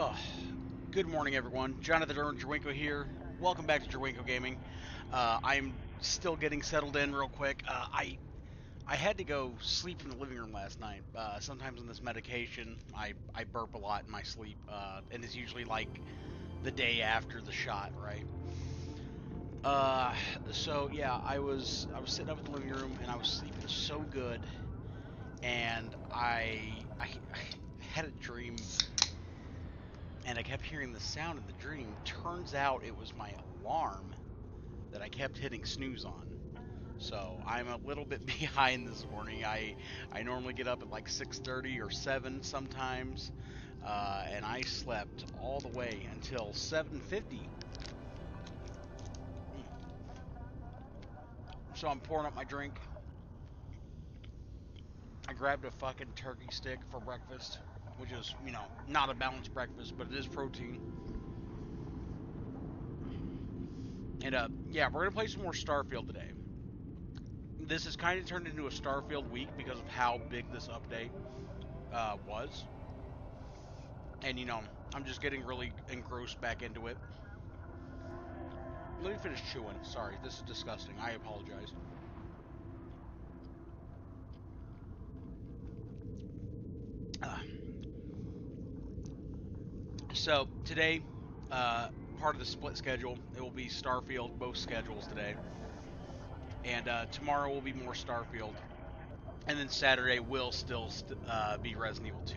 Oh, good morning, everyone. Jonathan Jerwinko here. Welcome back to Jerwinko Gaming. I'm still getting settled in real quick. I had to go sleep in the living room last night. Sometimes on this medication, I burp a lot in my sleep, and it's usually like the day after the shot, right? Uh, so yeah, I was sitting up in the living room and I was sleeping so good, and I had a dream and I kept hearing the sound in the dream. Turns out it was my alarm that I kept hitting snooze on. So I'm a little bit behind this morning. I normally get up at like 6:30 or 7 sometimes, and I slept all the way until 7:50. So I'm pouring up my drink. I grabbed a fucking turkey stick for breakfast, which is not a balanced breakfast, but it is protein. And yeah, we're gonna play some more Starfield today. This has kind of turned into a Starfield week because of how big this update was. And, I'm just getting really engrossed back into it. Let me finish chewing. Sorry, this is disgusting. I apologize. Uh, so, today, part of the split schedule, it will be Starfield, both schedules today. And tomorrow will be more Starfield. And then Saturday will still be Resident Evil 2.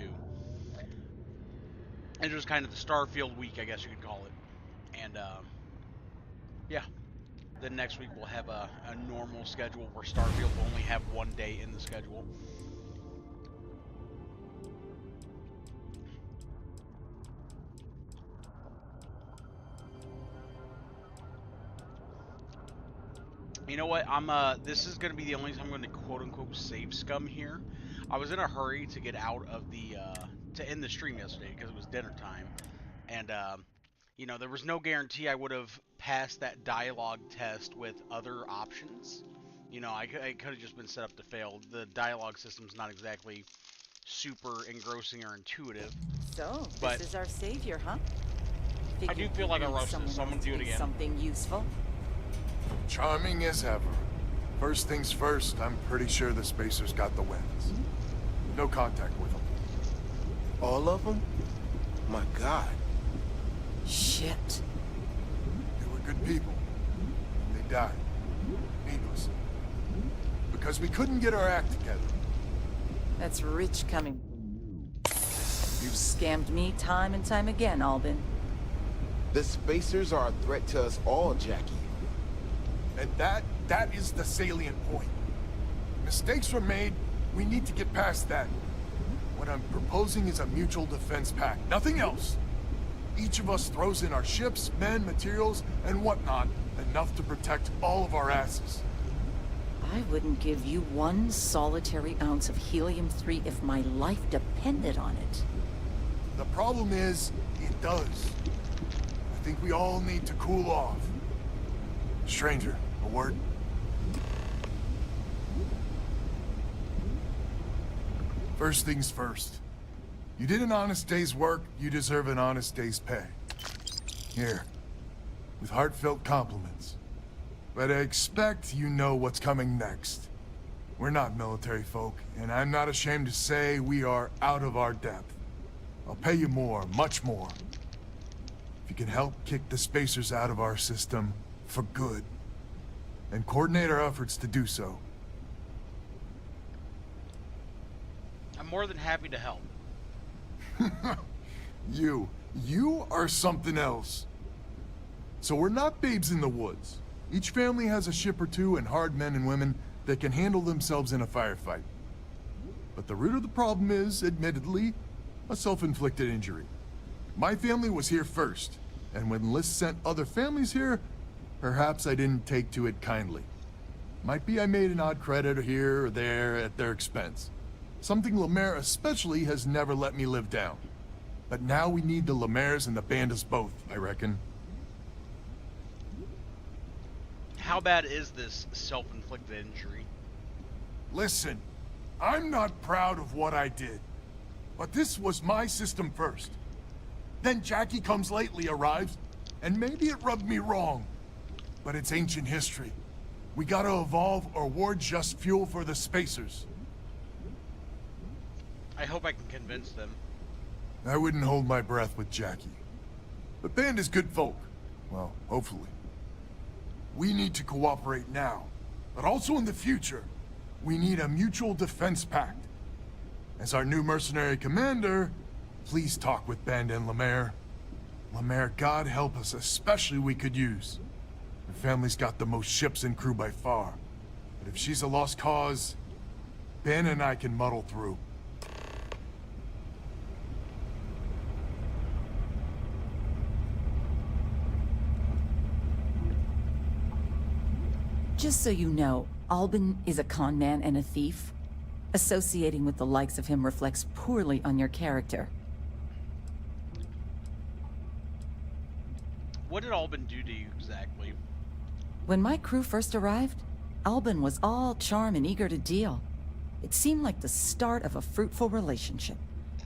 And just kind of the Starfield week, I guess you could call it. And yeah, then next week we'll have a normal schedule where Starfield will only have one day in the schedule. You know what? This is gonna be the only time I'm gonna quote unquote save scum here. I was in a hurry to get out of the to end the stream yesterday because it was dinner time, and there was no guarantee I would have passed that dialogue test with other options. I could have just been set up to fail. The dialogue system's not exactly super engrossing or intuitive, So, this but is our savior, huh? I do Figured feel you'd like I need rushed this, someone so I'm gonna else to do it be again. something useful. Charming as ever. First things first, I'm pretty sure the Spacers got the weapons. No contact with them. All of them? My God. Shit. They were good people. They died. Needlessly. Because we couldn't get our act together. That's rich coming. You've scammed me time and time again, Albin. The Spacers are a threat to us all, Jackie. And that is the salient point. Mistakes were made, we need to get past that. What I'm proposing is a mutual defense pact, nothing else. Each of us throws in our ships, men, materials, and whatnot, enough to protect all of our asses. I wouldn't give you one solitary ounce of helium-3 if my life depended on it. The problem is, it does. I think we all need to cool off. Stranger, a word? First things first. You did an honest day's work, you deserve an honest day's pay. Here, with heartfelt compliments. But I expect you know what's coming next. We're not military folk, and I'm not ashamed to say we are out of our depth. I'll pay you more, much more. If you can help kick the Spacers out of our system for good, and coordinate our efforts to do so. I'm more than happy to help. You are something else. So we're not babes in the woods. Each family has a ship or two and hard men and women that can handle themselves in a firefight. But the root of the problem is, admittedly, a self-inflicted injury. My family was here first, and when Liz sent other families here, perhaps I didn't take to it kindly. Might be I made an odd credit here or there at their expense. Something Lemaire especially has never let me live down. But now we need the Lemaires and the Bandas both, I reckon. How bad is this self-inflicted injury? Listen, I'm not proud of what I did. But this was my system first. Then Jackie Comes Lately arrives, and maybe it rubbed me wrong. But it's ancient history. We gotta evolve or war just fuel for the spacers. I hope I can convince them. I wouldn't hold my breath with Jackie. The band is good folk. Well, hopefully. We need to cooperate now, but also in the future. We need a mutual defense pact. As our new mercenary commander, please talk with Band and Lemaire. Lemaire, God help us, especially we could use. Her family's got the most ships and crew by far. But if she's a lost cause, Ben and I can muddle through. Just so you know, Albin is a con man and a thief. Associating with the likes of him reflects poorly on your character. What did Albin do to you exactly? When my crew first arrived, Albin was all charm and eager to deal. It seemed like the start of a fruitful relationship.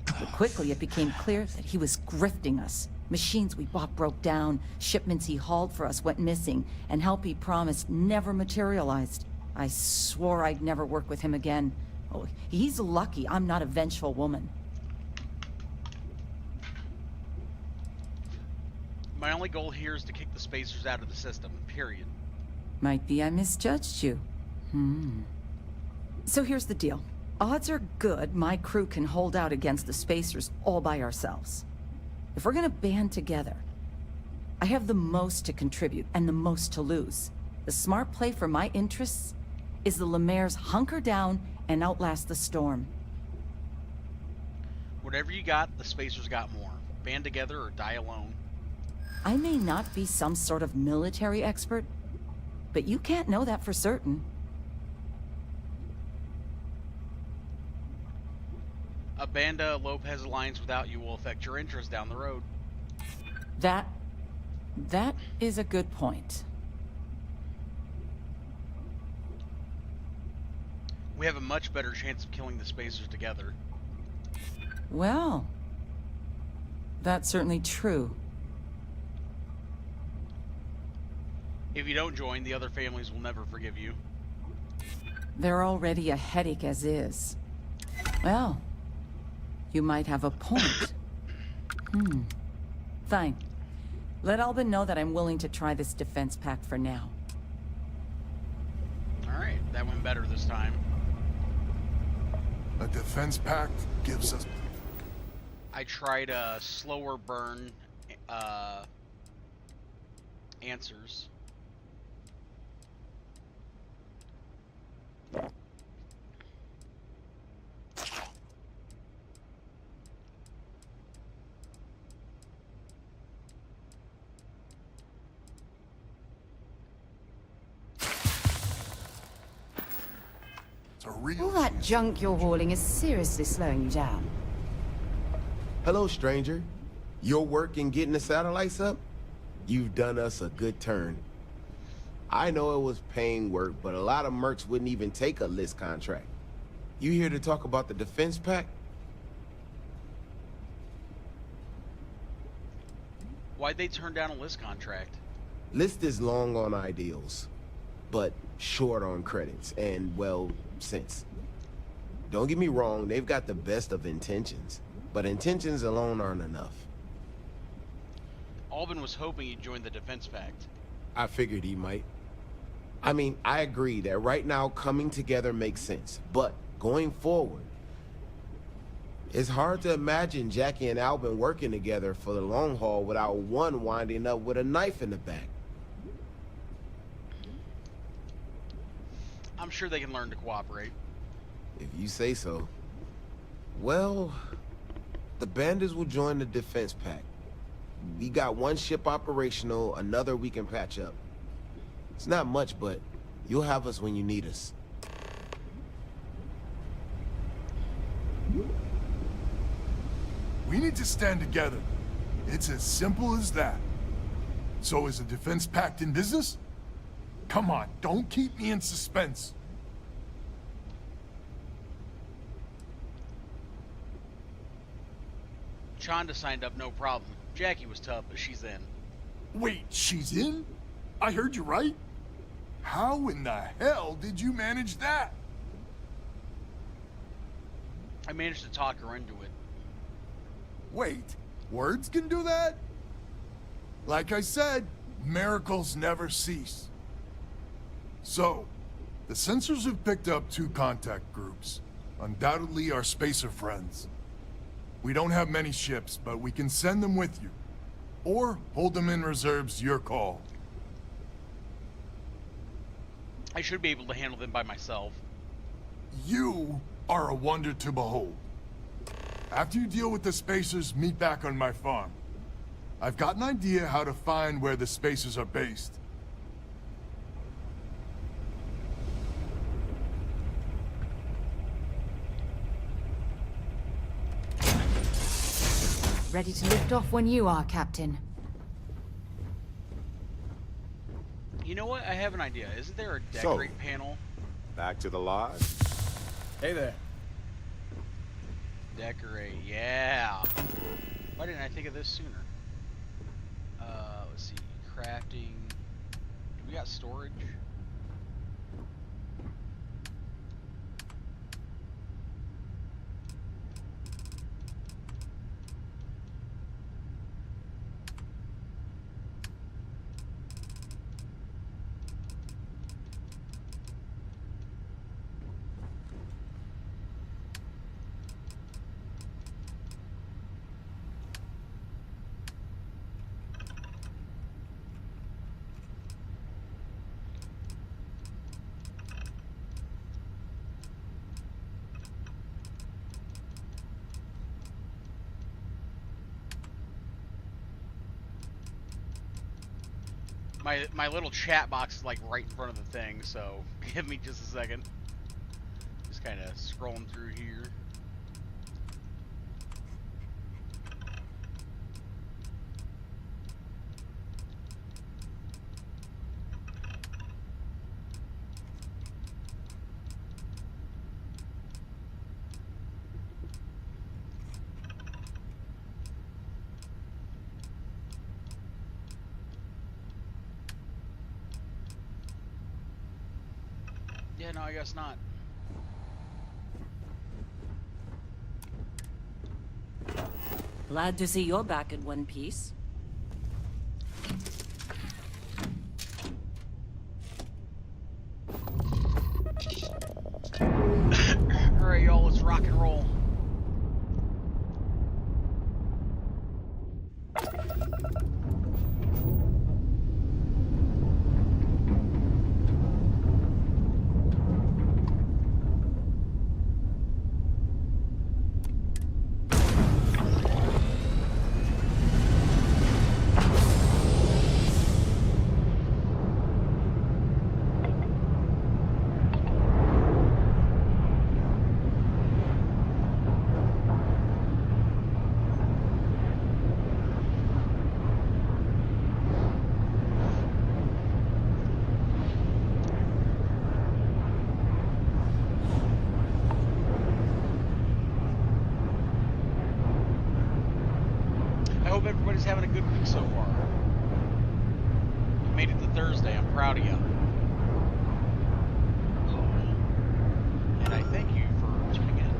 But quickly it became clear that he was grifting us. Machines we bought broke down, shipments he hauled for us went missing, and help he promised never materialized. I swore I'd never work with him again. Oh, he's lucky I'm not a vengeful woman. My only goal here is to kick the spacers out of the system, period. Might be I misjudged you. So here's the deal. Odds are good my crew can hold out against the spacers all by ourselves. If we're gonna band together, I have the most to contribute and the most to lose. The smart play for my interests is the Lemaire's hunker down and outlast the storm. Whatever you got, the spacers got more. Band together or die alone. I may not be some sort of military expert, but you can't know that for certain. A Banda Lopez alliance without you will affect your interests down the road. That is a good point. We have a much better chance of killing the spacers together. Well, that's certainly true. If you don't join, the other families will never forgive you. They're already a headache as is. Well, you might have a point. Fine. Let Albin know that I'm willing to try this defense pact for now. Alright, that went better this time. A defense pact gives us... I tried a slower burn answers. It's a real... All that junk you're hauling is seriously slowing you down. Hello, stranger. Your work in getting the satellites up? You've done us a good turn. I know it was paying work, but a lot of mercs wouldn't even take a list contract. You here to talk about the defense pact? Why'd they turn down a list contract? List is long on ideals, but short on credits and, well, sense. Don't get me wrong, they've got the best of intentions, but intentions alone aren't enough. Albin was hoping he'd join the defense pact. I figured he might. I mean, I agree that right now coming together makes sense, but going forward, it's hard to imagine Jackie and Albin working together for the long haul without one winding up with a knife in the back. I'm sure they can learn to cooperate. If you say so. Well, the bandits will join the defense pact. We got one ship operational, another we can patch up. It's not much, but you'll have us when you need us. We need to stand together. It's as simple as that. So is a defense pact in business? Come on, don't keep me in suspense. Chanda signed up, no problem. Jackie was tough, but she's in. Wait, she's in? I heard you right? How in the hell did you manage that? I managed to talk her into it. Wait, words can do that? Like I said, miracles never cease. So, the sensors have picked up 2 contact groups. Undoubtedly our spacer friends. We don't have many ships, but we can send them with you. Or hold them in reserves, your call. I should be able to handle them by myself. You are a wonder to behold. After you deal with the spacers, meet back on my farm. I've got an idea how to find where the spacers are based. Ready to lift off when you are, Captain. You know what? I have an idea. Isn't there a decorate panel? Back to the lodge. Hey there. Decorate, yeah. Why didn't I think of this sooner? Let's see. Crafting. Do we got storage? My little chat box is like right in front of the thing, so give me just a second. Just kind of scrolling through here. Yeah, no, I guess not. Glad to see you're back in one piece. Alright, y'all, let's rock and roll. I hope everybody's having a good week so far. You made it to Thursday. I'm proud of you. And I thank you for tuning in.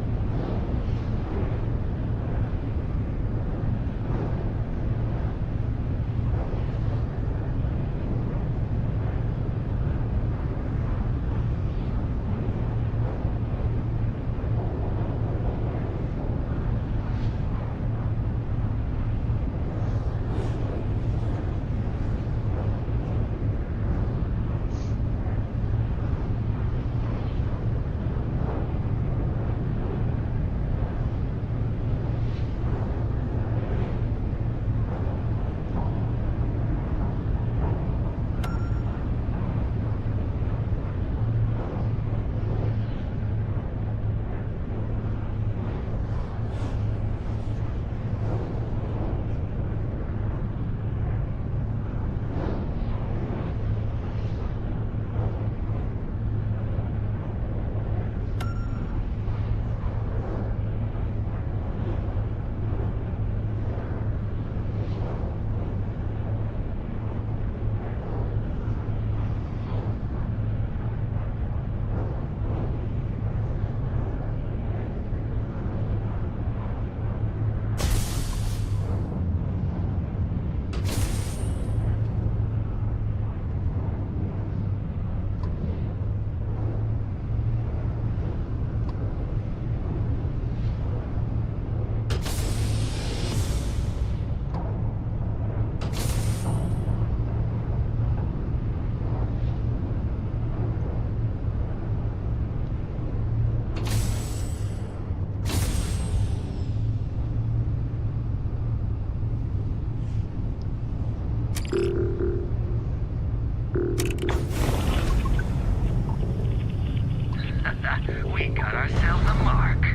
We got ourselves a mark.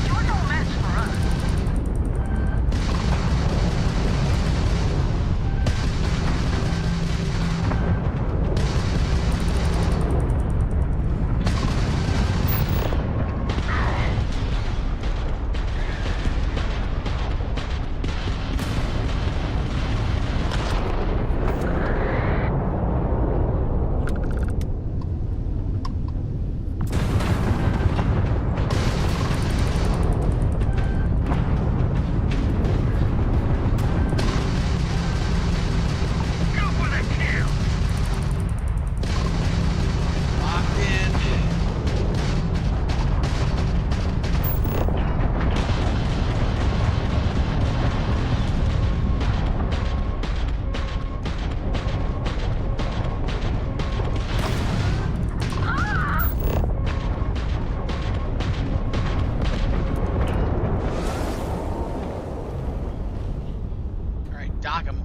You're no match for us. Go for the kill. Locked in. All right, dock him.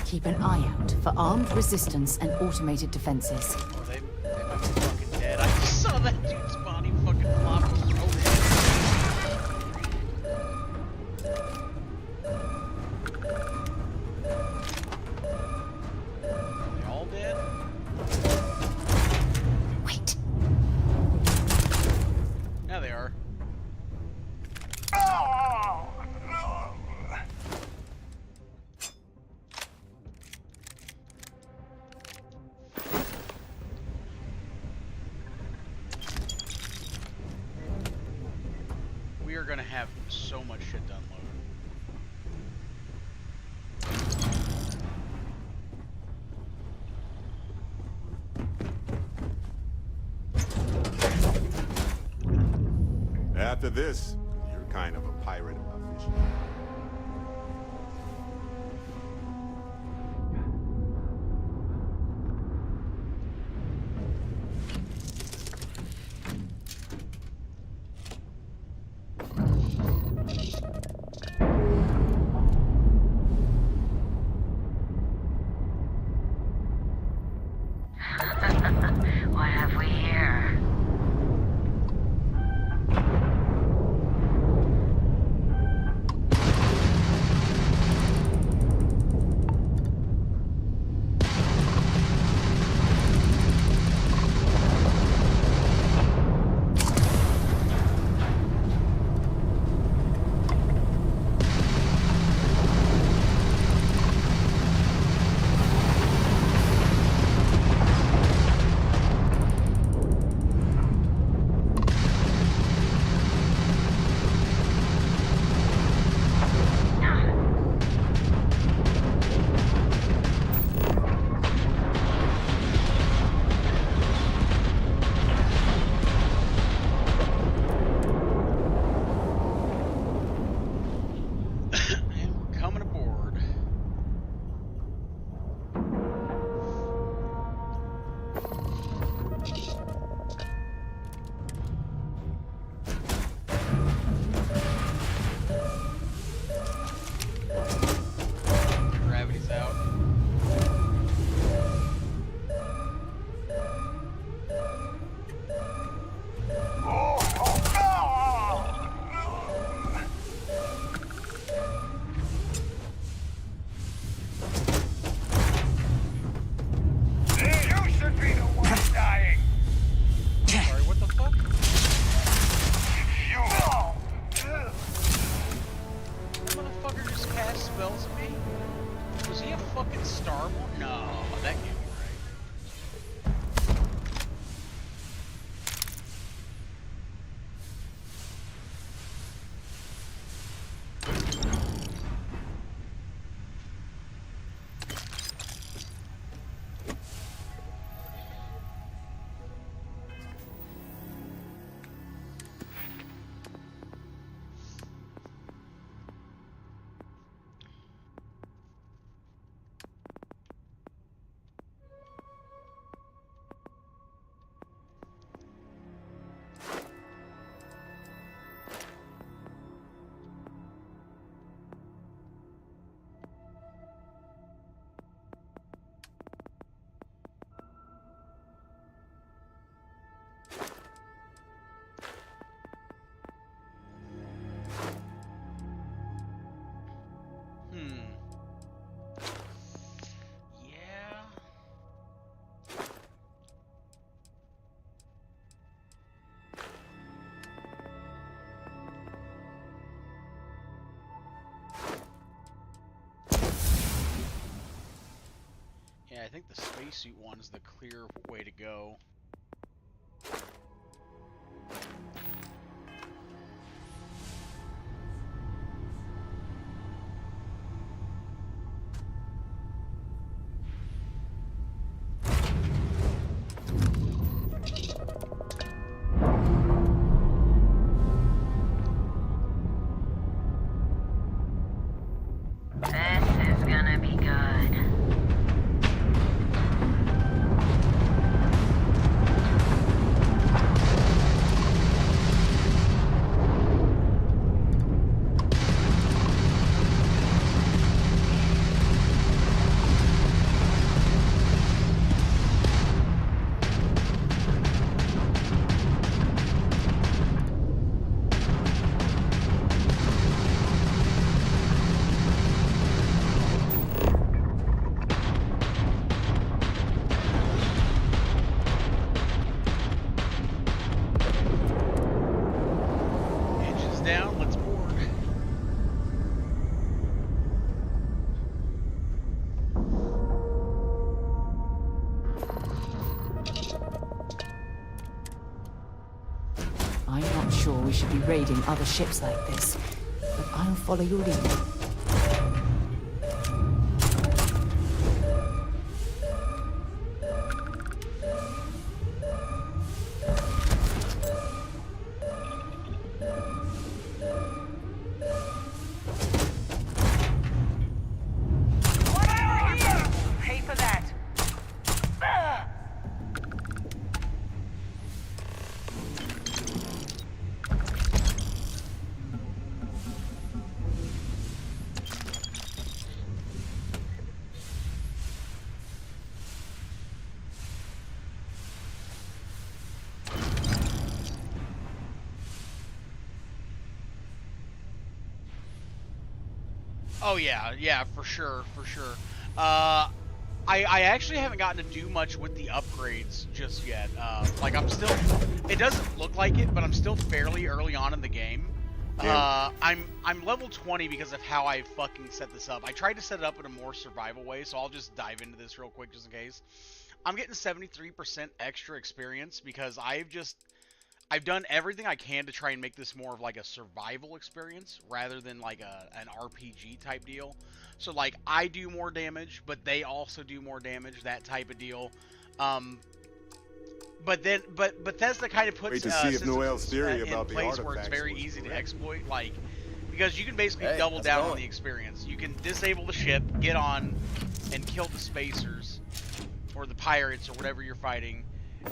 Keep an eye out for armed resistance and automated defenses. Oh, they might be fucking dead. I just saw that dude's body fucking flop overhead. They all dead? Wait. Yeah, they are. We are gonna have so much shit to unload. After this, you're kind of a pirate official. What have we here? And we're coming aboard. Gravity's out. You should be the one dying. Sorry, what the fuck? That motherfucker just cast spells at me? Was he a fucking Starborn? No, that can't be right. think the spacesuit one is the clear way to go. This is gonna be good. Engines down, let's board. I'm not sure we should be raiding other ships like this, but I'll follow your lead. Pay for that. Oh yeah, yeah, for sure, for sure. I actually haven't gotten to do much with the upgrades just yet. Like I'm still, it doesn't look like it, but I'm still fairly early on in the game. I'm level 20 because of how I fucking set this up. I tried to set it up in a more survival way, so I'll just dive into this real quick just in case. I'm getting 73% extra experience because I've done everything I can to try and make this more of like a survival experience rather than like an RPG type deal. So like I do more damage, but they also do more damage, that type of deal. But Bethesda kind of puts Wait to see if systems Noel's theory in about the place where it's artifacts very was easy to correct. exploit, like because you can basically Hey, double how's it down on going? the experience. You can disable the ship, get on, and kill the spacers or the pirates or whatever you're fighting.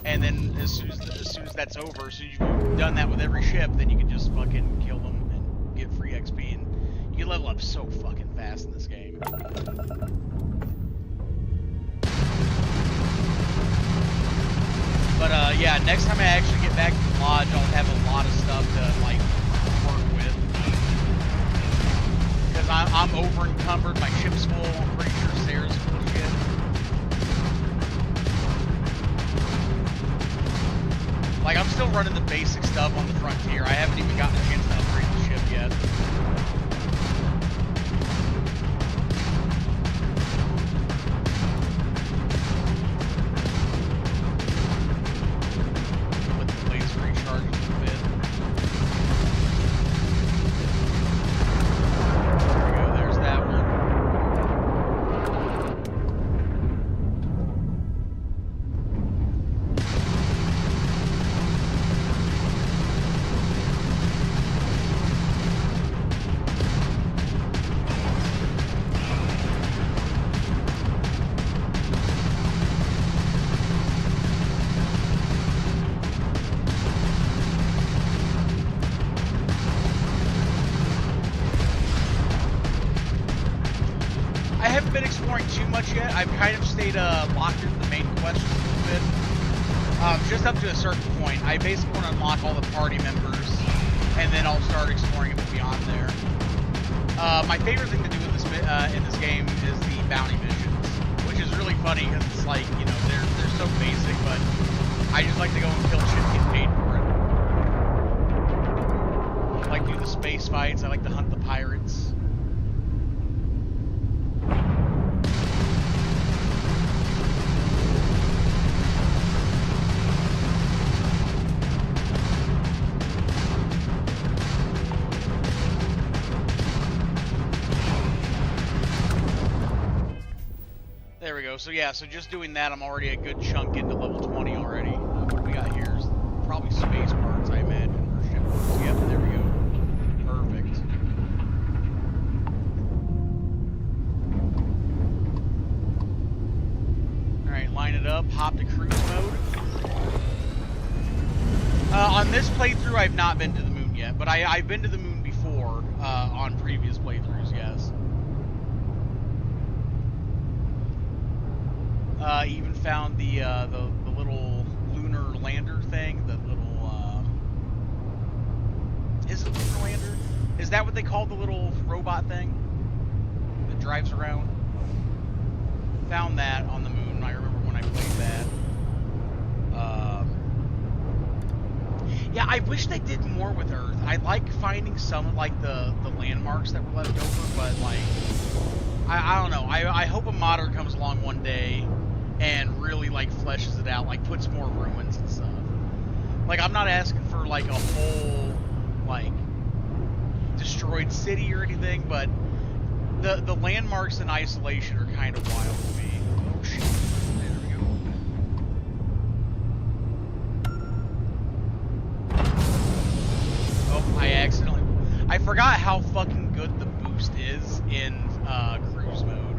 And then as soon as that's over, as soon as you've done that with every ship, then you can just fucking kill them and get free XP. And you can level up so fucking fast in this game. But yeah, next time I actually get back to the lodge, I'll have a lot of stuff to like work with. Because I'm over encumbered, my ship's full. I'm pretty sure Sarah's full of shit. Like, I'm still running the basic stuff on the Frontier. I haven't even gotten a chance to upgrade the ship yet. Let the blades recharge a little bit. There we go, there's that one. I haven't been exploring too much yet. I've kind of stayed locked into the main quests a little bit. Just up to a certain point. I basically want to unlock all the party members, and then I'll start exploring a bit beyond there. My favorite thing to do in this game is the bounty missions, which is really funny because it's like, you know, they're so basic, but I just like to go and kill shit and get paid for it. I like to do the space fights. I like to hunt the pirates. go. So yeah, so just doing that, I'm already a good chunk into level 20 already. What do we got here? Probably space parts, I imagine, or ship parts. Yep, there we go. Perfect. Alright, line it up, hop to cruise mode. On this playthrough, I've not been to the moon yet, but I've been to the moon before, on previous playthroughs, yes. Even found the little lunar lander thing, the little, is it lunar lander? Is that what they call the little robot thing that drives around? Found that on the moon. I remember when I played that. Yeah, I wish they did more with Earth. I like finding some of, like, the landmarks that were left over, but, like, I don't know. I hope a modder comes along one day and really, like, fleshes it out, like, puts more ruins and stuff. Like, I'm not asking for, like, a whole, like, destroyed city or anything, but the landmarks in isolation are kind of wild to me. Oh, shit. There we go. Oh, I forgot how fucking good the boost is in cruise mode.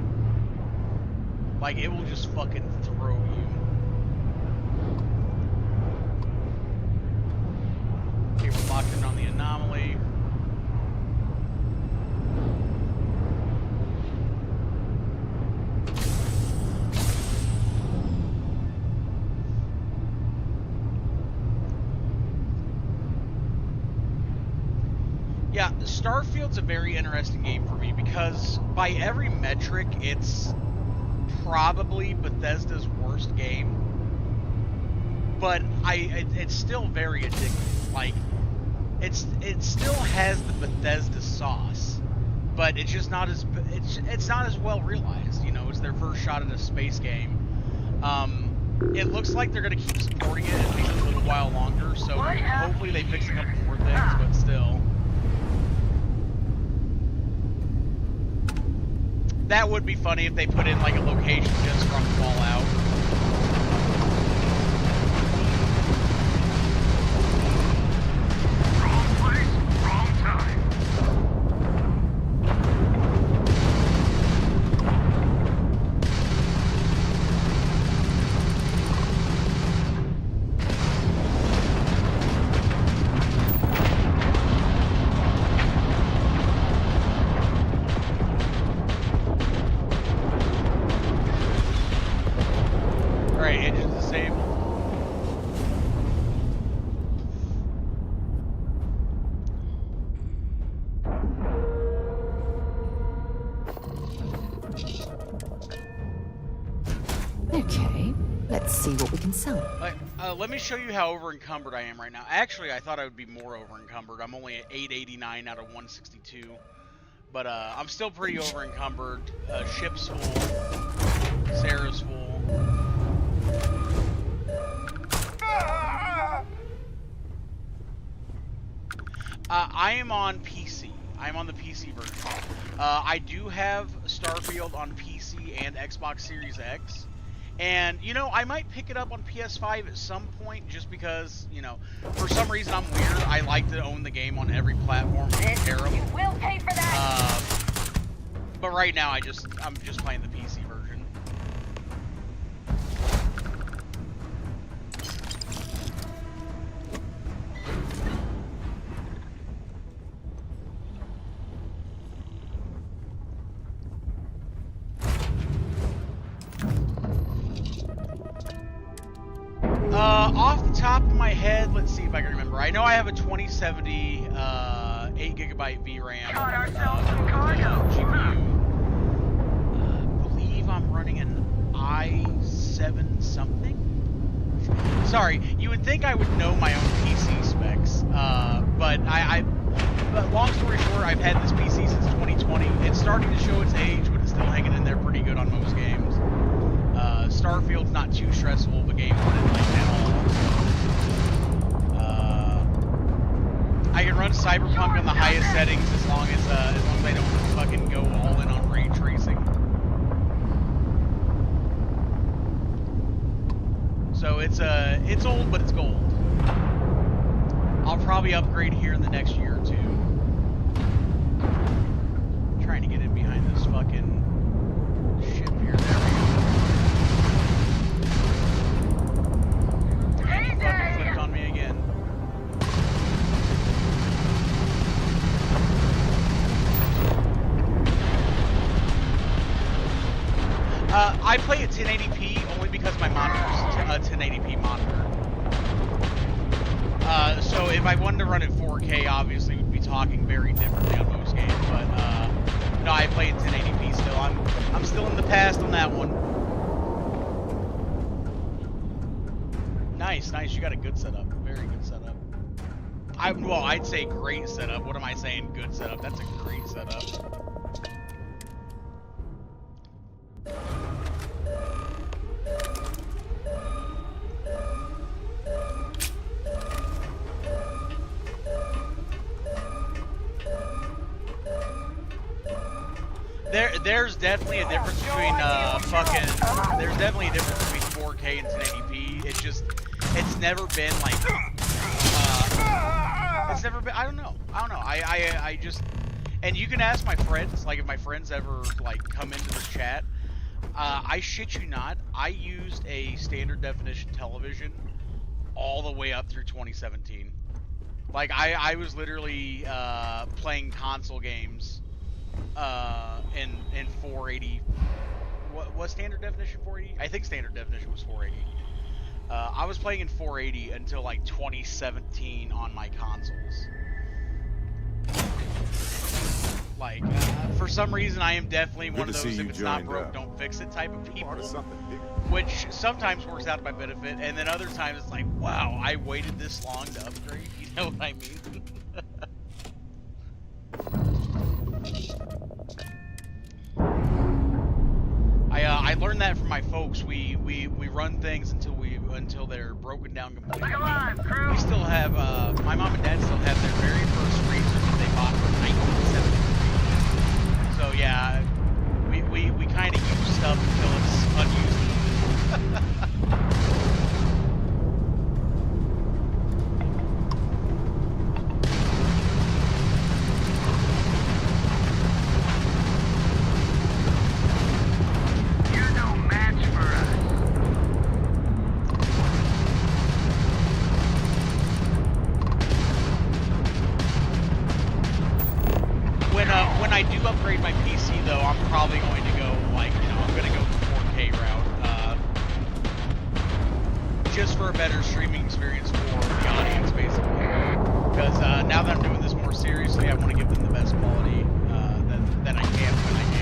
Like, it will just fucking throw you. Okay, we're locked in on the anomaly. Yeah, Starfield's a very interesting game for me because by every metric, it's probably Bethesda's worst game. But it's still very addictive. Like, it still has the Bethesda sauce, but it's just not as it's not as well realized. You know, it's their first shot at a space game. It looks like they're gonna keep supporting it at least a little while longer. So hopefully they fix a couple more things, but still. That would be funny if they put in, like, a location just from Fallout. Wrong place, wrong time. Okay, let's see what we can sell. Let me show you how over-encumbered I am right now. Actually, I thought I would be more over-encumbered. I'm only at 889 out of 162. But I'm still pretty over-encumbered. Ship's full. Sarah's full. I am on PC. I'm on the PC version. I do have Starfield on PC and Xbox Series X. And, you know, I might pick it up on PS5 at some point just because, you know, for some reason I'm weird. I like to own the game on every platform and compare them. You will pay for that. But right now I'm just playing the PC version. Off the top of my head, let's see if I can remember. I know I have a 2070 8GB VRAM Got ourselves some cargo. GPU. I believe I'm running an i7 something. Sorry, you would think I would know my own PC specs, but but long story short, I've had this PC since 2020. It's starting to show its age, but it's still hanging in there pretty good on most games. Starfield's not too stressful of a game for it, like, at all. I can run Cyberpunk on the highest settings as long as I don't fucking go all in on ray tracing. it's old, but it's gold. I'll probably upgrade here in the next year or two. I'm trying to get in behind this fucking ship here. There we go. And he fucking flipped on me again. I play at 1080p only because my monitor's a 1080p monitor. So if I wanted to run at 4K, obviously we'd be talking very differently on most games. But no, I play at 1080p still. I'm still in the past on that one. Nice, nice. You got a good setup. Very good setup. Well, I'd say great setup. What am I saying? Good setup. That's a great setup. There's definitely a difference between there's definitely a difference between 4K and 1080p. It's never been like it's never been. I don't know. I just, and you can ask my friends, like if my friends ever like come into the chat. I shit you not, I used a standard definition television all the way up through 2017. Like I was literally playing console games in 480. What was standard definition 480? I think standard definition was 480. I was playing in 480 until like 2017 on my consoles. Like, for some reason, I am definitely one of those if it's not broke, don't fix it type of people. Which sometimes works out to my benefit, and then other times it's like, wow, I waited this long to upgrade. You know what I mean? I learned that from my folks. We run things until they're broken down completely. We still have my mom and dad still have their very first razor that they bought from 1973. So yeah, we kind of use stuff until it's unusable. When I do upgrade my PC, though, I'm probably going to go, like, you know, I'm going to go the 4K route, just for a better streaming experience for the audience, basically. Because now that I'm doing this more seriously, I want to give them the best quality that I can when I can.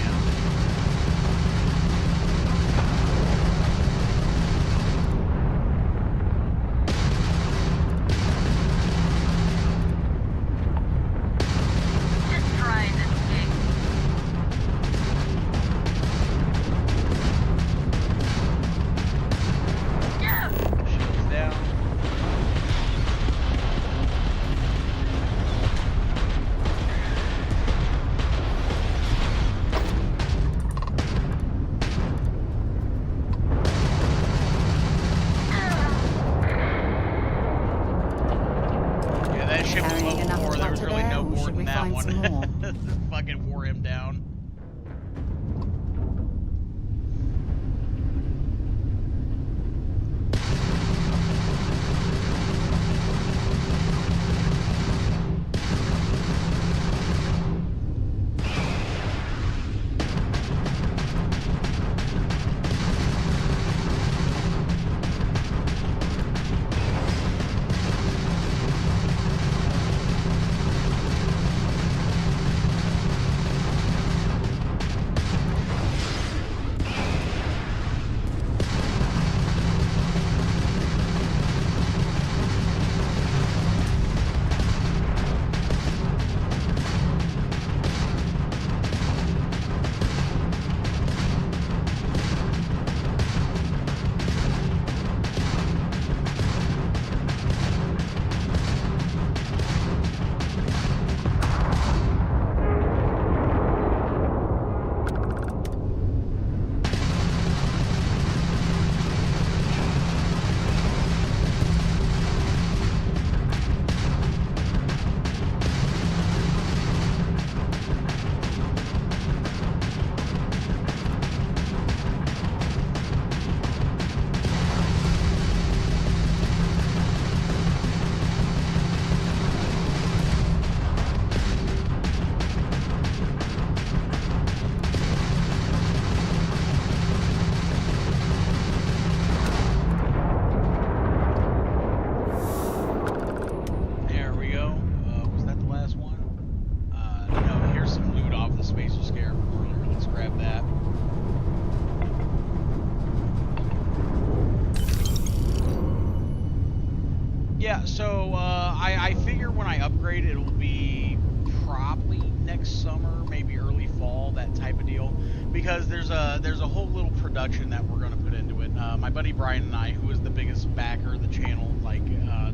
So I figure when I upgrade, it'll be probably next summer, maybe early fall, that type of deal. Because there's a whole little production that we're gonna put into it. My buddy Brian and I, who is the biggest backer of the channel,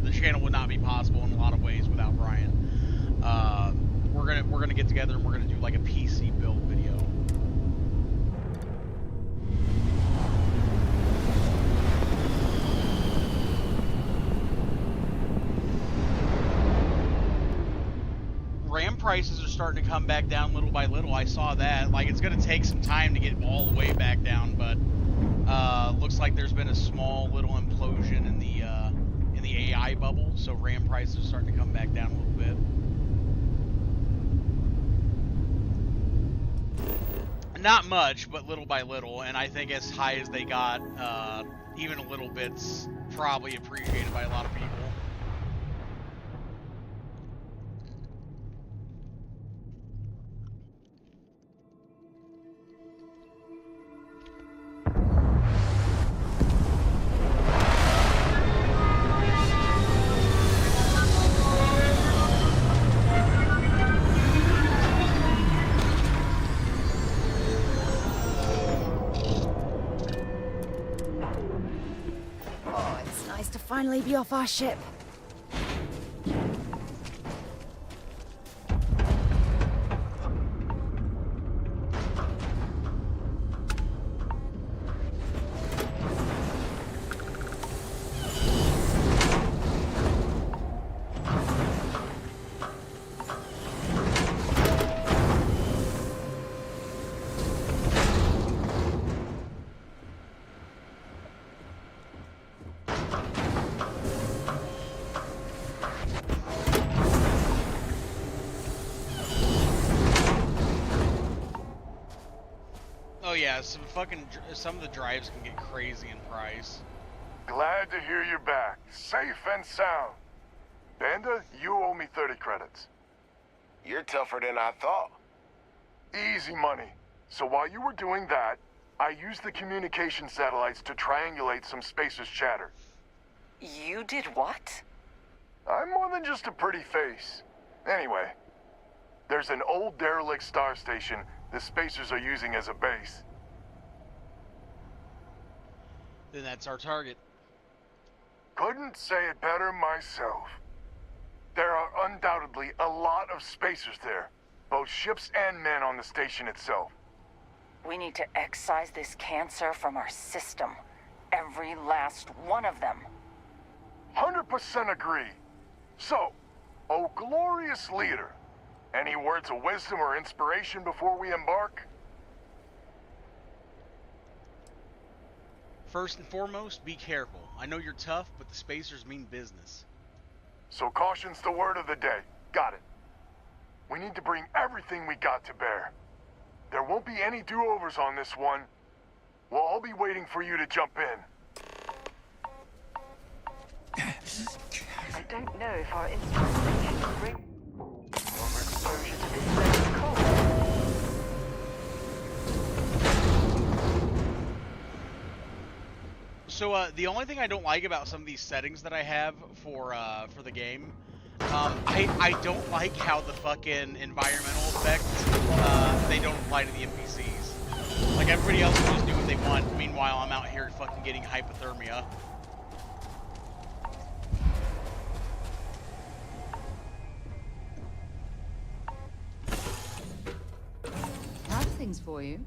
the channel would not be possible in a lot of ways without Brian. We're gonna get together and we're gonna do like a PC build video. RAM prices are starting to come back down little by little. I saw that. Like, it's going to take some time to get all the way back down, but looks like there's been a small little implosion in the AI bubble, so RAM prices are starting to come back down a little bit. Not much, but little by little, and I think as high as they got, even a little bit's probably appreciated by a lot of people. Finally be off our ship. Yeah, some of the drives can get crazy in price. Glad to hear you're back, safe and sound. Banda, you owe me 30 credits. You're tougher than I thought. Easy money. So while you were doing that, I used the communication satellites to triangulate some spacers' chatter. You did what? I'm more than just a pretty face. Anyway, there's an old derelict star station the spacers are using as a base. Then that's our target. Couldn't say it better myself. There are undoubtedly a lot of spacers there, both ships and men on the station itself. We need to excise this cancer from our system. Every last one of them. 100% agree. So, oh glorious leader, any words of wisdom or inspiration before we embark? First and foremost, be careful. I know you're tough, but the spacers mean business. So caution's the word of the day. Got it. We need to bring everything we got to bear. There won't be any do-overs on this one. We'll all be waiting for you to jump in. I don't know if our instrumentation can bring overexposure to this level of cold. So the only thing I don't like about some of these settings that I have for the game, I don't like how the fucking environmental effects they don't apply to the NPCs. Like, everybody else can just do what they want. Meanwhile, I'm out here fucking getting hypothermia. Have things for you.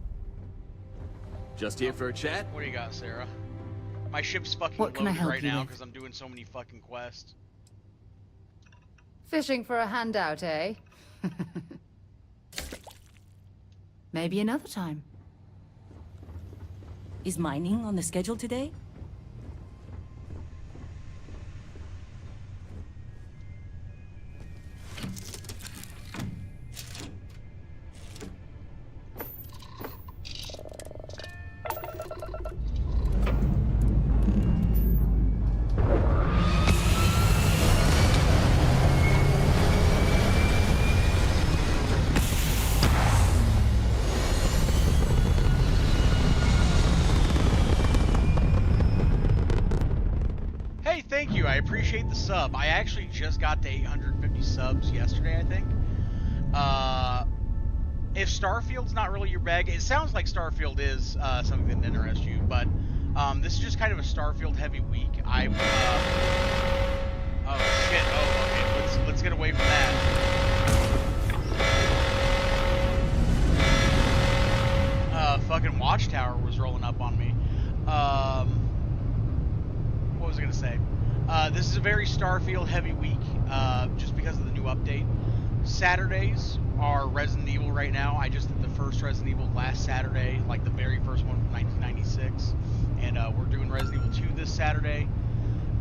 Just here for a chat? What do you got, Sarah? My ship's fucking What can I loaded help right you now with? because I'm doing so many fucking quests. Fishing for a handout, eh? Maybe another time. Is mining on the schedule today? appreciate the sub. I actually just got to 850 subs yesterday, I think. If Starfield's not really your bag, it sounds like Starfield is something that interests you, but this is just kind of a Starfield heavy week. Oh shit! Oh, okay. Let's get away from that. Fucking Watchtower was rolling up on me. What was I gonna say? This is a very Starfield heavy week, just because of the new update. Saturdays are Resident Evil right now. I just did the first Resident Evil last Saturday, like the very first one from 1996, and we're doing Resident Evil 2 this Saturday.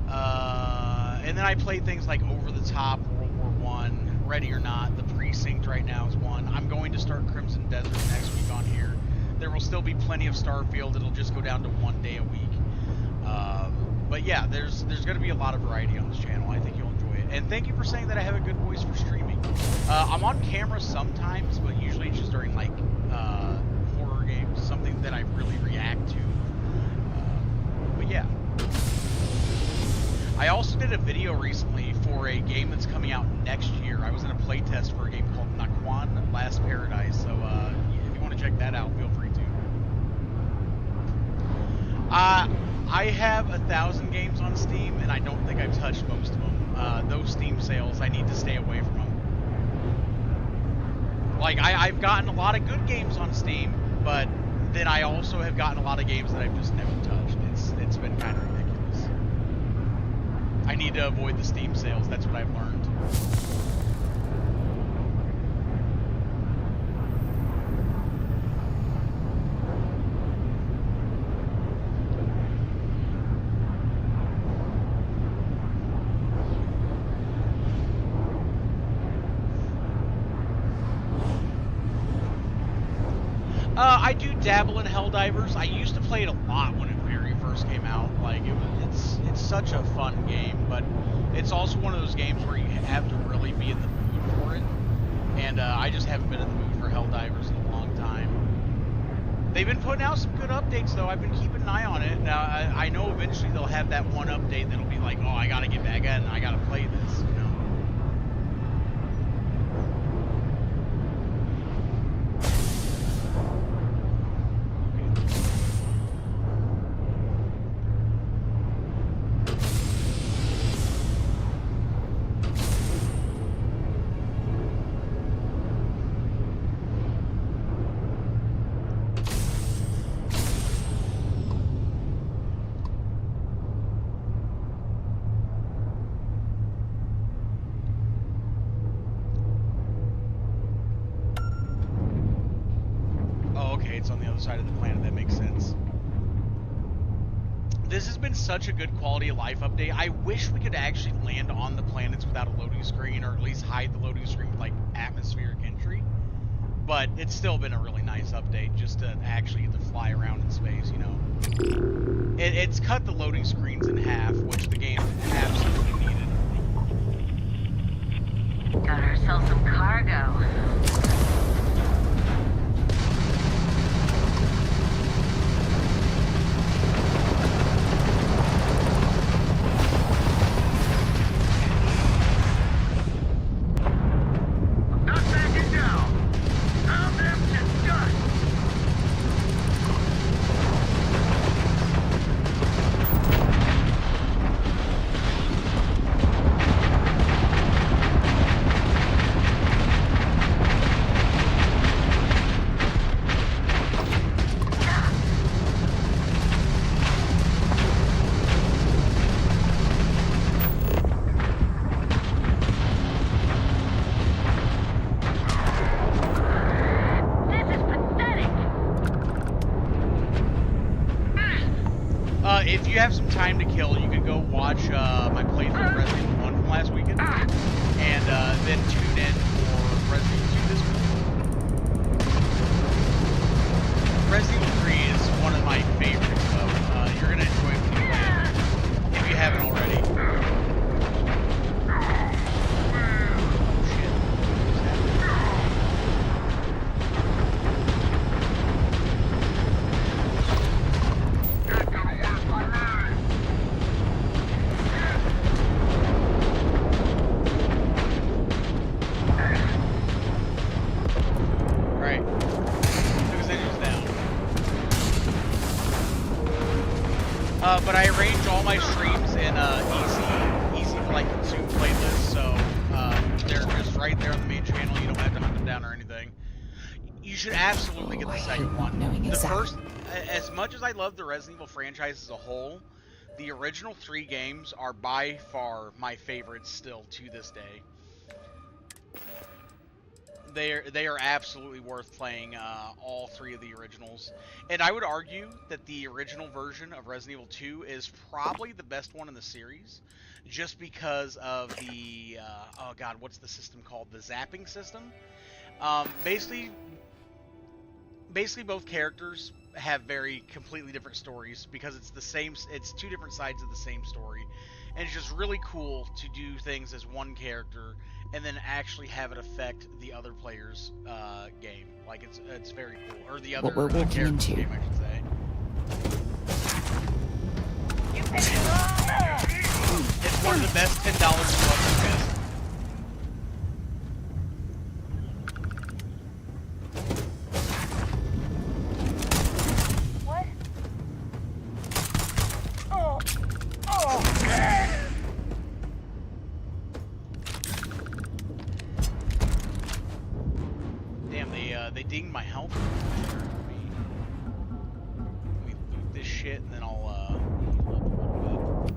And then I play things like Over the Top, World War One, Ready or Not, The Precinct right now is one. I'm going to start Crimson Desert next week on here. There will still be plenty of Starfield. It'll just go down to 1 day a week. But yeah, there's going to be a lot of variety on this channel. I think you'll enjoy it. And thank you for saying that I have a good voice for streaming. I'm on camera sometimes, but usually it's just during like horror games, something that I really react to. But yeah. I also did a video recently for a game that's coming out next year. I was in a playtest for a game called Naquan Last Paradise, so if you want to check that out, feel free to. I have 1,000 games on Steam, and I don't think I've touched most of them. Those Steam sales, I need to stay away from them. Like, I've gotten a lot of good games on Steam, but then I also have gotten a lot of games that I've just never touched. It's been kind of ridiculous. I need to avoid the Steam sales. That's what I've learned. I do dabble in Helldivers. I used to play it a lot when it very first came out. Like, it's such a fun game, but it's also one of those games where you have to really be in the mood for it. And I just haven't been in the mood for Helldivers in a long time. They've been putting out some good updates, though. I've been keeping an eye on it. Now, I know eventually they'll have that one update that'll be like, oh, I gotta get back in, I gotta play this, you know? It's on the other side of the planet. That makes sense. This has been such a good quality of life update. I wish we could actually land on the planets without a loading screen, or at least hide the loading screen with like atmospheric entry. But it's still been a really nice update just to actually get to fly around in space, you know. It's cut the loading screens in half, which the game absolutely needed. Got ourselves some cargo. If you have some time to kill, you could go watch my playthrough of Resident Evil 1 from last weekend, and then tune in for Resident Evil 2 this week. Resident Evil 3 is one of my favorites, though. You're going to enjoy it when you play it, if you haven't already. But I arrange all my streams in easy to like consume playlists, so they're just right there on the main channel. You don't have to hunt them down or anything. You should absolutely get the second one. The first, as much as I love the Resident Evil franchise as a whole, the original 3 games are by far my favorites still to this day. They are absolutely worth playing all 3 of the originals, and I would argue that the original version of Resident Evil 2 is probably the best one in the series, just because of the oh god, what's the system called? The zapping system. Basically both characters have very completely different stories because it's 2 different sides of the same story, and it's just really cool to do things as one character and then actually have it affect the other player's game. Like it's very cool, or the other character's game, I should say. It's one of the best $10 plus. They dinged my health. Let me loot this shit and then I'll heal up a little bit.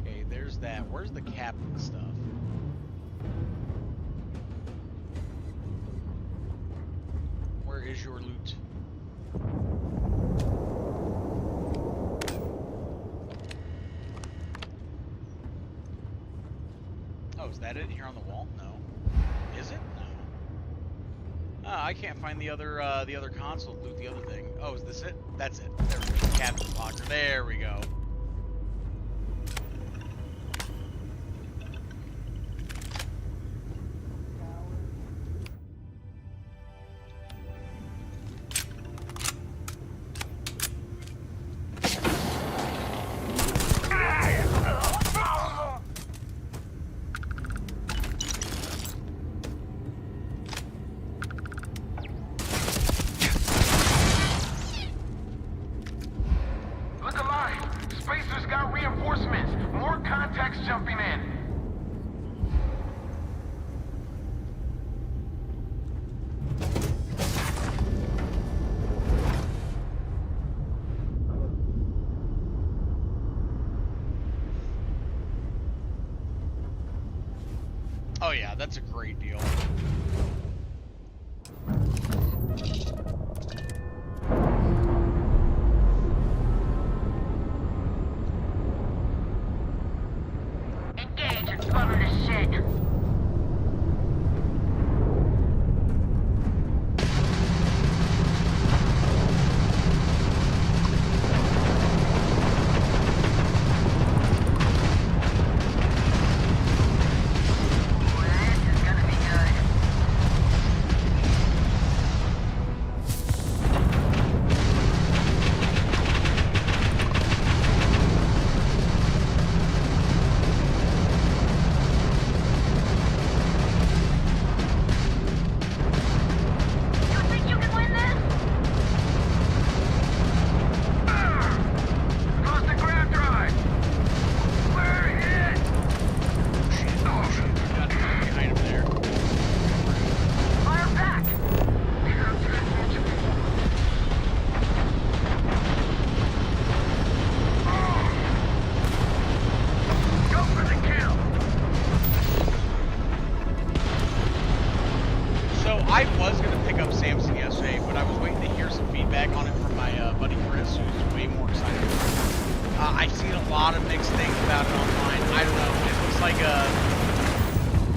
Okay, there's that. Where's the captain stuff? Where is your loot? Oh, is that it here on the wall? No. Is it? No. I can't find the other console to loot the other thing. Oh, is this it? That's it. There we go. Captain's locker. There we go. Oh yeah, that's a great deal. Engage and smother this shit. I was going to pick up Samson yesterday, but I was waiting to hear some feedback on it from my buddy Chris, who's way more excited about it. I've seen a lot of mixed things about it online. I don't know.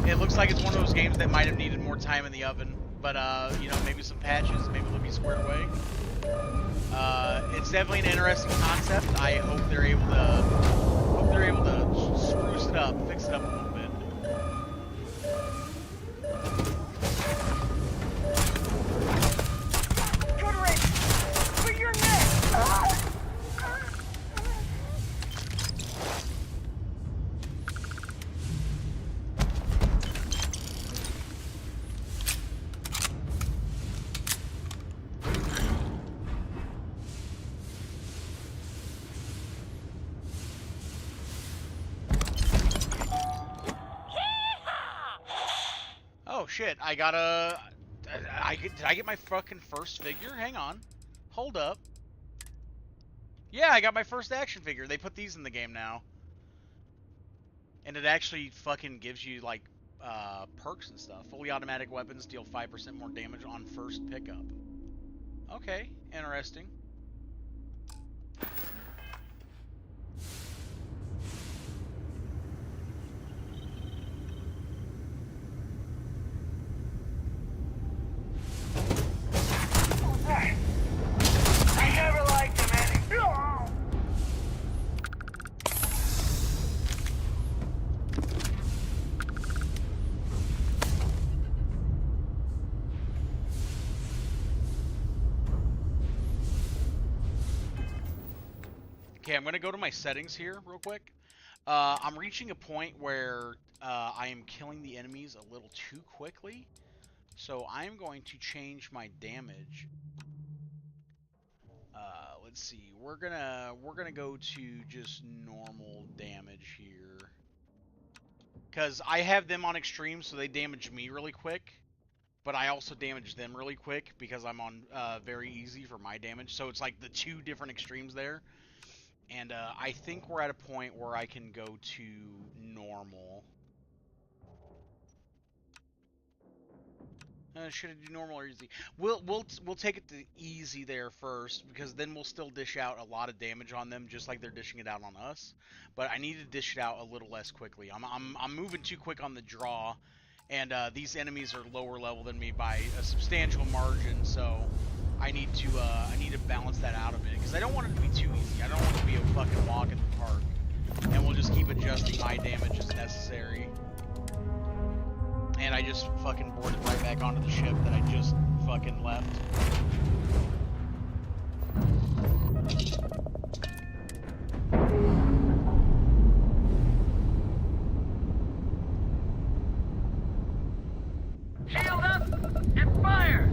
It looks like it's one of those games that might have needed more time in the oven, but you know, maybe some patches, maybe they'll be squared away. It's definitely an interesting concept. I hope they're able to spruce it up, fix it up a little bit. shit, I gotta... did I get my fucking first figure? Hang on. Hold up. Yeah, I got my first action figure. They put these in the game now. And it actually fucking gives you, like, perks and stuff. Fully automatic weapons deal 5% more damage on first pickup. Okay, interesting. I never liked him any. Okay, I'm going to go to my settings here real quick. I'm reaching a point where I am killing the enemies a little too quickly. So I'm going to change my damage. Let's see. We're gonna go to just normal damage here. Cause I have them on extreme, so they damage me really quick. But I also damage them really quick because I'm on very easy for my damage. So it's like the two different extremes there. And I think we're at a point where I can go to normal. Should I do normal or easy? We'll take it to easy there first, because then we'll still dish out a lot of damage on them, just like they're dishing it out on us. But I need to dish it out a little less quickly. I'm moving too quick on the draw, and these enemies are lower level than me by a substantial margin. So I need to balance that out a bit, because I don't want it to be too easy. I don't want it to be a fucking walk in the park. And we'll just keep adjusting my damage as necessary. And I just fucking boarded right back onto the ship that I just fucking left. Shield up and fire!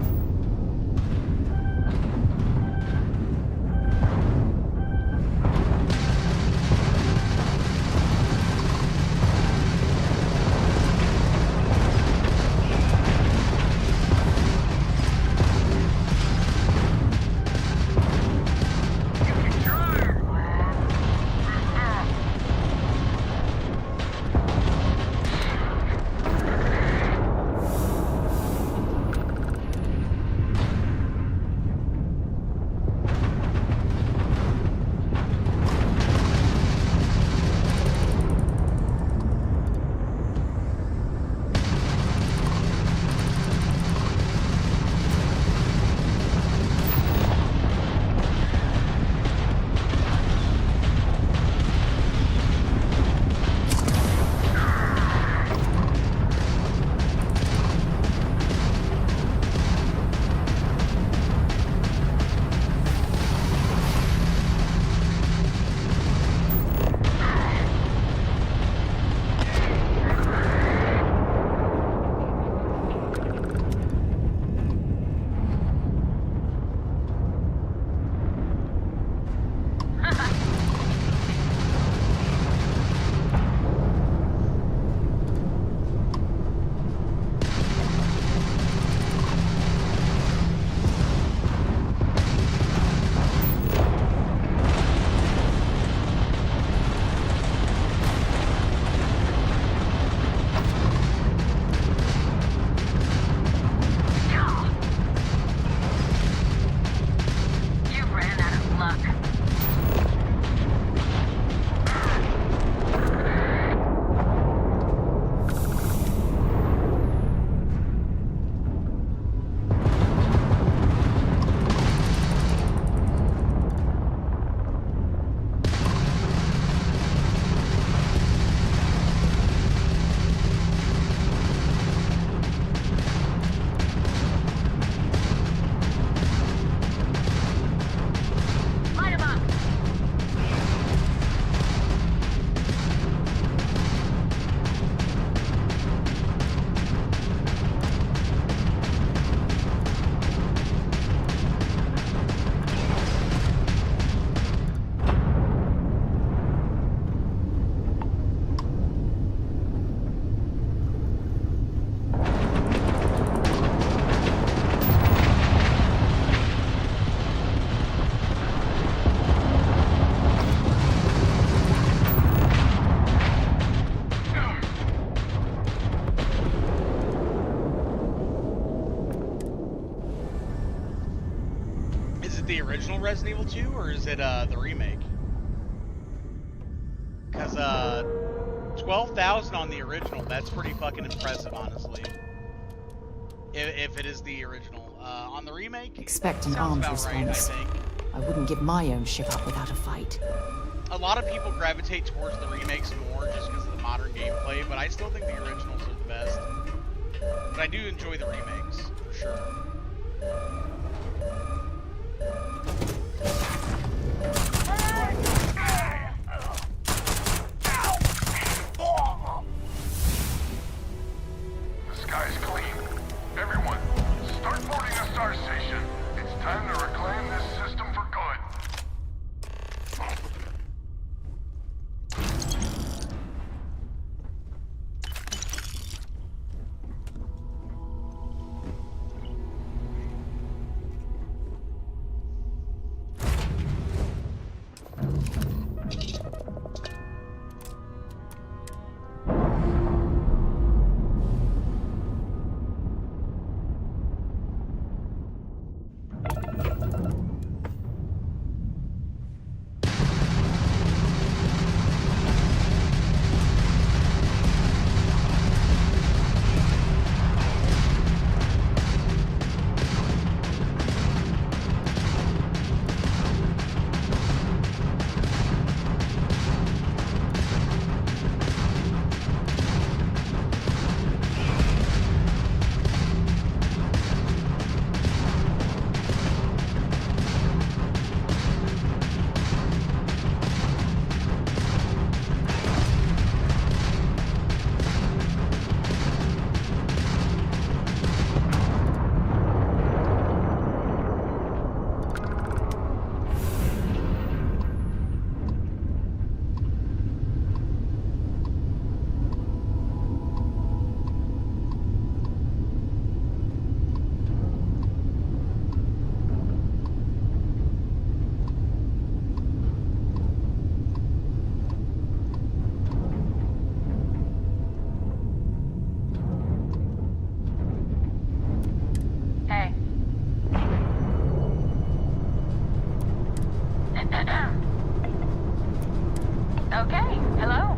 it the original Resident Evil 2 or is it the remake? Because 12,000 on the original, that's pretty fucking impressive, honestly. If it is the original. On the remake, Expect an sounds armed about right, I response. think. I wouldn't give my own ship up without a fight. A lot of people gravitate towards the remakes more just because of the modern gameplay, but I still think the originals are the best. But I do enjoy the remakes, for sure. The sky's clean. Everyone, start boarding the star station. It's time to reclaim this system for good. Hey. Okay, hello.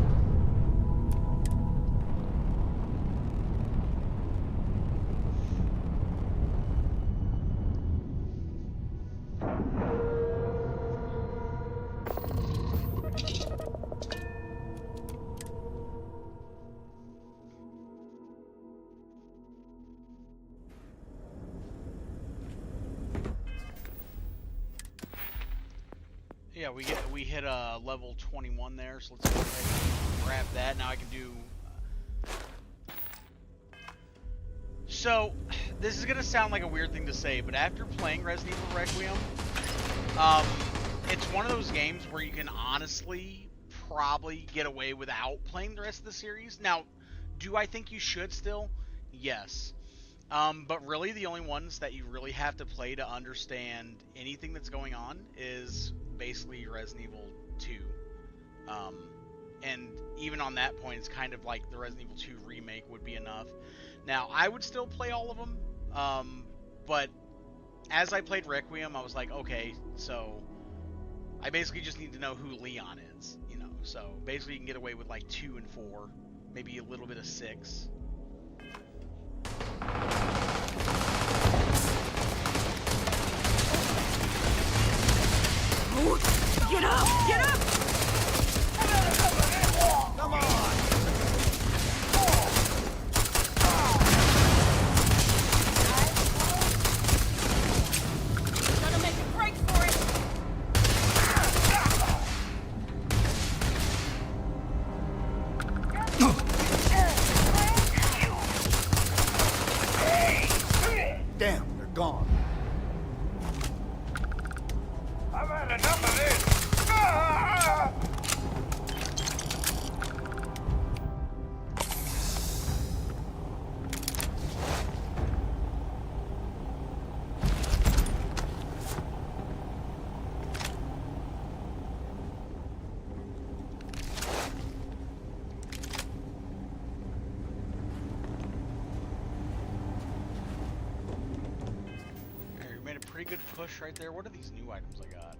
Yeah, we hit level 21 there, so let's go ahead and grab that. Now I can do. So, this is gonna sound like a weird thing to say, but after playing Resident Evil Requiem, it's one of those games where you can honestly probably get away without playing the rest of the series. Now, do I think you should still? Yes. But really, the only ones that you really have to play to understand anything that's going on is basically Resident Evil 2. And even on that point, it's kind of like the Resident Evil 2 remake would be enough. Now, I would still play all of them, but as I played Requiem, I was like, okay, so I basically just need to know who Leon is, you know. So basically, you can get away with like 2 and 4, maybe a little bit of 6. Get up! Get up! Come on! Gotta make a break for it! Damn, they're gone. I've had enough of this! Ah! pretty good push right there. What are these new items I got?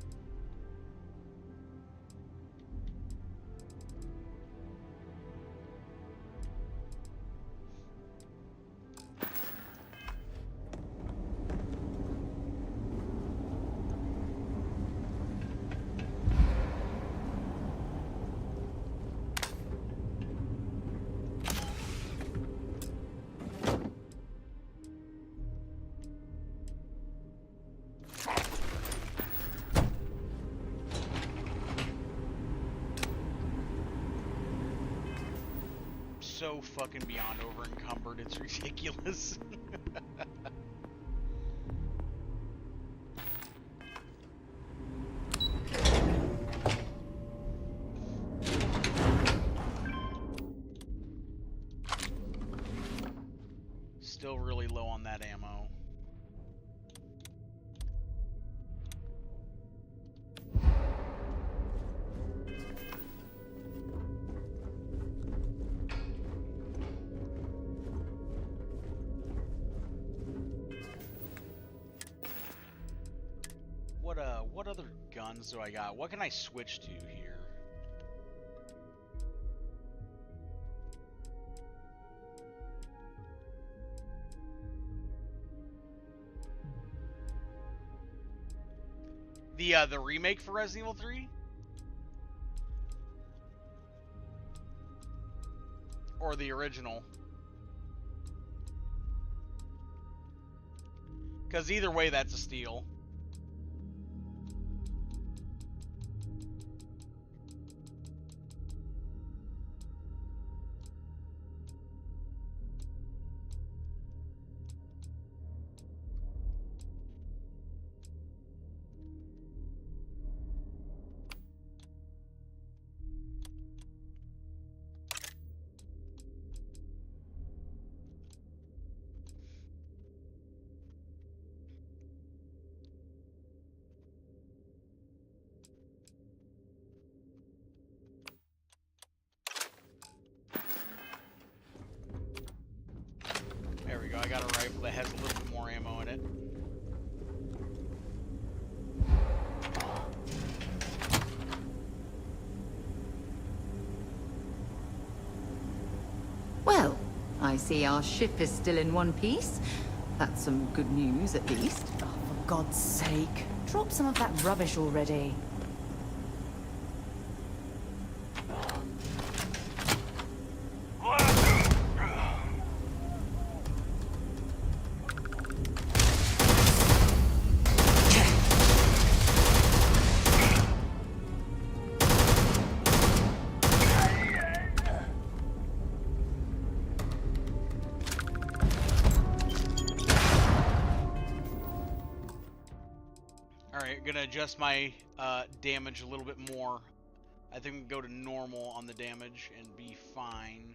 So fucking beyond over encumbered, it's ridiculous. Still really low on that ammo. What other guns do I got? What can I switch to here? The remake for Resident Evil 3? Or the original? Because either way, that's a steal. There we go, I got a rifle that has a little bit more ammo in it. Well, I see our ship is still in one piece. That's some good news, at least. Oh, for God's sake. Drop some of that rubbish already. Alright, gonna adjust my damage a little bit more. I think we can go to normal on the damage and be fine.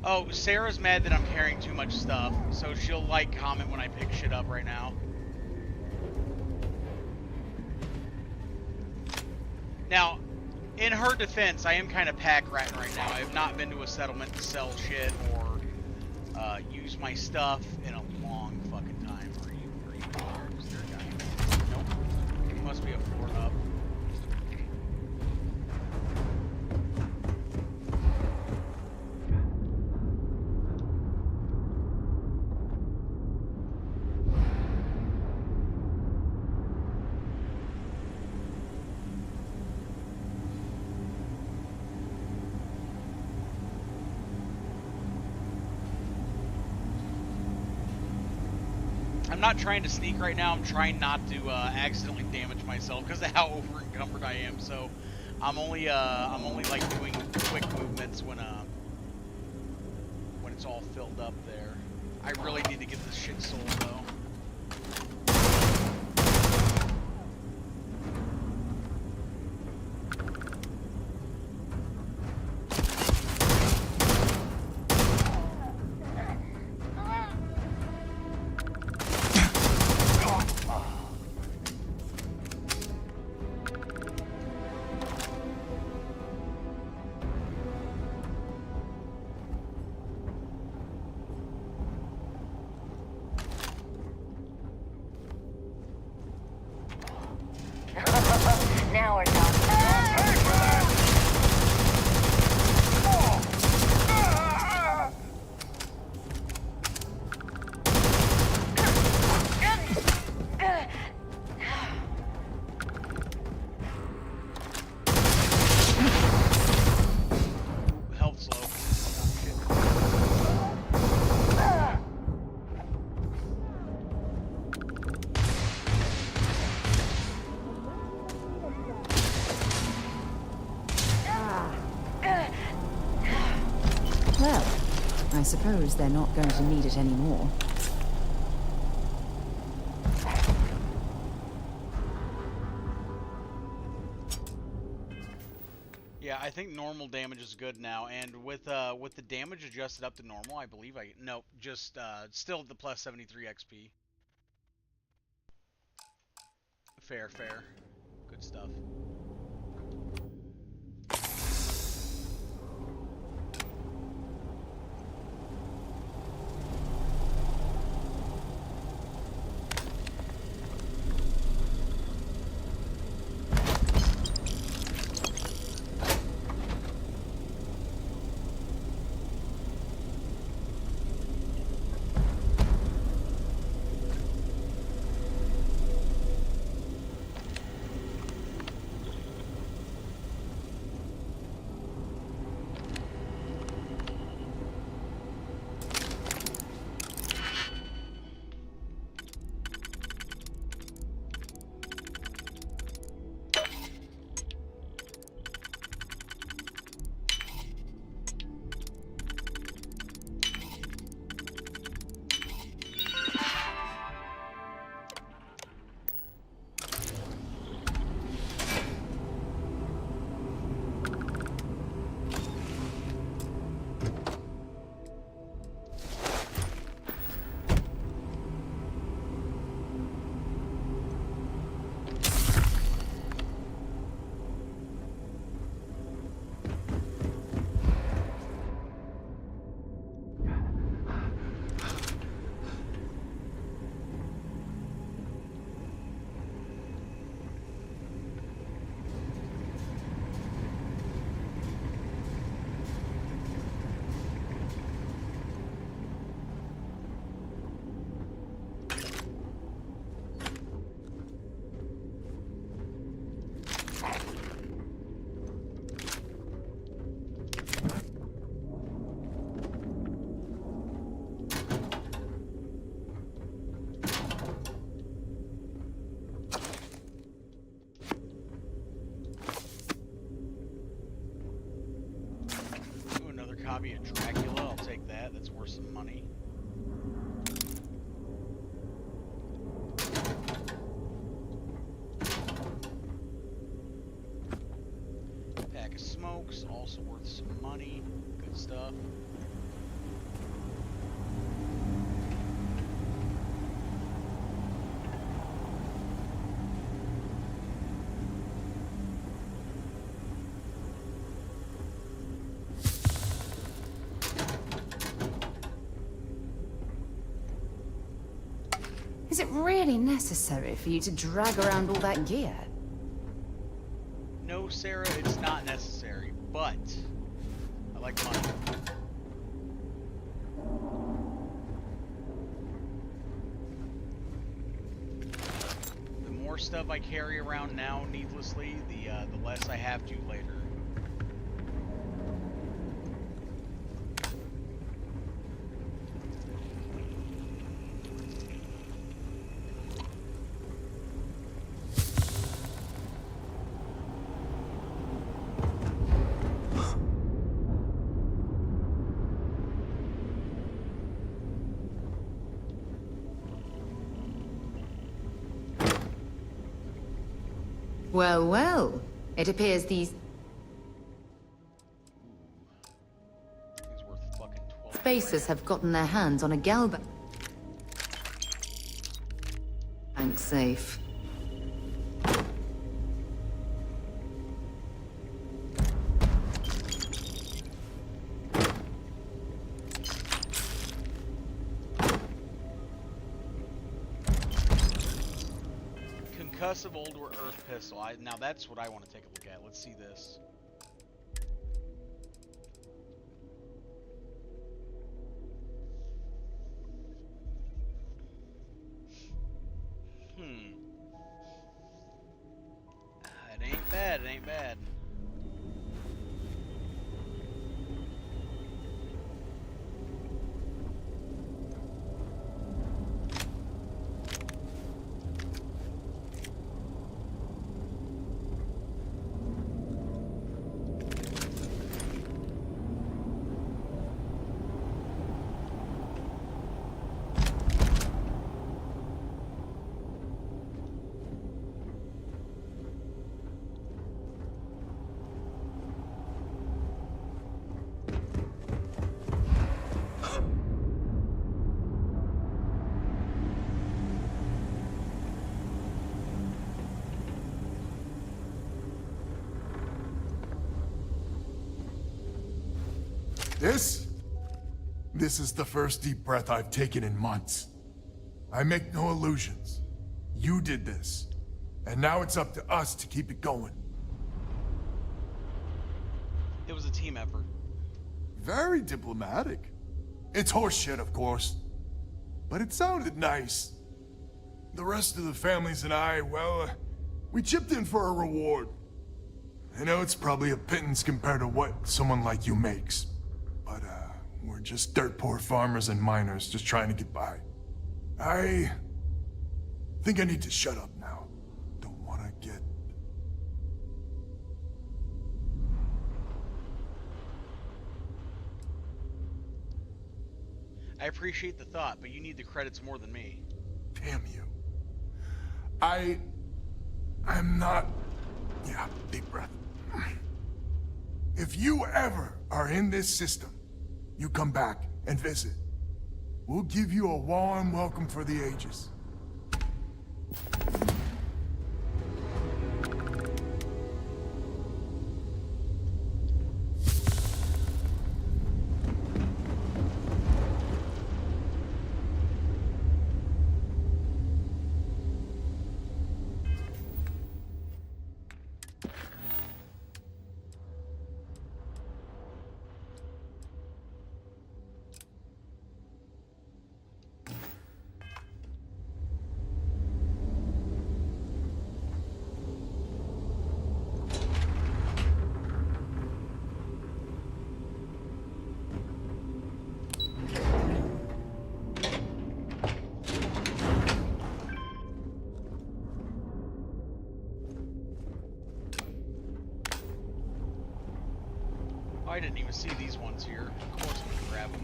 Oh, Sarah's mad that I'm carrying too much stuff, so she'll like comment when I pick shit up right now. Now, in her defense, I am kind of pack ratting right now. I have not been to a settlement to sell shit or use my stuff in a long fucking time. Are you there? Is there a guy? Nope. It must be a floor up. I'm not trying to sneak right now. I'm trying not to accidentally damage myself because of how over encumbered I am. So I'm only like doing quick movements when it's all filled up there. I really need to get this shit sold though. suppose they're not going to need it anymore. Yeah, I think normal damage is good now, and with the damage adjusted up to normal, I believe nope, just still at the plus 73 XP. Fair, fair. Good stuff. Copy of Dracula, I'll take that. That's worth some money. Pack of smokes, also worth some money. Good stuff. Is it really necessary for you to drag around all that gear? No, Sarah, it's not necessary, but I like money. The more stuff I carry around now needlessly, the less I have to later. Well, well. It appears these Thing's worth fucking 12 spacers grand. have gotten their hands on a Galba bank safe. Concussive Old Earth Pistol. Now that's what I want to take a look at. Let's see this. It ain't bad, it ain't bad. This is the first deep breath I've taken in months. I make no illusions. You did this. And now it's up to us to keep it going. It was a team effort. Very diplomatic. It's horseshit, of course. But it sounded nice. The rest of the families and I, well, we chipped in for a reward. I know it's probably a pittance compared to what someone like you makes. But, we're just dirt poor farmers and miners just trying to get by. I think I need to shut up now. Don't want to get... I appreciate the thought, but you need the credits more than me. Damn you. I'm not... Yeah, deep breath. If you ever are in this system, you come back and visit. We'll give you a warm welcome for the ages. I didn't even see these ones here. Of course I'm gonna grab them.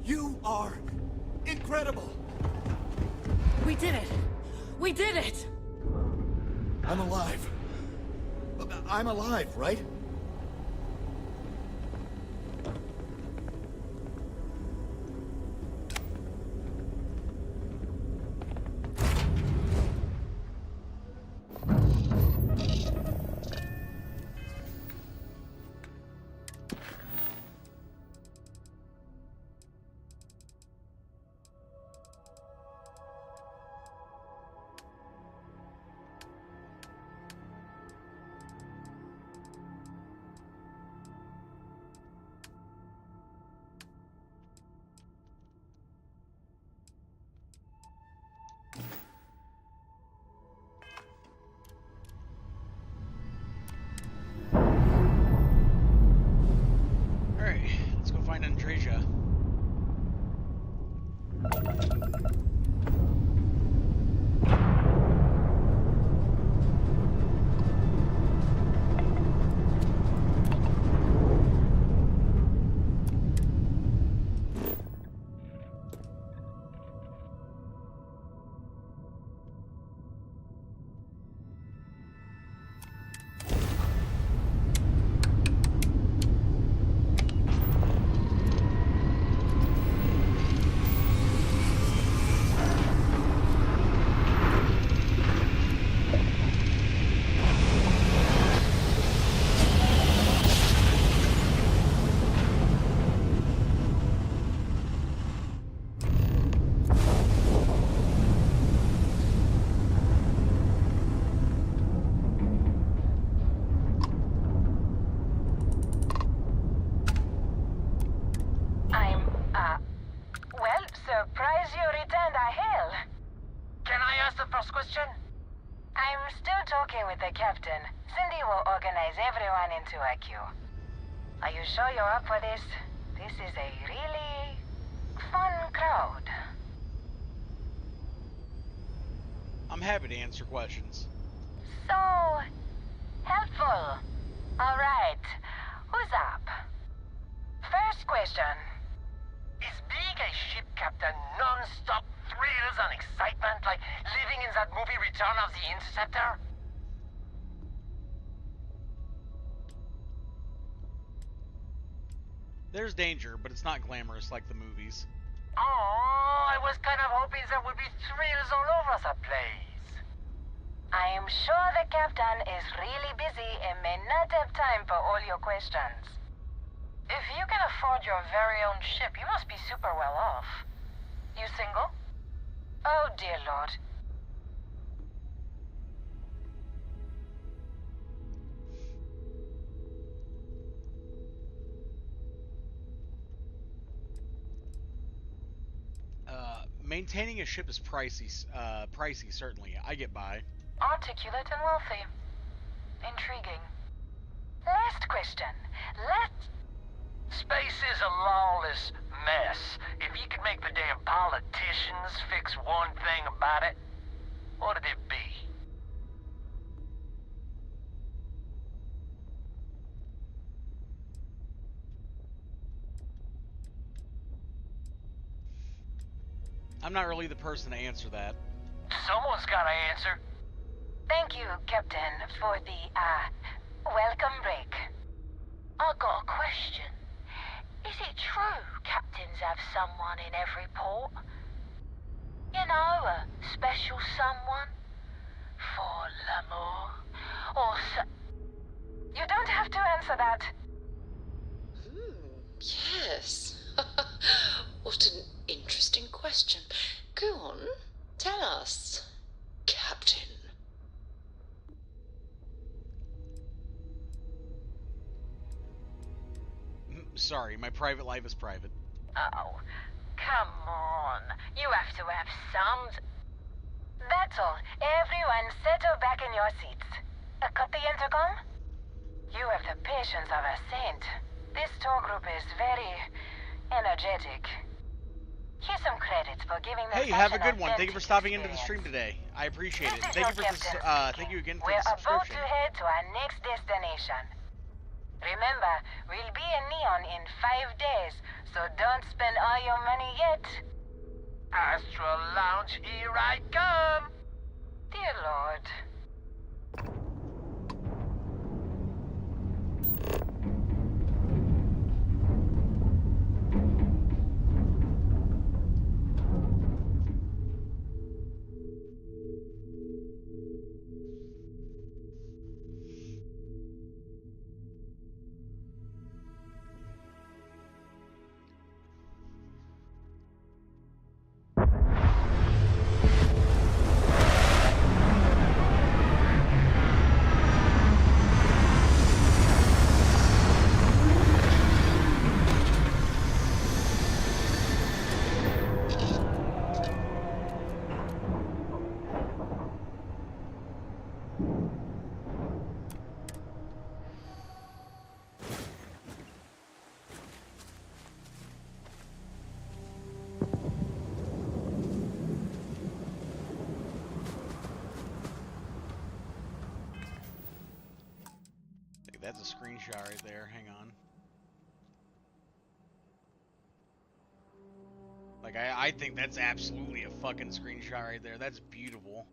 You are incredible. We did it! We did it! I'm alive. I'm alive, right? Andresia. Surprise you returned a hail. Can I ask the first question? I'm still talking with the captain. Cindy will organize everyone into a queue. Are you sure you're up for this? This is a really fun crowd. I'm happy to answer questions. So helpful. All right, who's up? First question. Is being a ship captain The non-stop thrills and excitement, like living in that movie Return of the Interceptor? There's danger, but it's not glamorous like the movies. Oh, I was kind of hoping there would be thrills all over the place. I am sure the captain is really busy and may not have time for all your questions. If you can afford your very own ship, you must be super well off. You single? Oh, dear Lord. Maintaining a ship is pricey, certainly. I get by. Articulate and wealthy. Intriguing. Last question. Space is a lawless mess. If you could make the damn politicians fix one thing about it, what'd it be? I'm not really the person to answer that. Someone's gotta answer. Thank you, Captain, for the, welcome break. I got a question. Is it true captains have someone in every port? You know, a special someone? For l'amour? Or You don't have to answer that. Yes. What an interesting question. Go on, tell us, Captain. Sorry, my private life is private. Oh, come on. You have to have some... That's all. Everyone settle back in your seats. Cut the intercom? You have the patience of a saint. This tour group is very energetic. Here's some credits for giving them Hey, have a such good an one. Thank you for authentic stopping into the experience. stream today. I appreciate it. This is Thank you your for this. captain Thank you again for We're the about subscription. to head to our next destination. Remember, we'll be in Neon in 5 days, so don't spend all your money yet. Astral Lounge, here I come! Dear Lord. That's a screenshot right there. Hang on. Like, I think that's absolutely a fucking screenshot right there. That's beautiful.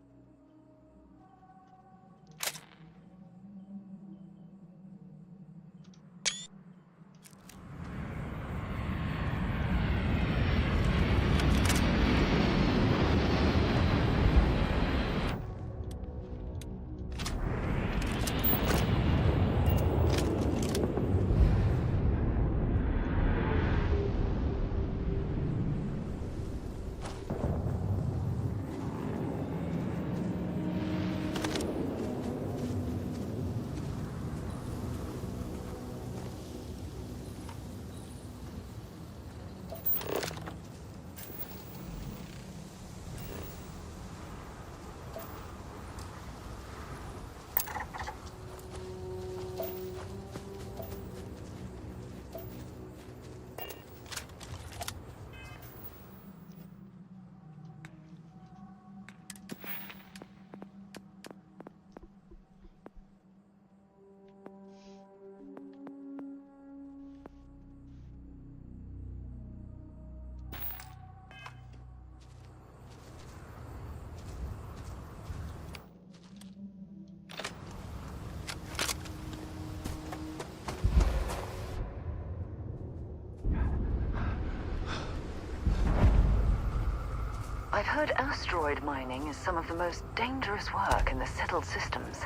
I've heard asteroid mining is some of the most dangerous work in the settled systems.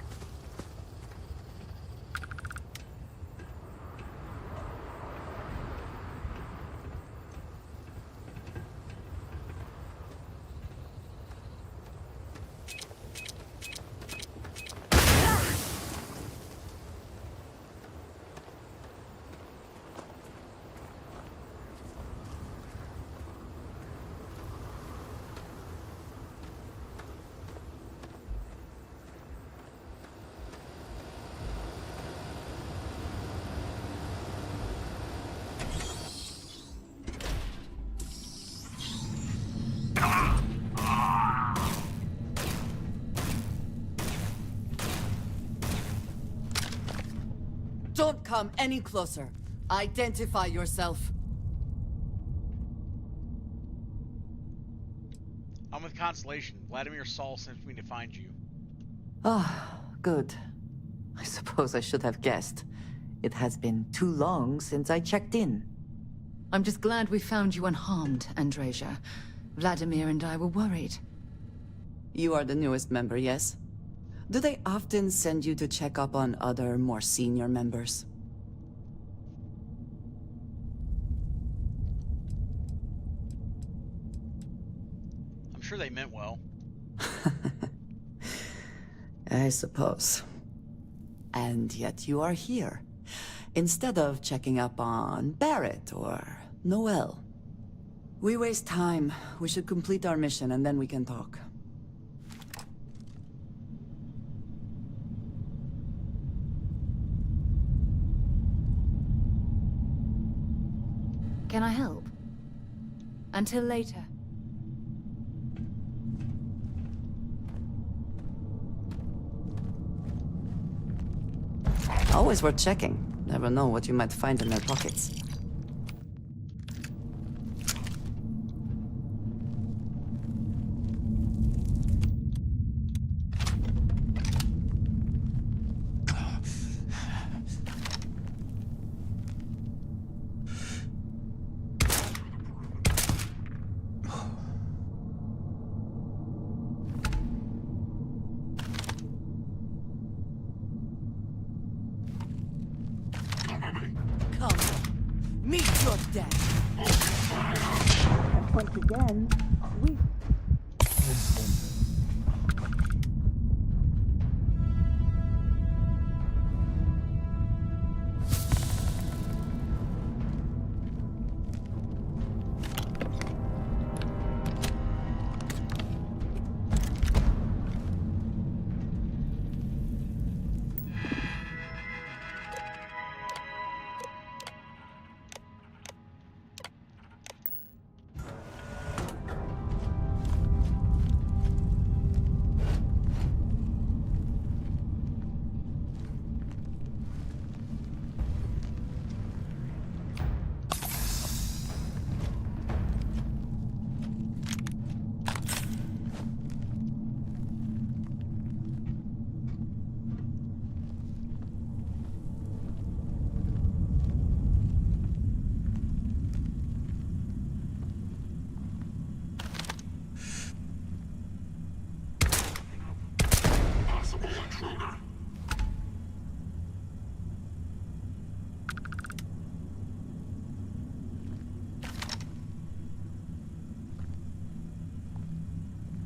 Don't come any closer. Identify yourself. I'm with Constellation. Vladimir Saul sent me to find you. Ah, good. I suppose I should have guessed. It has been too long since I checked in. I'm just glad we found you unharmed, Andreja. Vladimir and I were worried. You are the newest member, yes? Do they often send you to check up on other, more senior members? I'm sure they meant well. I suppose. And yet you are here, instead of checking up on Barrett or Noel. We waste time. We should complete our mission and then we can talk. Can I help? Until later. Always worth checking. Never know what you might find in their pockets. Come, meet your death. And once again, we...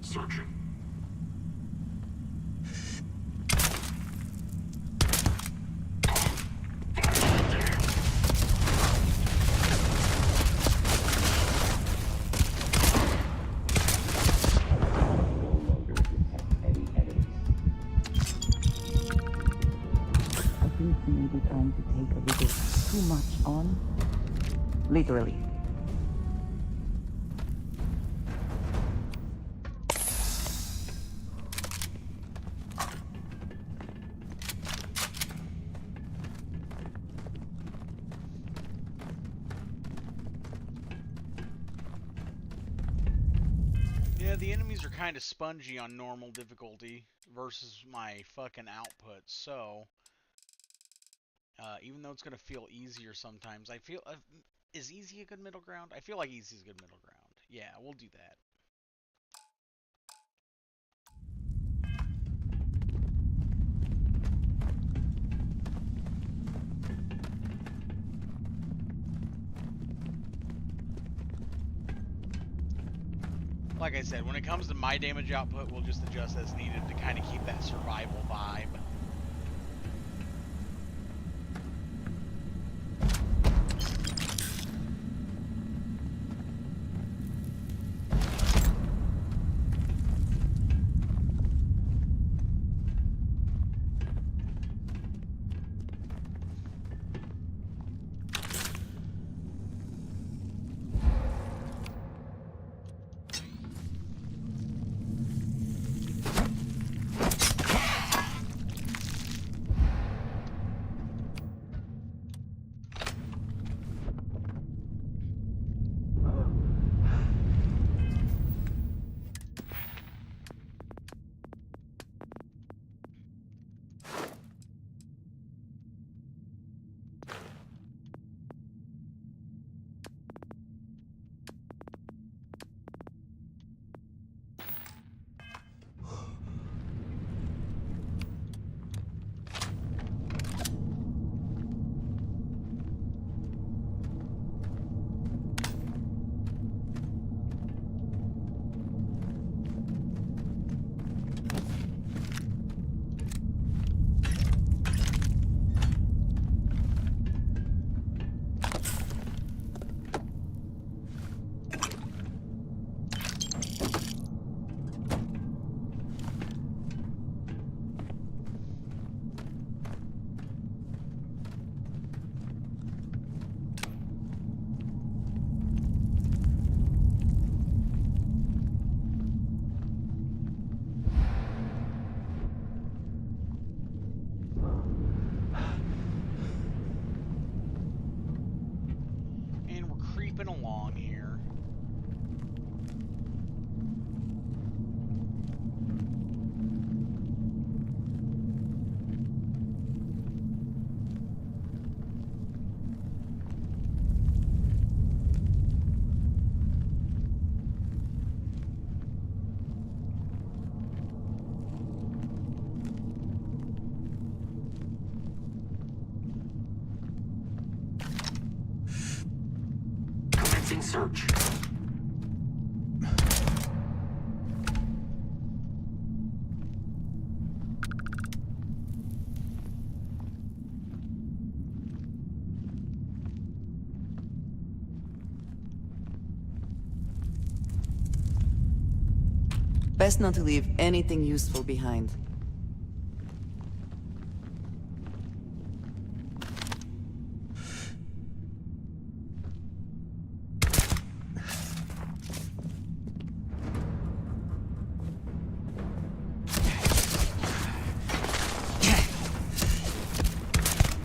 Searching. I think you may be trying to take a little too much on. Literally. Yeah, the enemies are kind of spongy on normal difficulty versus my fucking output, so even though it's going to feel easier sometimes, I feel... is easy a good middle ground? I feel like easy is a good middle ground. Yeah, we'll do that. like I said, when it comes to my damage output, we'll just adjust as needed to kind of keep that survival vibe. Creeping along here. Commencing search. Best not to leave anything useful behind.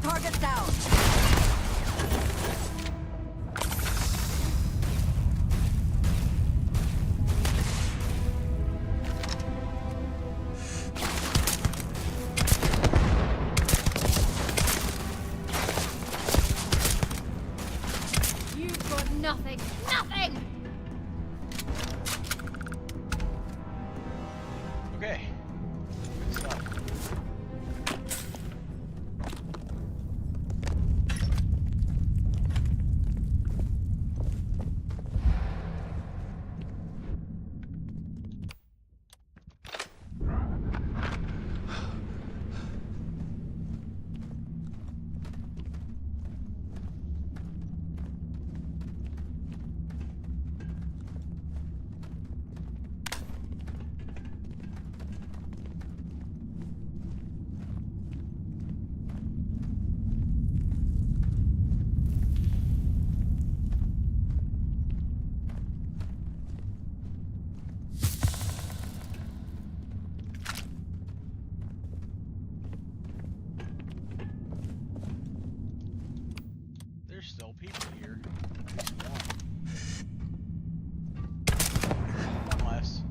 Target down. You've got nothing. Nothing! Okay. Good stuff. There's still people here. At least one. One less.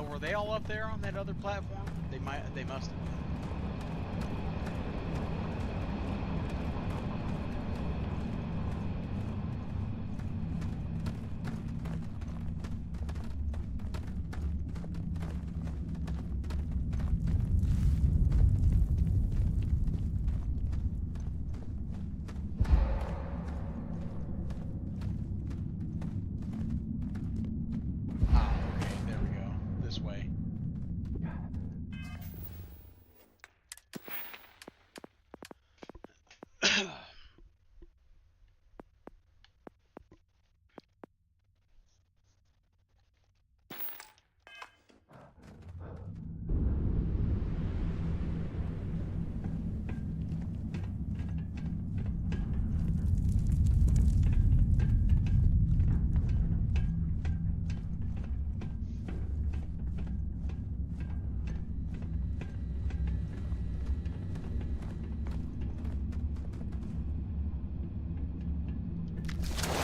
Were they all up there on that other platform? They must have been.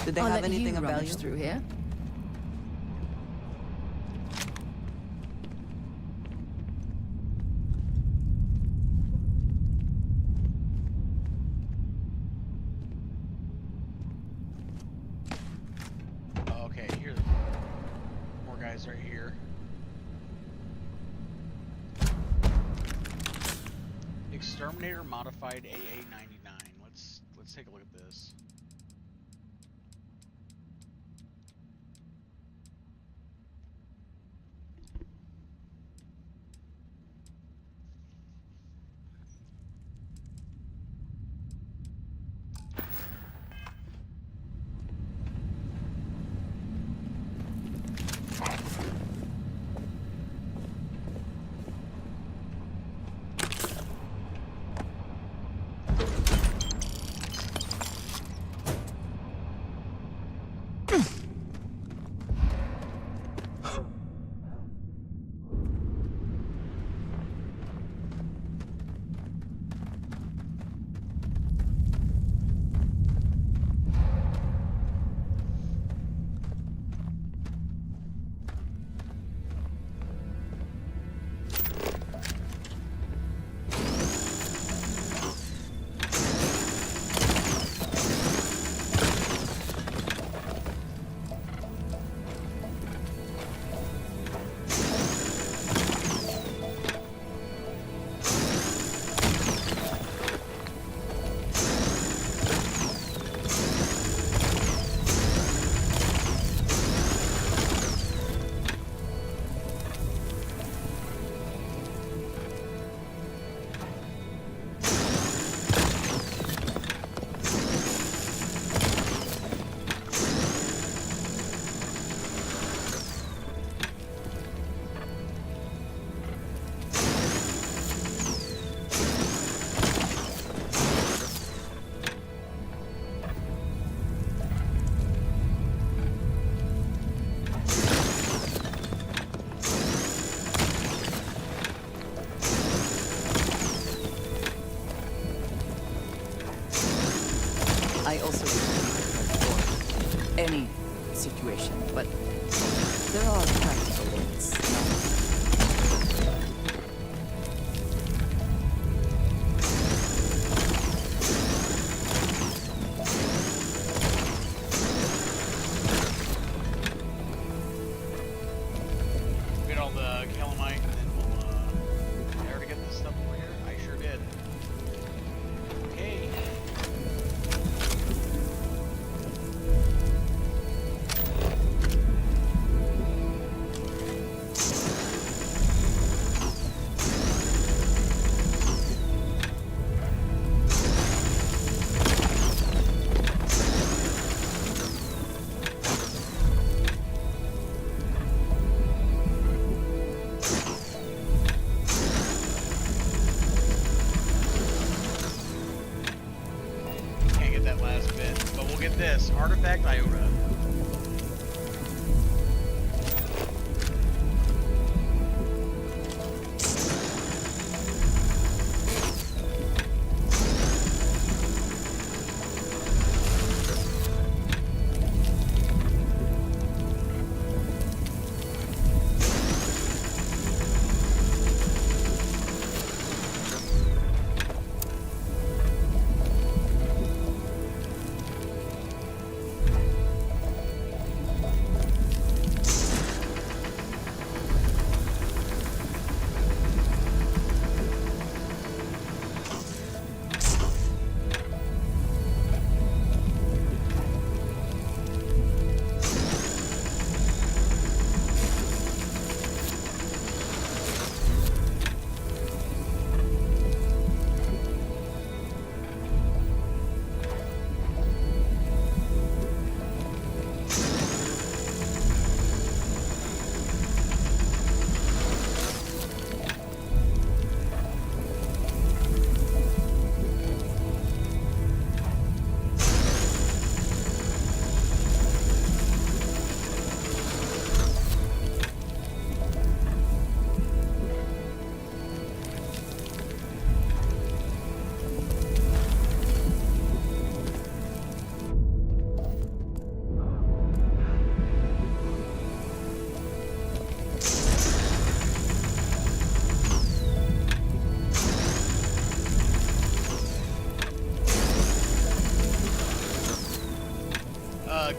Did they I'll have let anything you of rummage value? through here. Okay, here. More guys right here. Exterminator modified AA-99. Let's take a look at this. I also for any situation, but there are practical limits. Get all the calamite, and then we'll dare to get this stuff over here. I sure did. Okay. Can't get that last bit, but we'll get this artifact iota.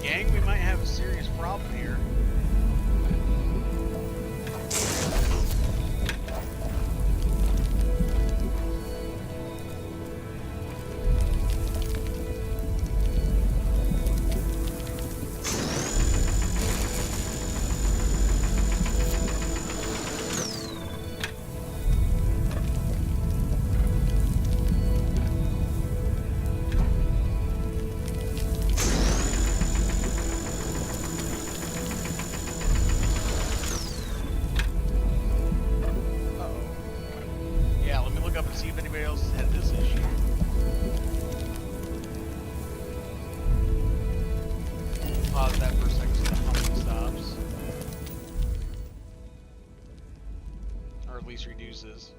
Gang, we might have a serious problem here. Reduces.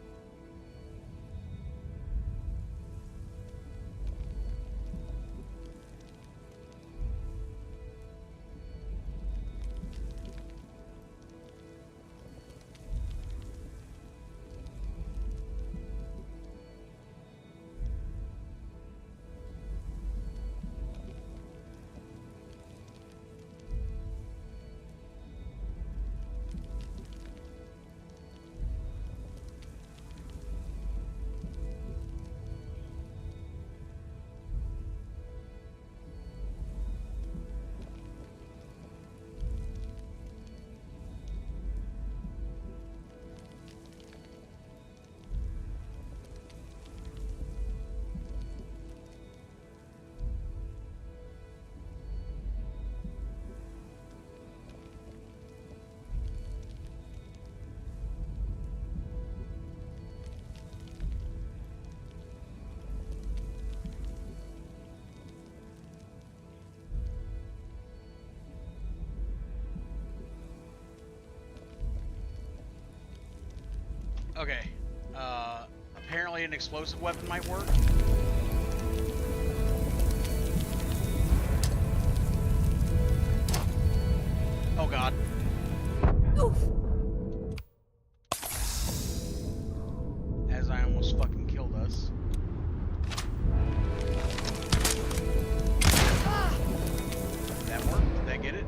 Okay. Apparently an explosive weapon might work. Oh god. Oof. As I almost fucking killed us. That worked? Did that get it?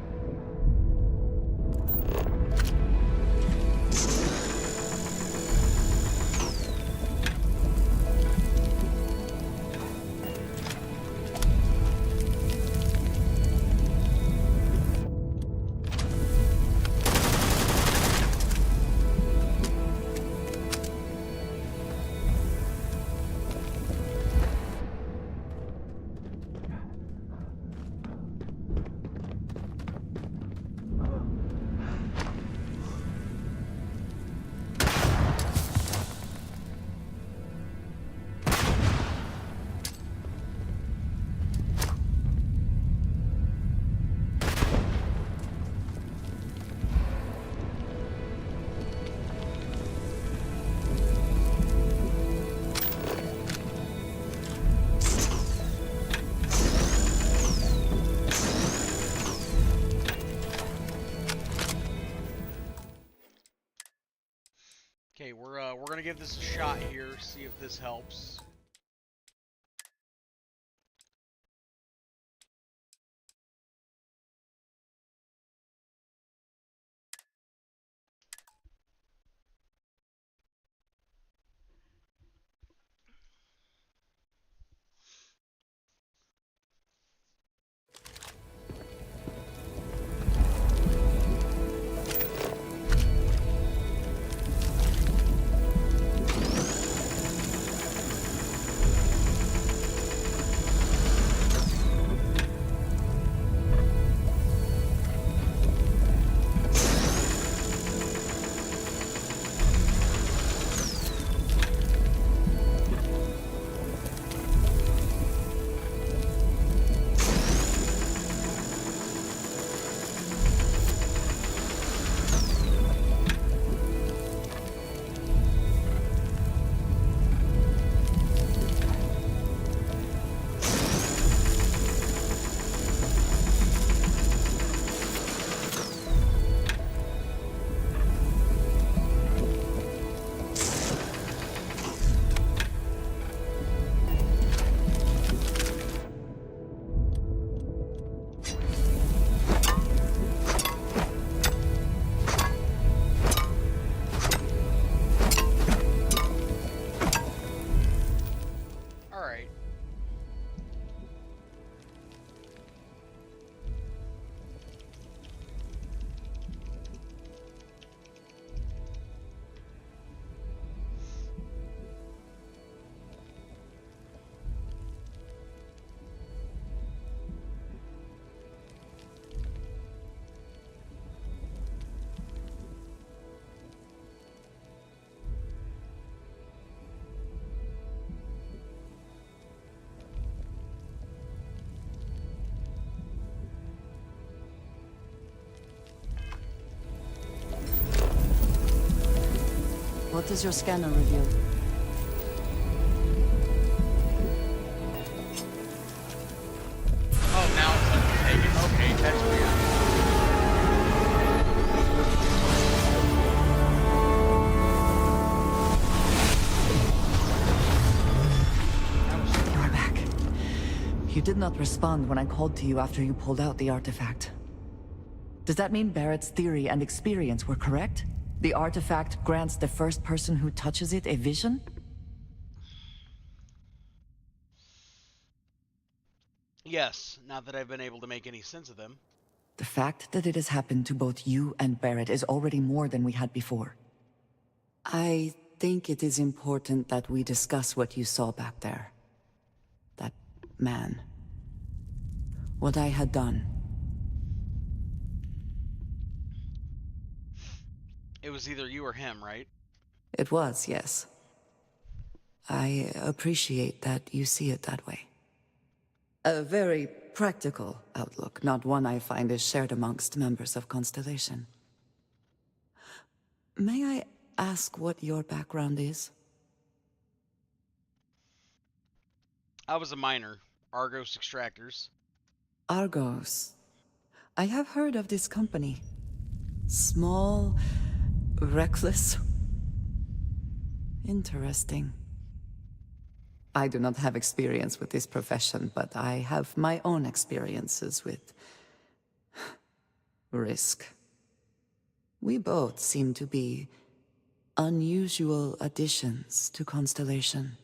Okay, we're gonna give this a shot here, see if this helps. What does your scanner reveal? Oh, now it's like taking. Okay, that's weird. You are back. You did not respond when I called to you after you pulled out the artifact. Does that mean Barrett's theory and experience were correct? The artifact grants the first person who touches it a vision? Yes, now that I've been able to make any sense of them. The fact that it has happened to both you and Barrett is already more than we had before. I think it is important that we discuss what you saw back there. That man. What I had done. It was either you or him, right? It was, yes. I appreciate that you see it that way. A very practical outlook, not one I find is shared amongst members of Constellation. May I ask what your background is? I was a miner. Argos Extractors. Argos. I have heard of this company. Small, reckless. Interesting. I do not have experience with this profession, but I have my own experiences with risk. We both seem to be unusual additions to Constellation.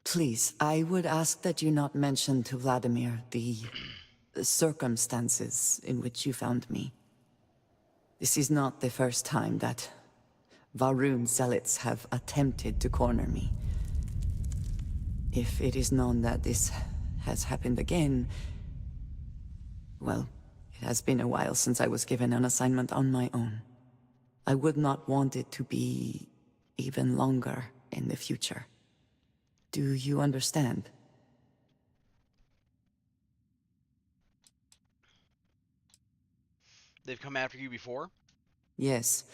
Please, I would ask that you not mention to Vladimir the circumstances in which you found me. This is not the first time that Varun zealots have attempted to corner me. If it is known that this has happened again, well, it has been a while since I was given an assignment on my own. I would not want it to be even longer in the future. Do you understand? They've come after you before? Yes.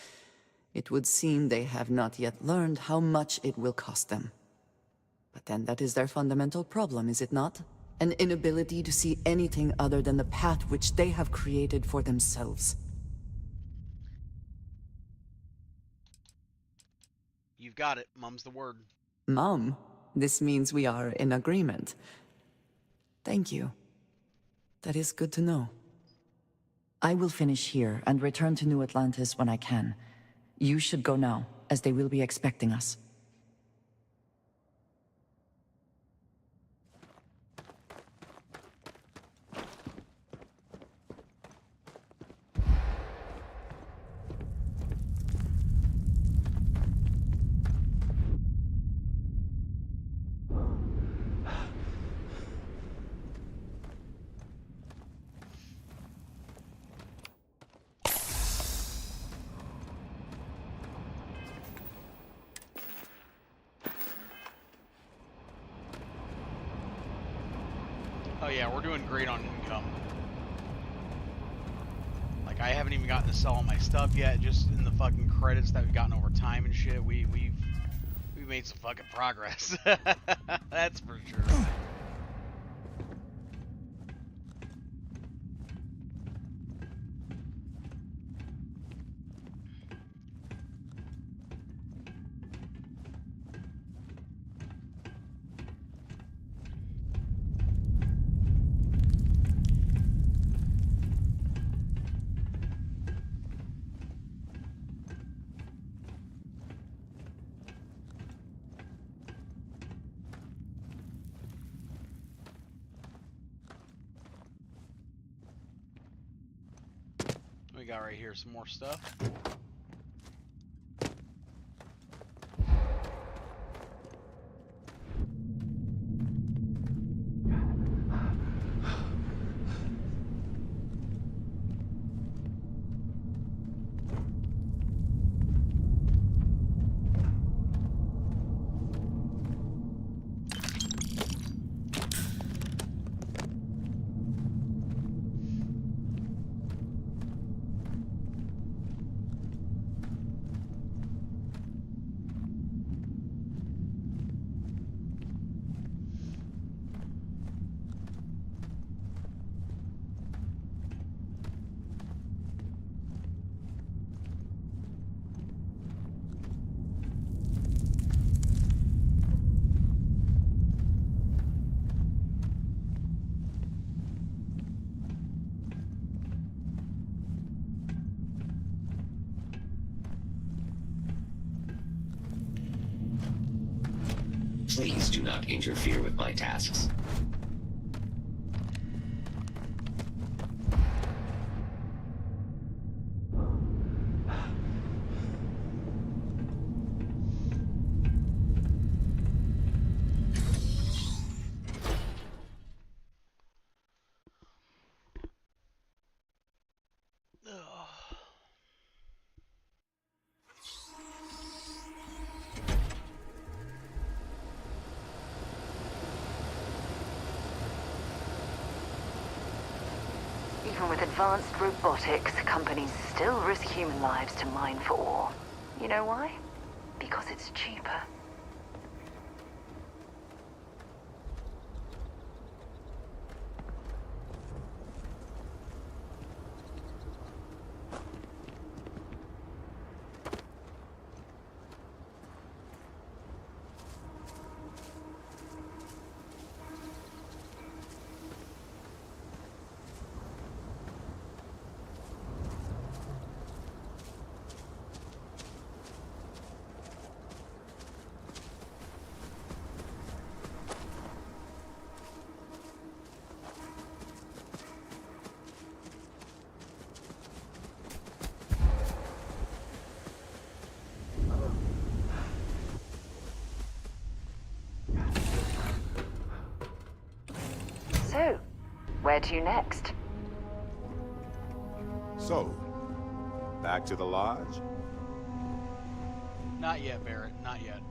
It would seem they have not yet learned how much it will cost them. But then that is their fundamental problem, is it not? An inability to see anything other than the path which they have created for themselves. You've got it. Mum's the word. Mom, this means we are in agreement. Thank you. That is good to know. I will finish here and return to New Atlantis when I can. You should go now, as they will be expecting us. Oh yeah, we're doing great on income. Like, I haven't even gotten to sell all my stuff yet, just in the fucking credits that we've gotten over time and shit, we've made some fucking progress. That's for sure. We got right here some more stuff. Please do not interfere with my tasks. Even with advanced robotics, companies still risk human lives to mine for ore. You know why? Because it's cheaper. So, where to next? So, back to the lodge? Not yet, Barrett. Not yet.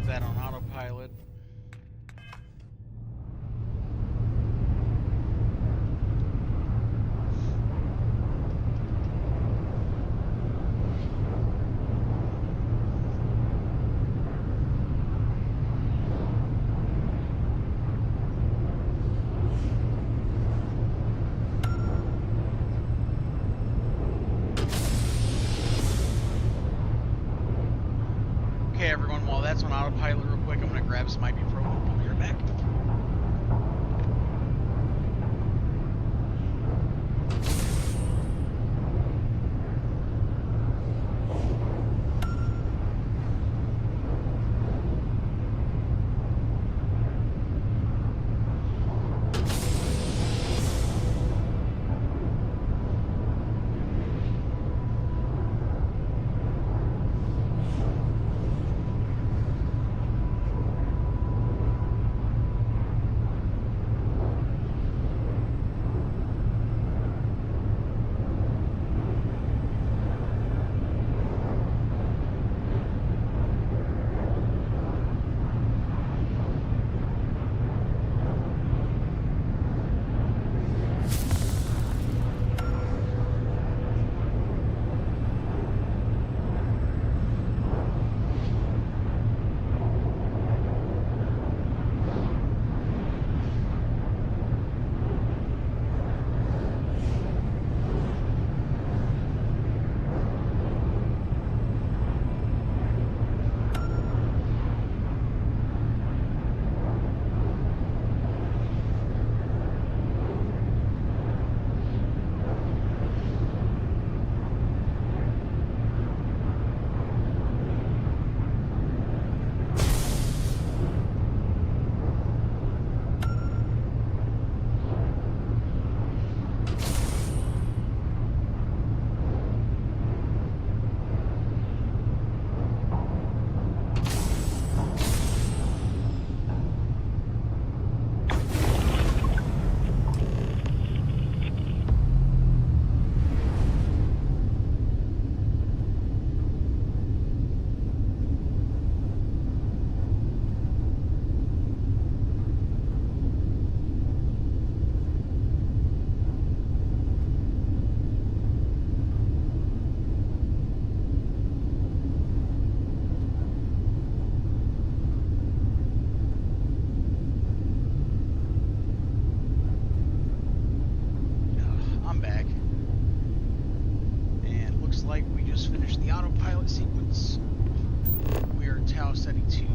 That on autopilot. Okay, everyone, while that's on autopilot real quick, I'm going to grab some ibuprofen. We'll be right back. autopilot sequence. We are Tau Steady 2.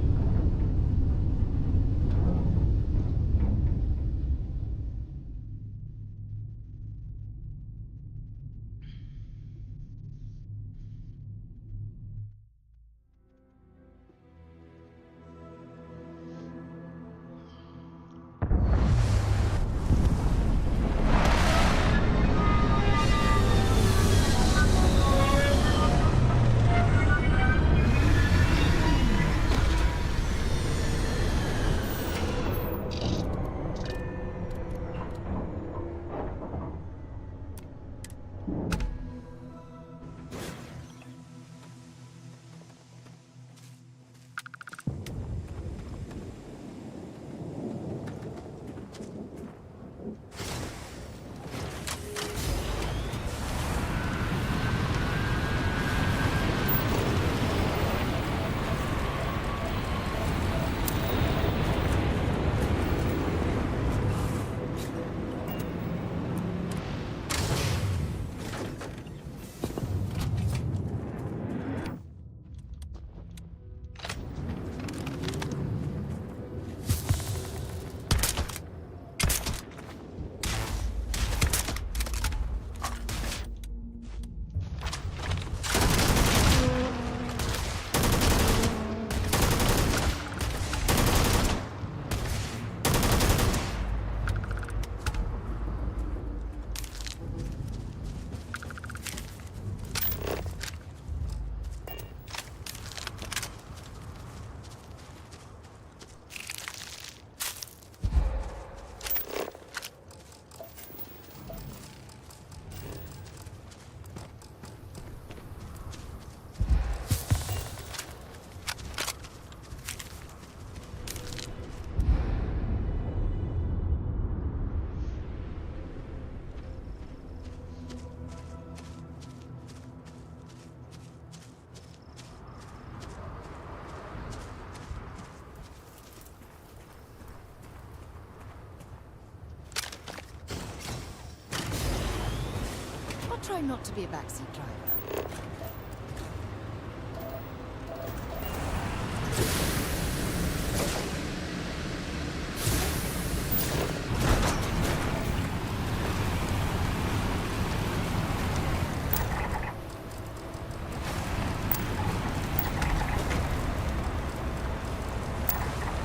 Try not to be a backseat driver.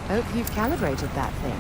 Hope you've calibrated that thing.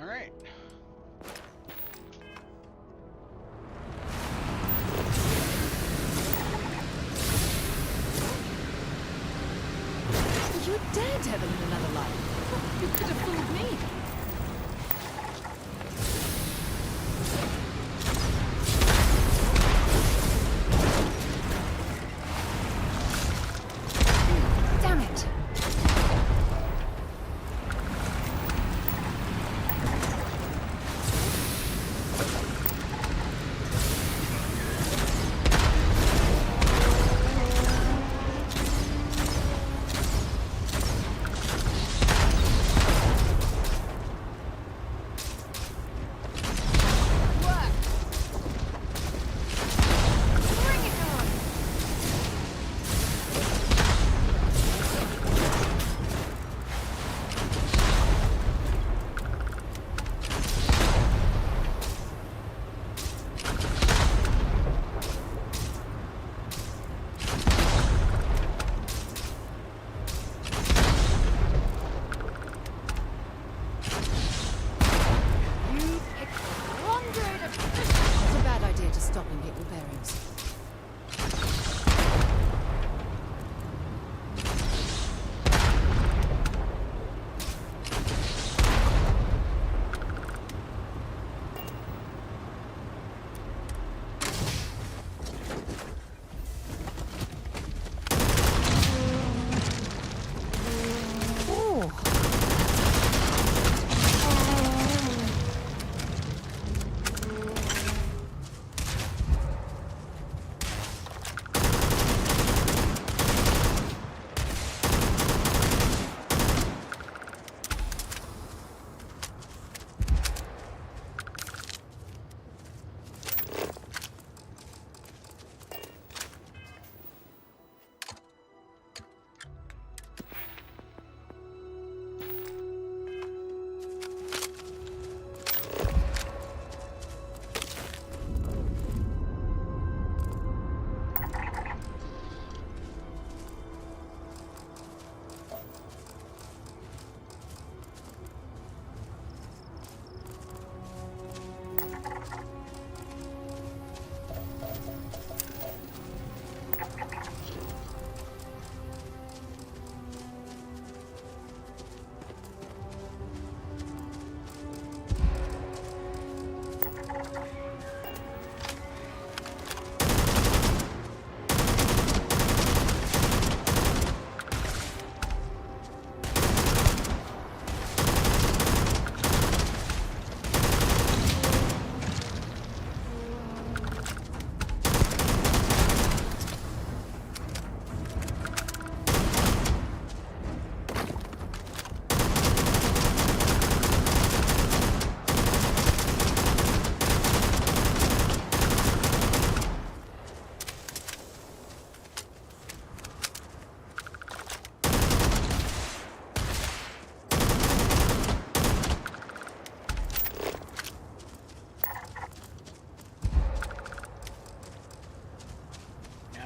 Alright. You're Daredevil in another life. You could have fooled me. Damn it. get your bearings.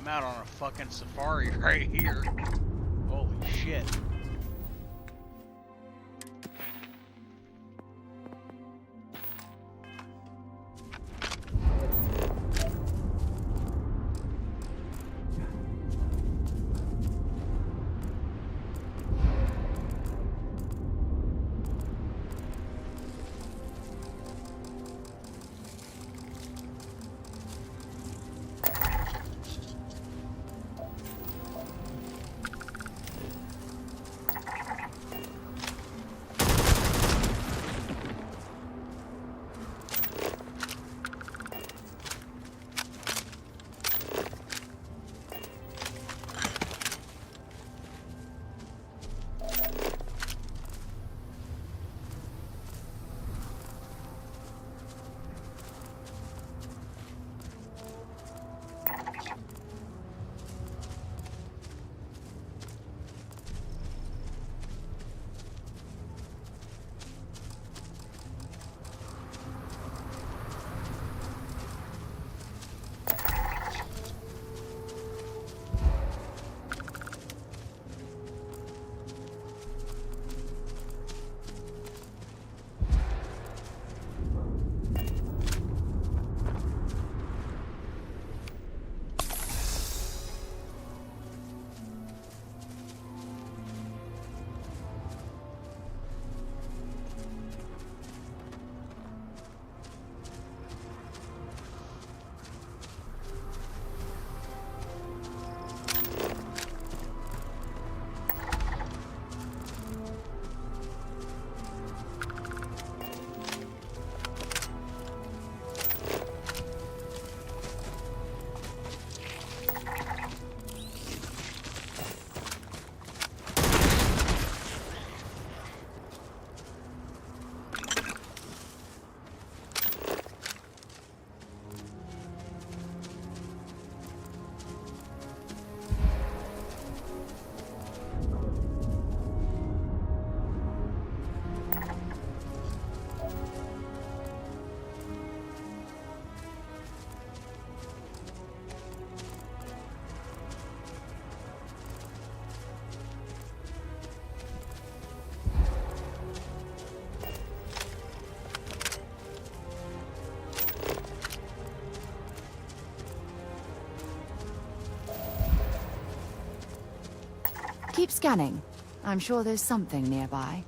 I'm out on a fucking safari right here. Holy shit. Keep scanning. I'm sure there's something nearby.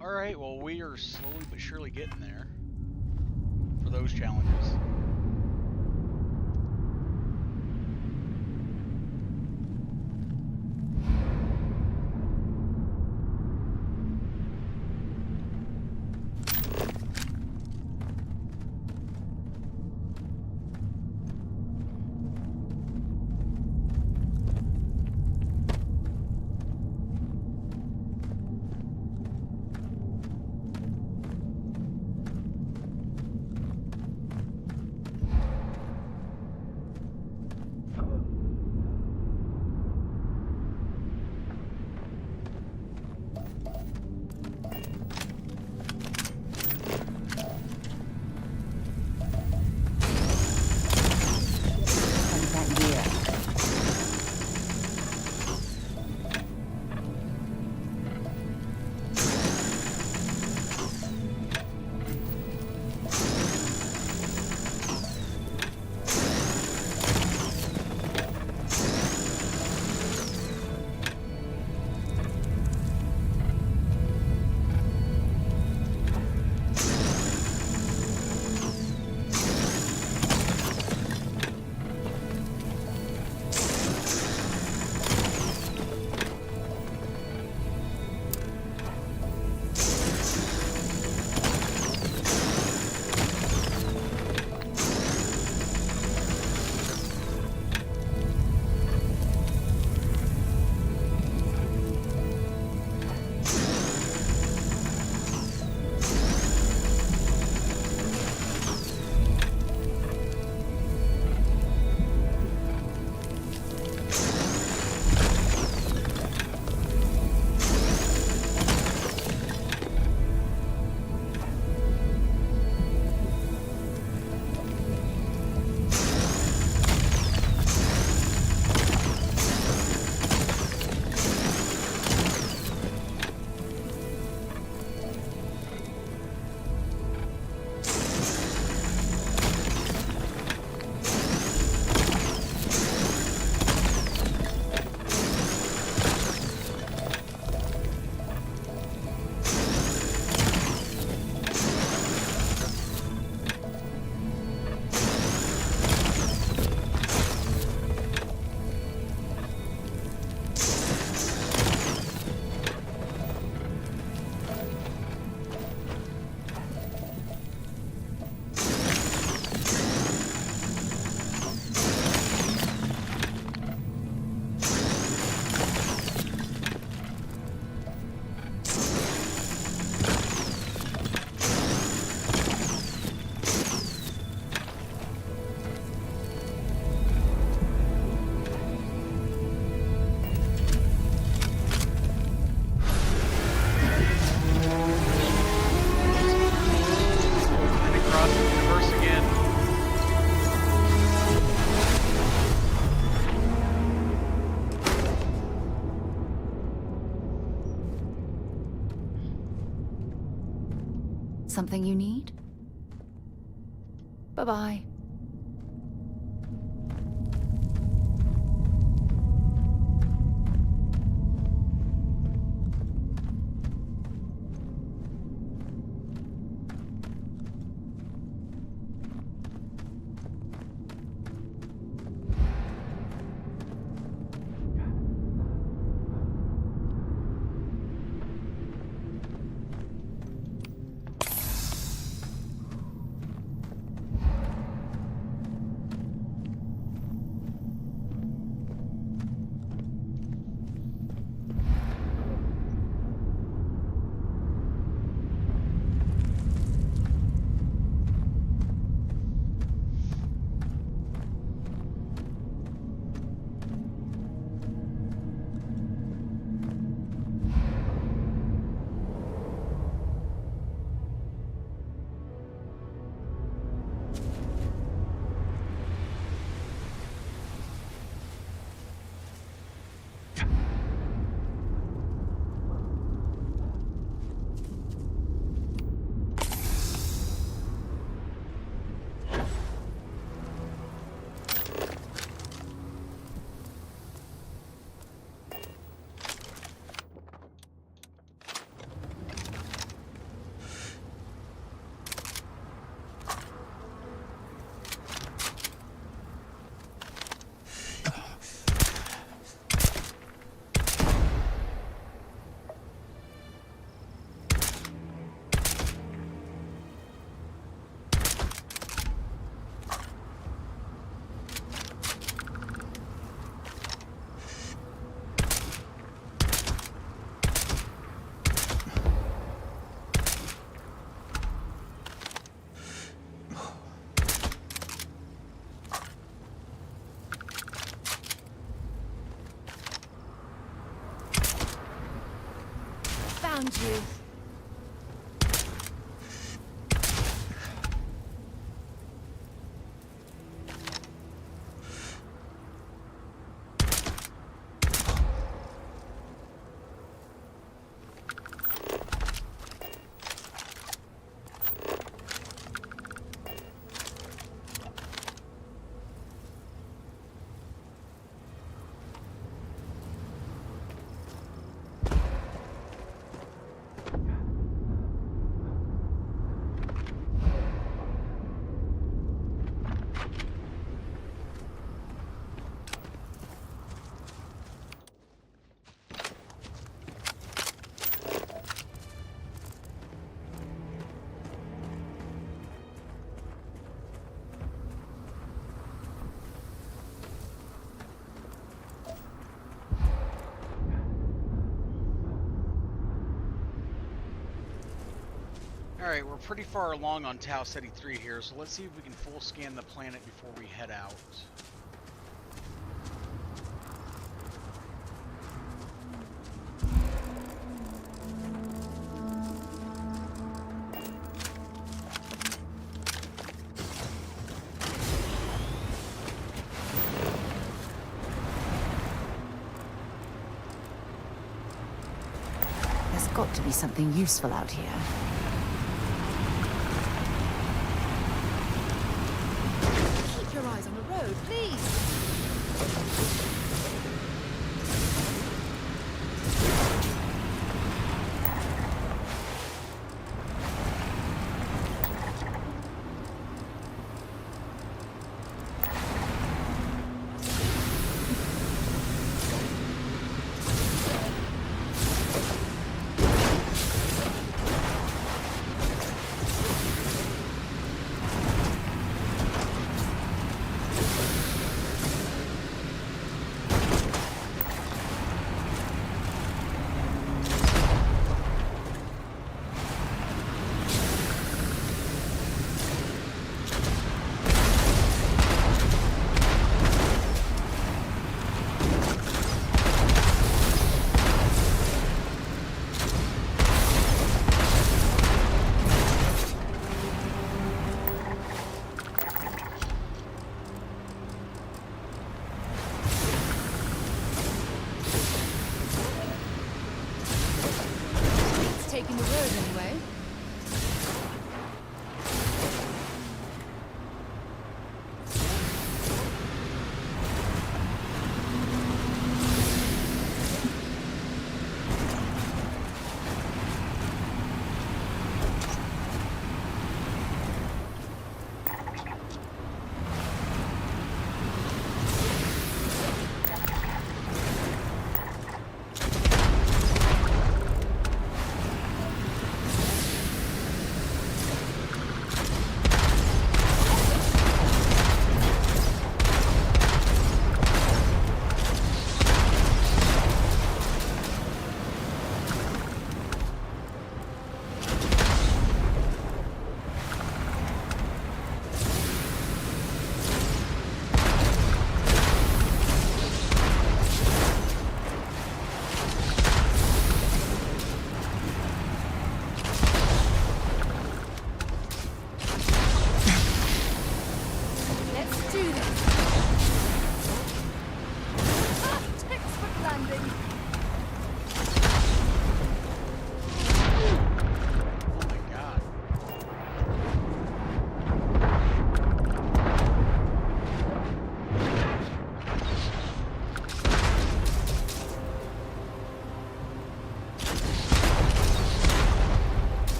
Alright, well, we are slowly but surely getting there for those challenges. Something you need? Bye-bye. Found you. Alright, we're pretty far along on Tau Ceti 3 here, so let's see if we can full scan the planet before we head out. There's got to be something useful out here. Keep your eyes on the road, please. Taking the road anyway.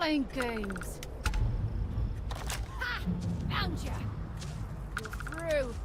playing games. Ha! Found ya! You're through.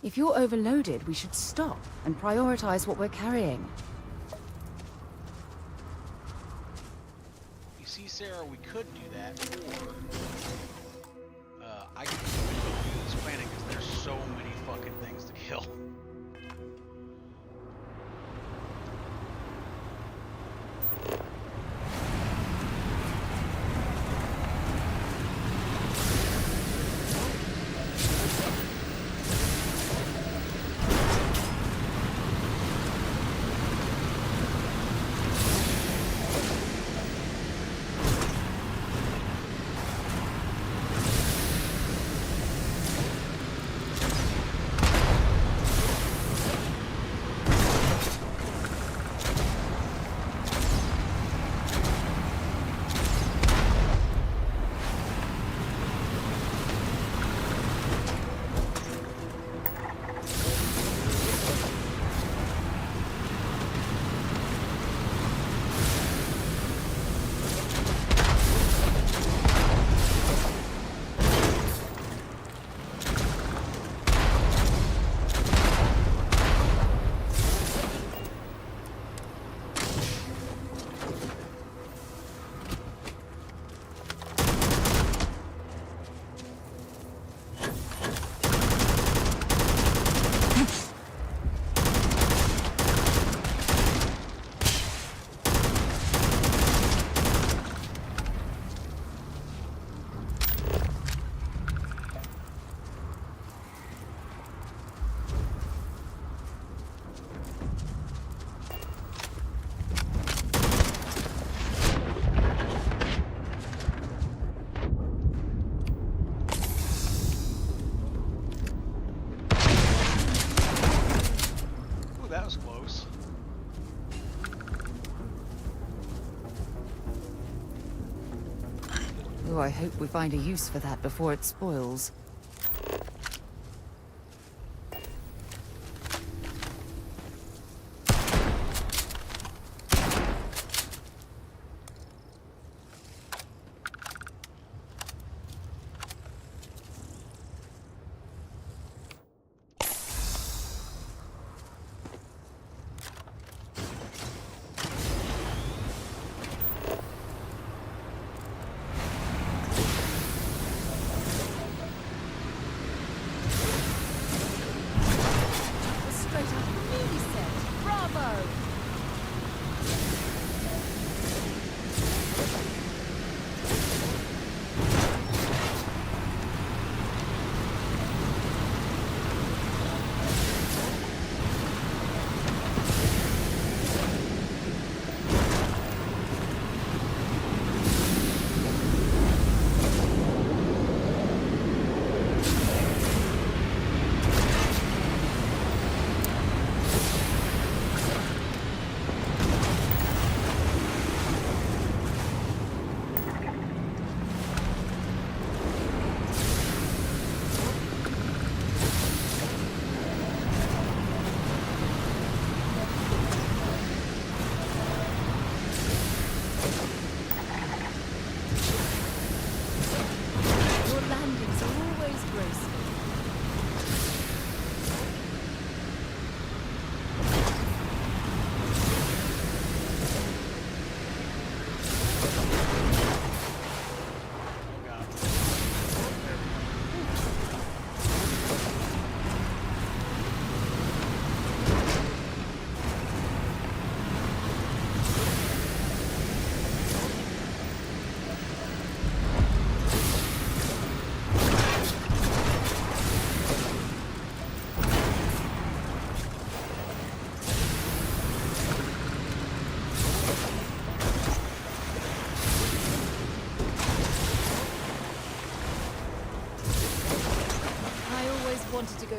If you're overloaded, we should stop and prioritize what we're carrying. You see, Sarah, we could do that, or I could do this planning because there's so many fucking things to kill. That was close. Oh, I hope we find a use for that before it spoils.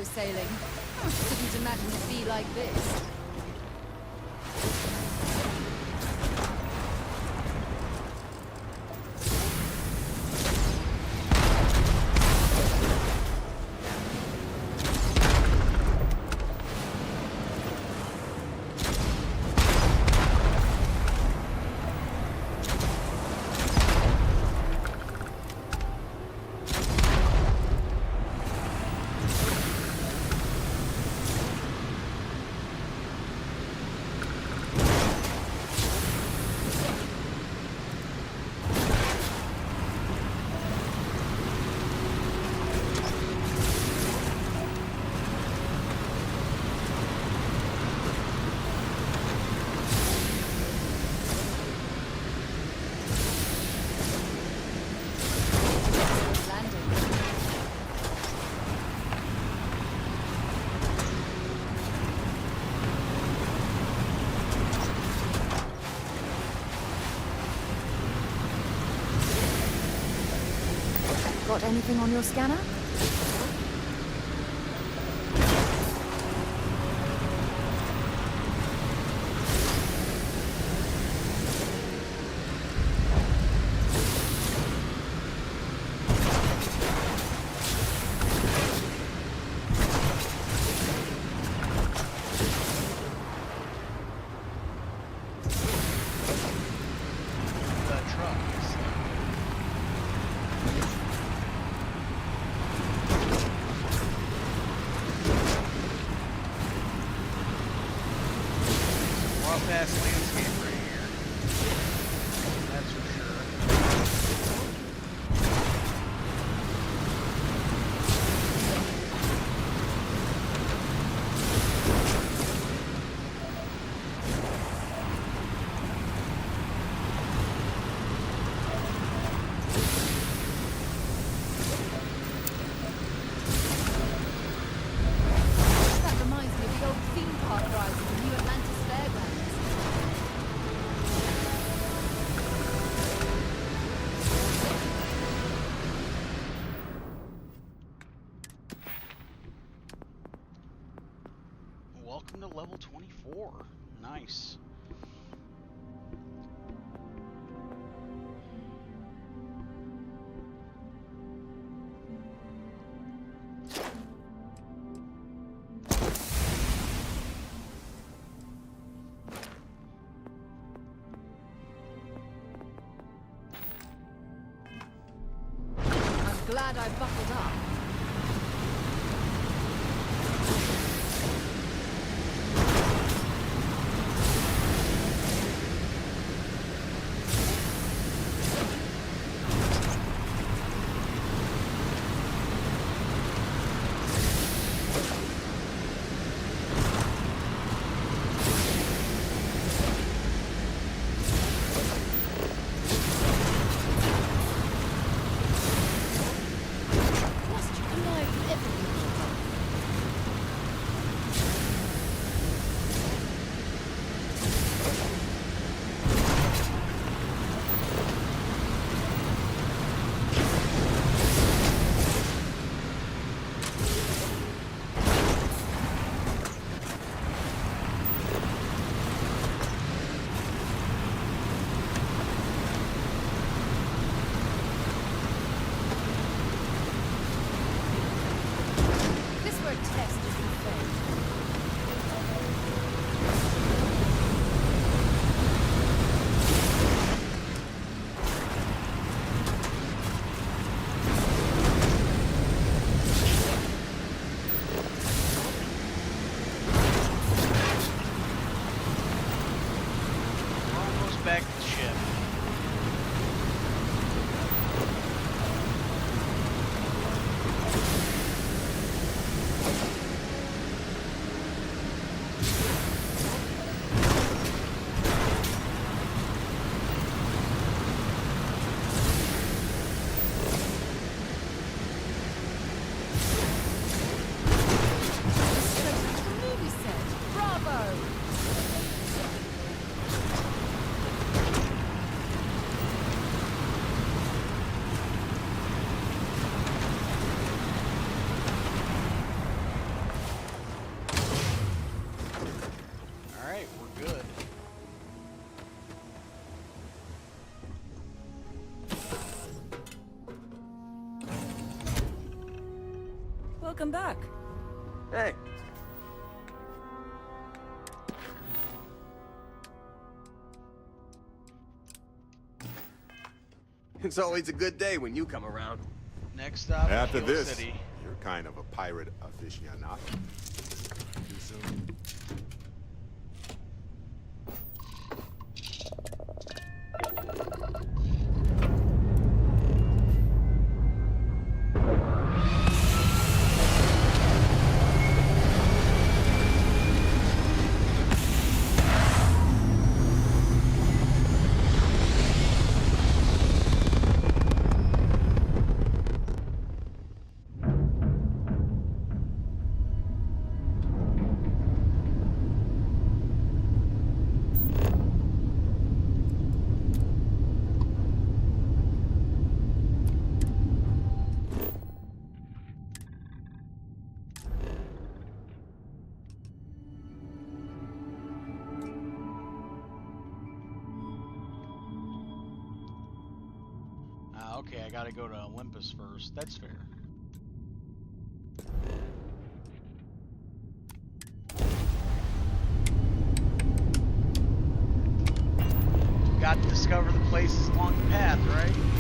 was sailing. I didn't imagine it'd be like this. Got anything on your scanner? Fast landscape right here. That's for sure. That reminds me of the old theme park rides at the New Atlantis Fairgrounds. Welcome to level 24. Nice. I'm glad I buckled up. Back to the ship. Movie set. Bravo! Welcome back. Hey. It's always a good day when you come around. Next stop, After Kilo this, City. you're kind of a pirate aficionado. Too soon? Okay, I gotta go to Olympus first. That's fair. Got to discover the places along the path, right?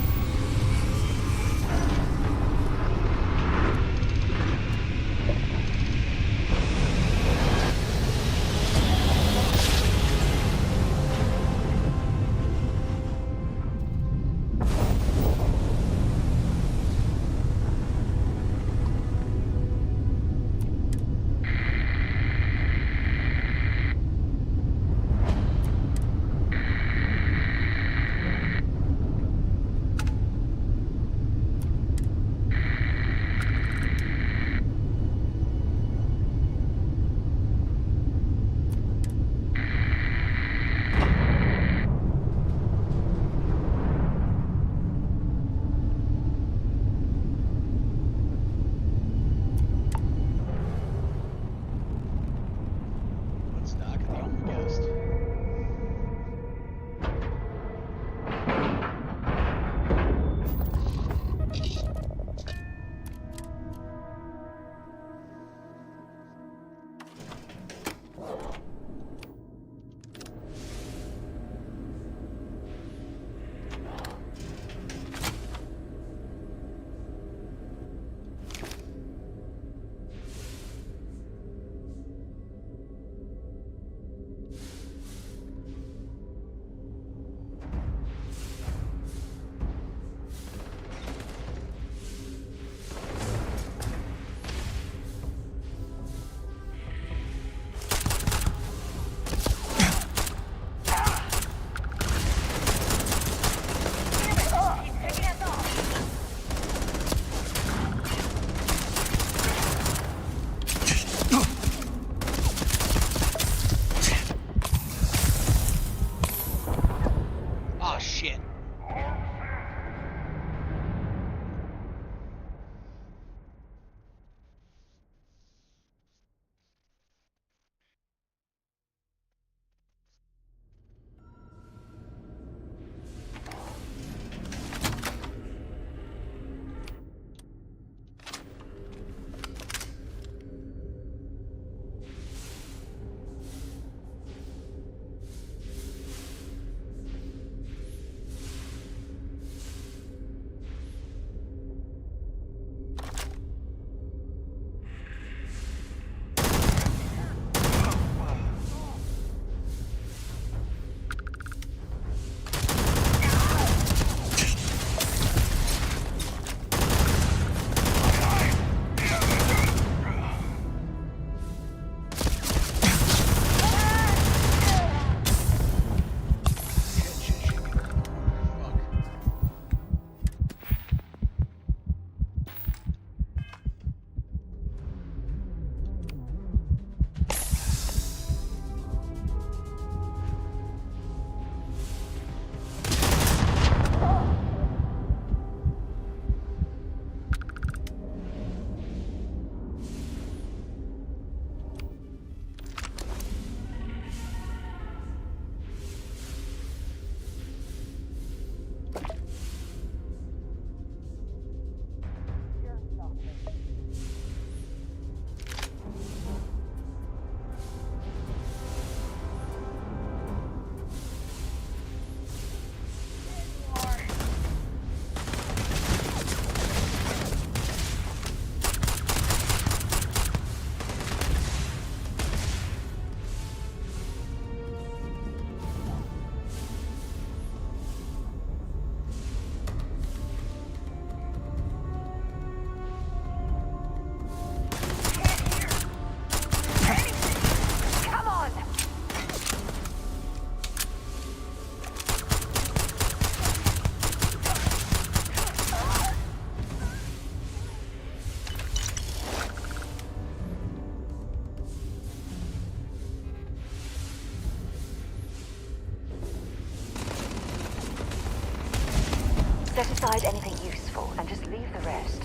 Set aside anything useful and just leave the rest.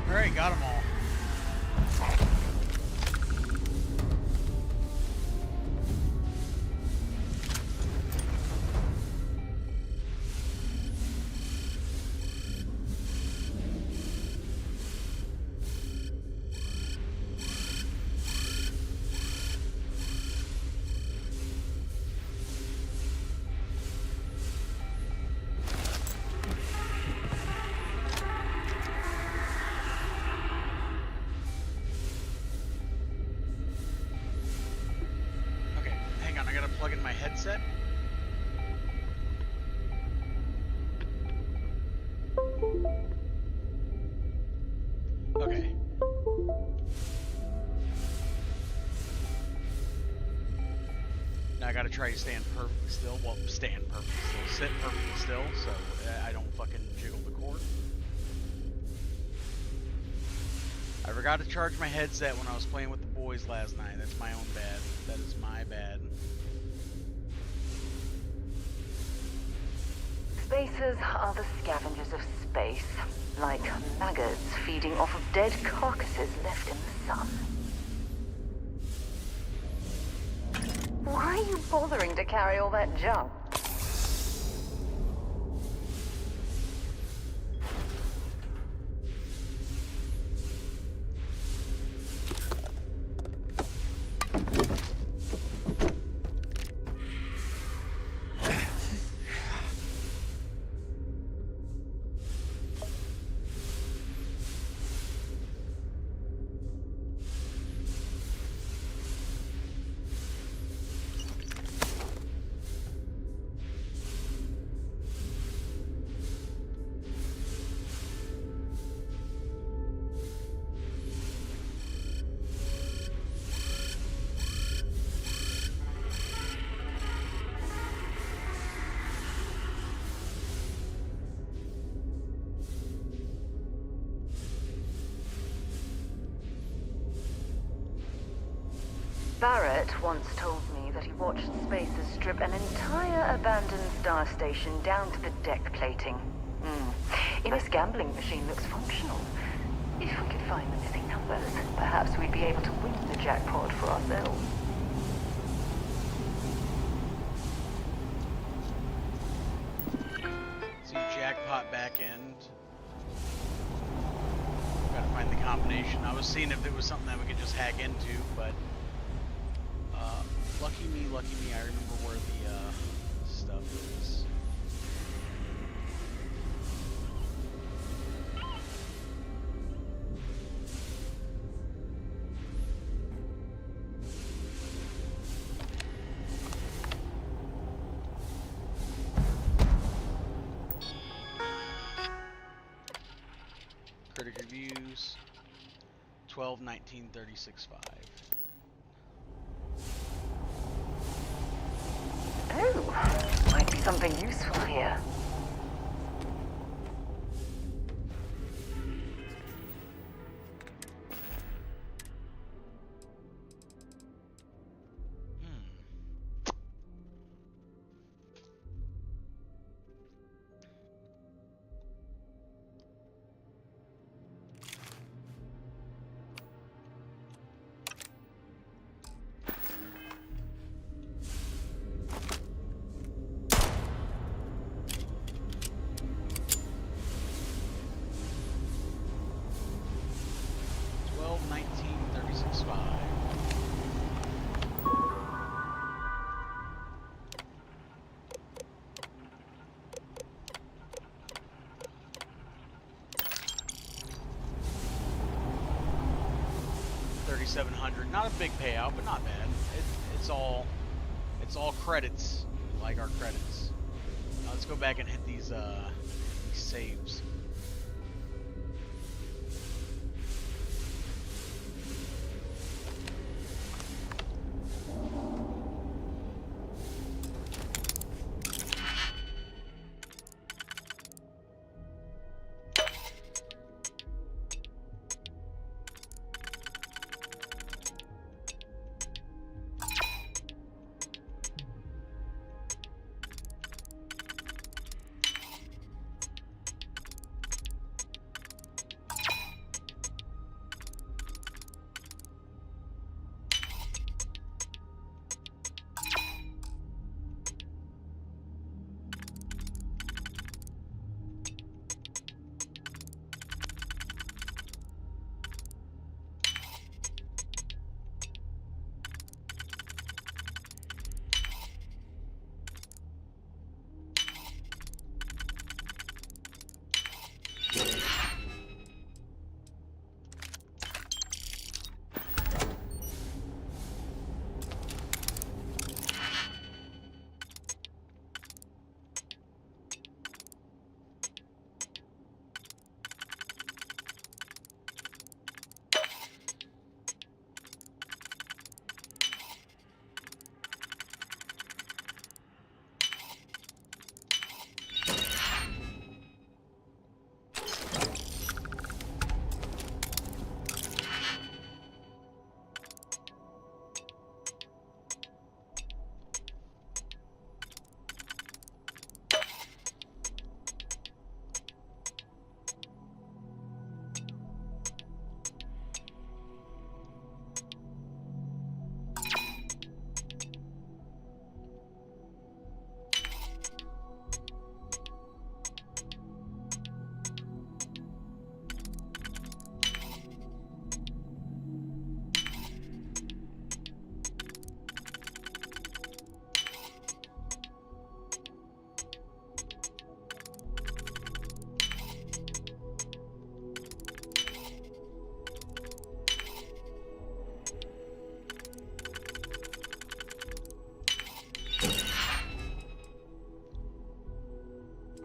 Alright, got them all. I gotta plug in my headset. Okay. Now I gotta try to stand perfectly still. Well, stand perfectly still. Sit perfectly still so I don't fucking jiggle the cord. I forgot to charge my headset when I was playing with the boys last night. That's my own bad. That is my bad. Spacers are the scavengers of space, like maggots feeding off of dead carcasses left in the sun. Why are you bothering to carry all that junk? Barrett once told me that he watched spacers strip an entire abandoned star station down to the deck plating. This gambling machine looks functional. If we could find the missing numbers, perhaps we'd be able to win the jackpot for ourselves. See, jackpot back end. Gotta find the combination. I was seeing if there was something that we could just hack into, but lucky me, I remember where the stuff is. Critic reviews 12/19/36/5. Oh, might be something useful here. $3,700. Not a big payout, but not bad. It's all credits. We like our credits. Now let's go back and hit these saves.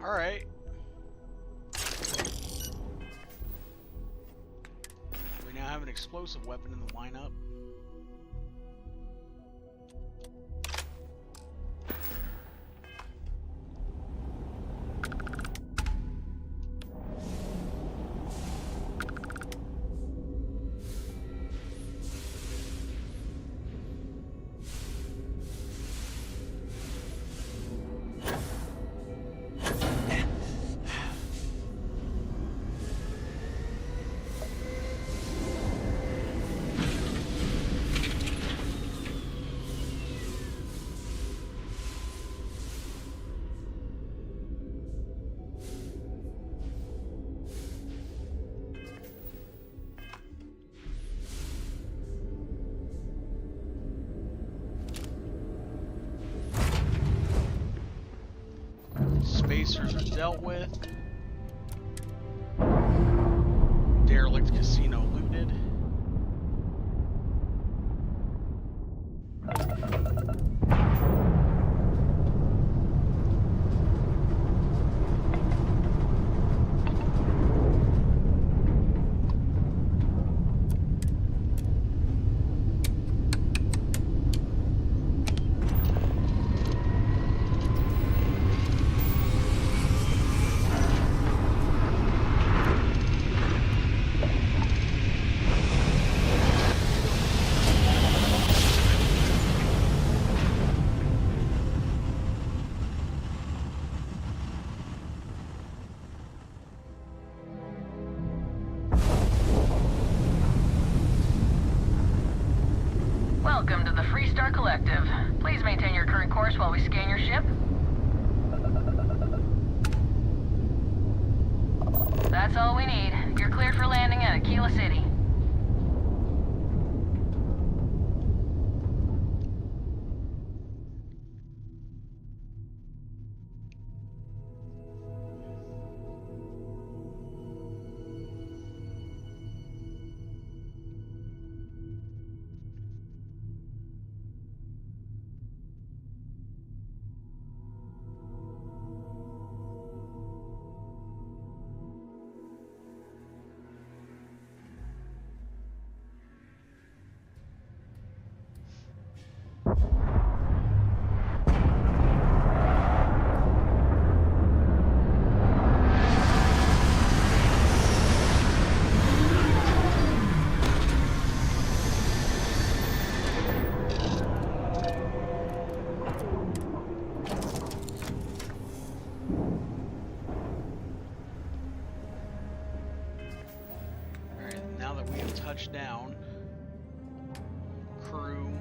Alright. We now have an explosive weapon in the lineup. Spacers are dealt with. Derelict casino looted. Welcome to the Freestar Collective. Please maintain your current course while we scan your ship. That's all we need. You're cleared for landing at Aquila City. We have touchdown. Crew.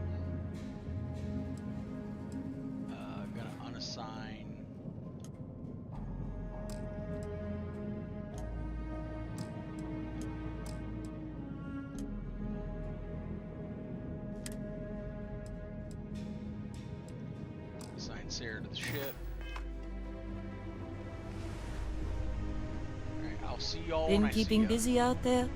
Gonna unassign. Assign Sarah to the ship. Alright, I'll see y'all when Been I see keeping ya. busy out there?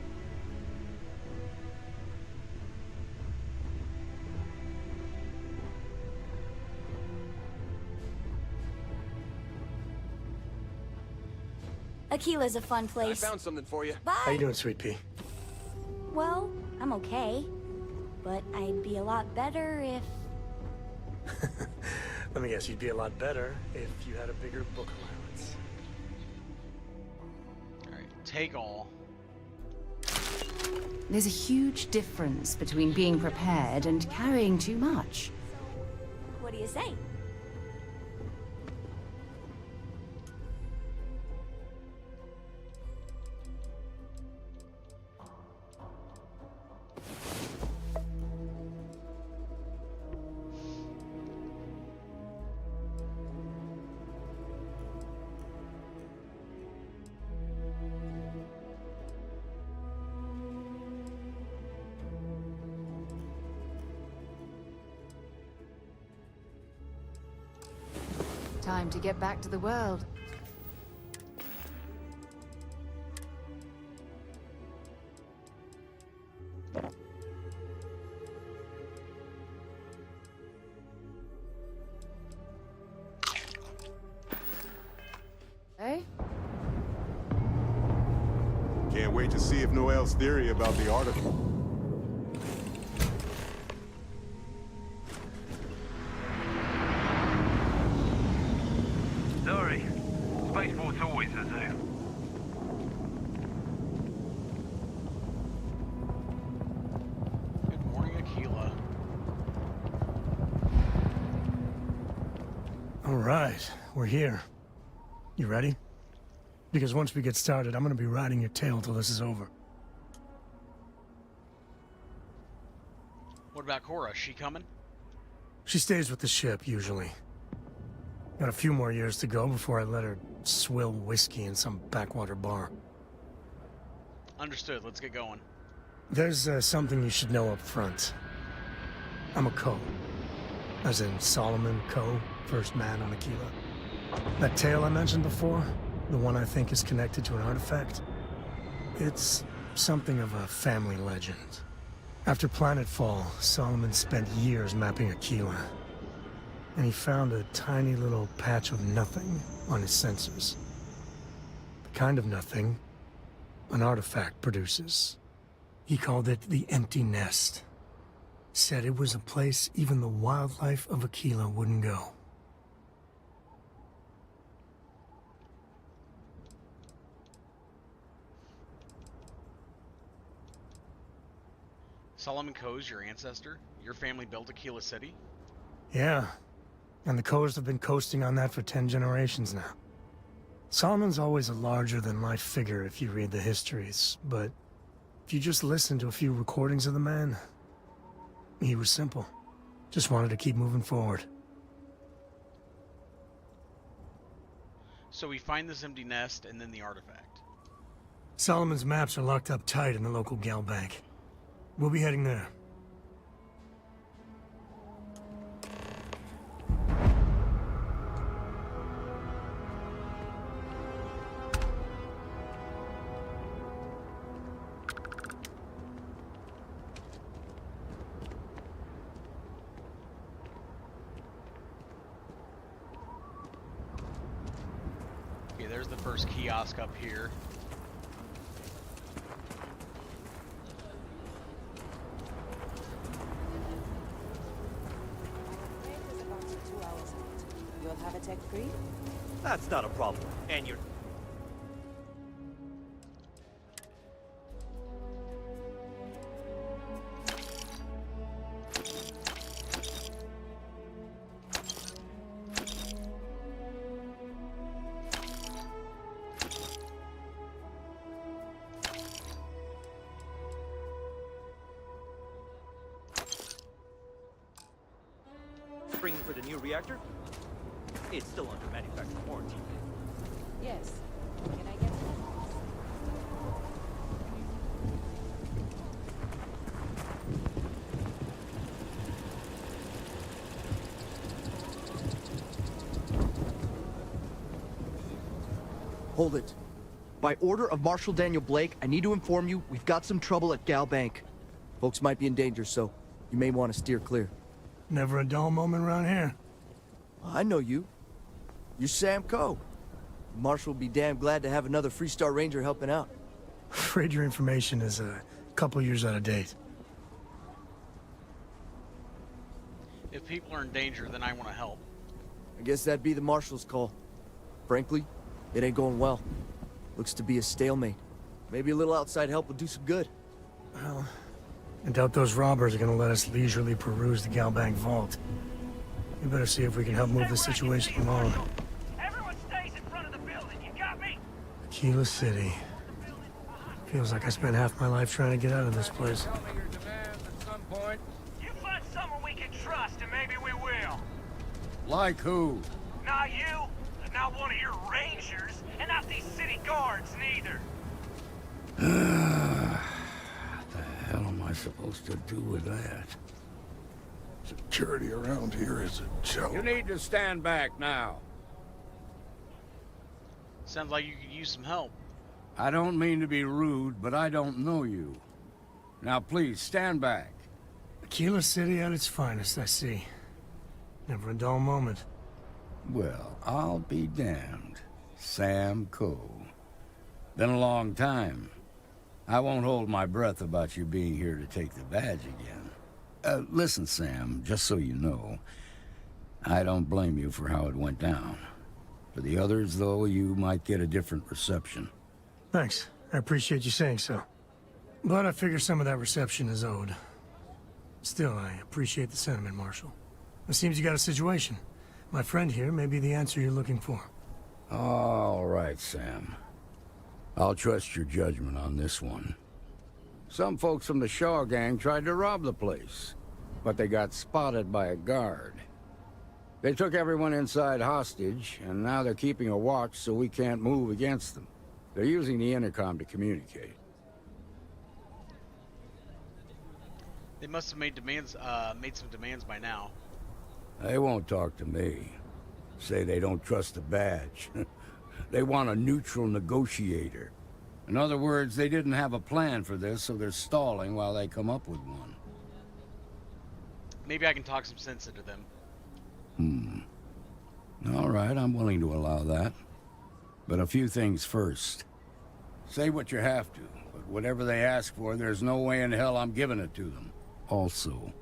Aquila's a fun place. I found something for you. Bye. How you doing, Sweet Pea? Well, I'm okay. But I'd be a lot better if... Let me guess, you'd be a lot better if you had a bigger book allowance. Alright, take all. There's a huge difference between being prepared and carrying too much. What do you say? Time to get back to the world. Hey? Can't wait to see if Noel's theory about the article. Sorry. Spaceport's always a zoo. Good morning, Aquila. All right, we're here. You ready? Because once we get started, I'm gonna be riding your tail till this is over. What about Cora? She coming? She stays with the ship, usually. Got a few more years to go before I let her swill whiskey in some backwater bar. Understood. Let's get going. There's something you should know up front. I'm a Co. As in Solomon Co., first man on Aquila. That tale I mentioned before, the one I think is connected to an artifact, it's something of a family legend. After planetfall, Solomon spent years mapping Aquila. And he found a tiny little patch of nothing on his sensors. The kind of nothing an artifact produces. He called it the Empty Nest. Said it was a place even the wildlife of Aquila wouldn't go. Solomon Coe's your ancestor? Your family built Aquila City? Yeah, and the Coes have been coasting on that for 10 generations now. Solomon's always a larger-than-life figure if you read the histories, but if you just listen to a few recordings of the man, he was simple. Just wanted to keep moving forward. So we find this empty nest and then the artifact. Solomon's maps are locked up tight in the local gal bank. We'll be heading there. Okay, there's the first kiosk up here. You'll have a tech brief? That's not a problem. And you're... bringing for the new reactor? It's still under manufacturer warranty. Yes. Can I get that? Hold it. By order of Marshal Daniel Blake, I need to inform you we've got some trouble at Gal Bank. Folks might be in danger, so you may want to steer clear. Never a dull moment around here. I know you. You're Sam Coe. Marshal will be damn glad to have another Freestar Ranger helping out. Afraid your information is a couple years out of date. If people are in danger, then I want to help. I guess that'd be the Marshal's call. Frankly, it ain't going well. Looks to be a stalemate. Maybe a little outside help will do some good. Well, I doubt those robbers are gonna let us leisurely peruse the Galbank vault. We better see if we can help move the situation along. Everyone stays in front of the building, you got me? Aquila City. Feels like I spent half my life trying to get out of this place. You find someone we can trust and maybe we will. Like who? Not you, not one of your rangers, and not these city guards neither. What the hell am I supposed to do with that? Security around here is a joke. You need to stand back now. Sounds like you could use some help. I don't mean to be rude, but I don't know you. Now please, stand back. Aquila City at its finest, I see. Never a dull moment. Well, I'll be damned. Sam Coe. Been a long time. I won't hold my breath about you being here to take the badge again. Listen, Sam, just so you know, I don't blame you for how it went down. For the others, though, you might get a different reception. Thanks. I appreciate you saying so. But I figure some of that reception is owed. Still, I appreciate the sentiment, Marshal. It seems you got a situation. My friend here may be the answer you're looking for. All right, Sam. I'll trust your judgment on this one. Some folks from the Shaw gang tried to rob the place, but they got spotted by a guard. They took everyone inside hostage, and now they're keeping a watch so we can't move against them. They're using the intercom to communicate. They must have made some demands by now. They won't talk to me. Say they don't trust the badge. They want a neutral negotiator. In other words, they didn't have a plan for this, so they're stalling while they come up with one. Maybe I can talk some sense into them. All right, I'm willing to allow that. But a few things first. Say what you have to, but whatever they ask for, there's no way in hell I'm giving it to them. Also,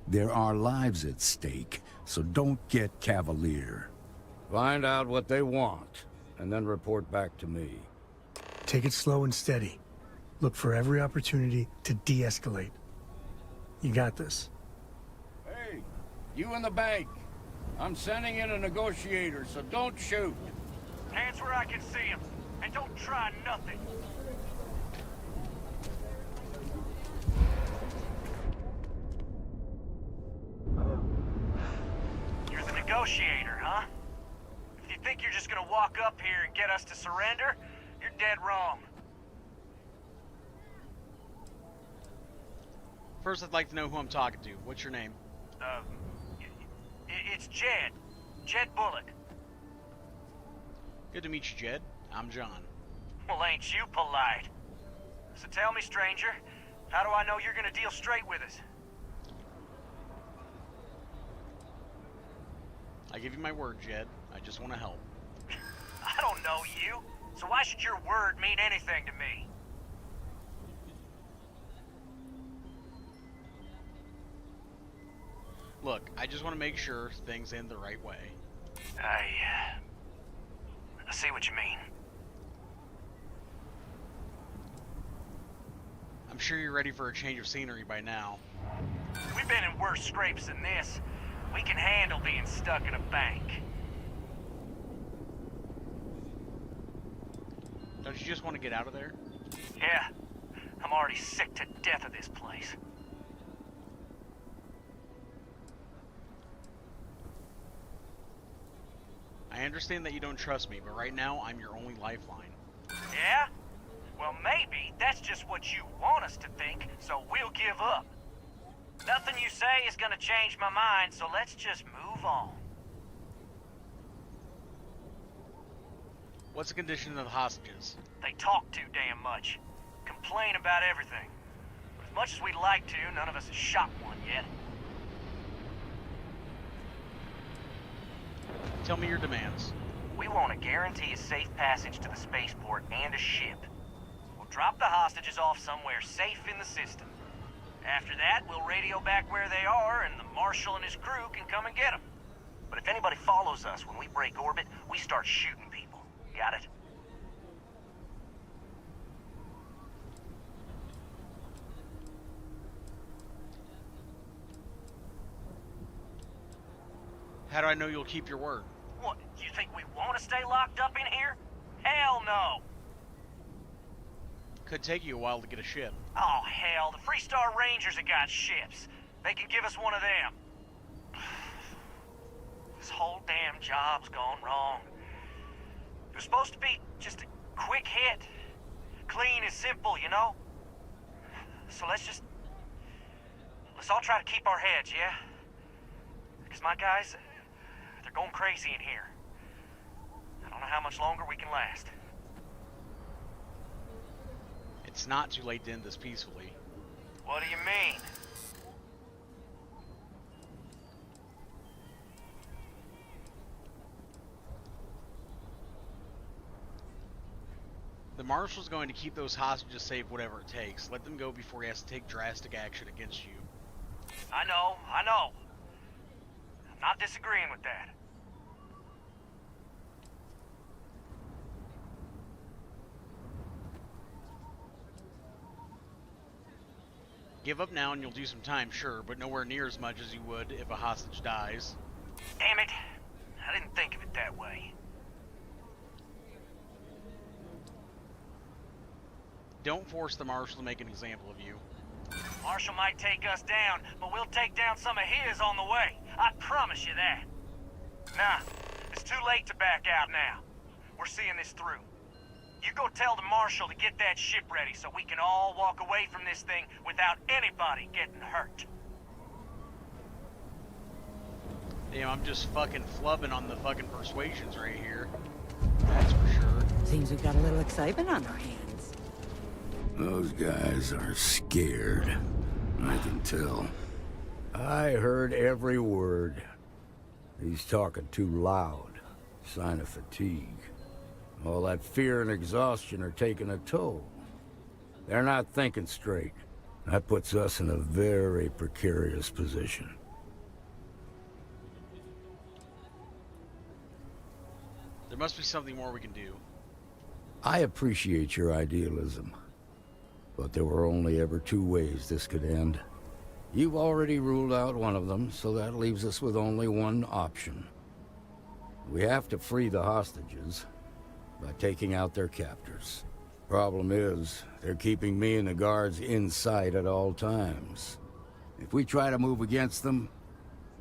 there are lives at stake, so don't get cavalier. Find out what they want, and then report back to me. Take it slow and steady. Look for every opportunity to de-escalate. You got this. Hey, you in the bank. I'm sending in a negotiator, so don't shoot. Hands where I can see him, and don't try nothing. You're the negotiator, huh? If you think you're just gonna walk up here and get us to surrender, you're dead wrong. First, I'd like to know who I'm talking to. What's your name? It's Jed. Jed Bullock. Good to meet you, Jed. I'm John. Well, ain't you polite? So tell me, stranger, how do I know you're gonna deal straight with us? I give you my word, Jed. I just want to help. I don't know you, so why should your word mean anything to me? Look, I just want to make sure things end the right way. I see what you mean. I'm sure you're ready for a change of scenery by now. We've been in worse scrapes than this. We can handle being stuck in a bank. Don't you just want to get out of there? Yeah, I'm already sick to death of this place. I understand that you don't trust me, but right now I'm your only lifeline. Yeah? Well, maybe that's just what you want us to think, so we'll give up. Nothing you say is gonna change my mind, so let's just move on. What's the condition of the hostages? They talk too damn much. Complain about everything. But as much as we'd like to, none of us has shot one yet. Tell me your demands. We want to guarantee a safe passage to the spaceport and a ship. We'll drop the hostages off somewhere safe in the system. After that, we'll radio back where they are, and the Marshal and his crew can come and get them. But if anybody follows us when we break orbit, we start shooting people. Got it? How do I know you'll keep your word? What, you think we want to stay locked up in here? Hell no! Could take you a while to get a ship. Oh, hell, the Freestar Rangers have got ships. They can give us one of them. This whole damn job's gone wrong. It was supposed to be just a quick hit. Clean and simple, you know? So let's all try to keep our heads, yeah? Because my guys, they're going crazy in here. I don't know how much longer we can last. It's not too late to end this peacefully. What do you mean? The Marshal's going to keep those hostages safe whatever it takes. Let them go before he has to take drastic action against you. I know. I'm not disagreeing with that. Give up now and you'll do some time, sure, but nowhere near as much as you would if a hostage dies. Damn it. I didn't think of it that way. Don't force the Marshal to make an example of you. Marshal might take us down, but we'll take down some of his on the way. I promise you that. Nah, it's too late to back out now. We're seeing this through. You go tell the Marshal to get that ship ready so we can all walk away from this thing without anybody getting hurt. Damn, I'm just fucking flubbing on the fucking persuasions right here. That's for sure. Seems we've got a little excitement on our hands. Those guys are scared. I can tell. I heard every word. He's talking too loud. Sign of fatigue. All that fear and exhaustion are taking a toll. They're not thinking straight. That puts us in a very precarious position. There must be something more we can do. I appreciate your idealism. But there were only ever two ways this could end. You've already ruled out one of them, so that leaves us with only one option. We have to free the hostages by taking out their captors. Problem is, they're keeping me and the guards in sight at all times. If we try to move against them,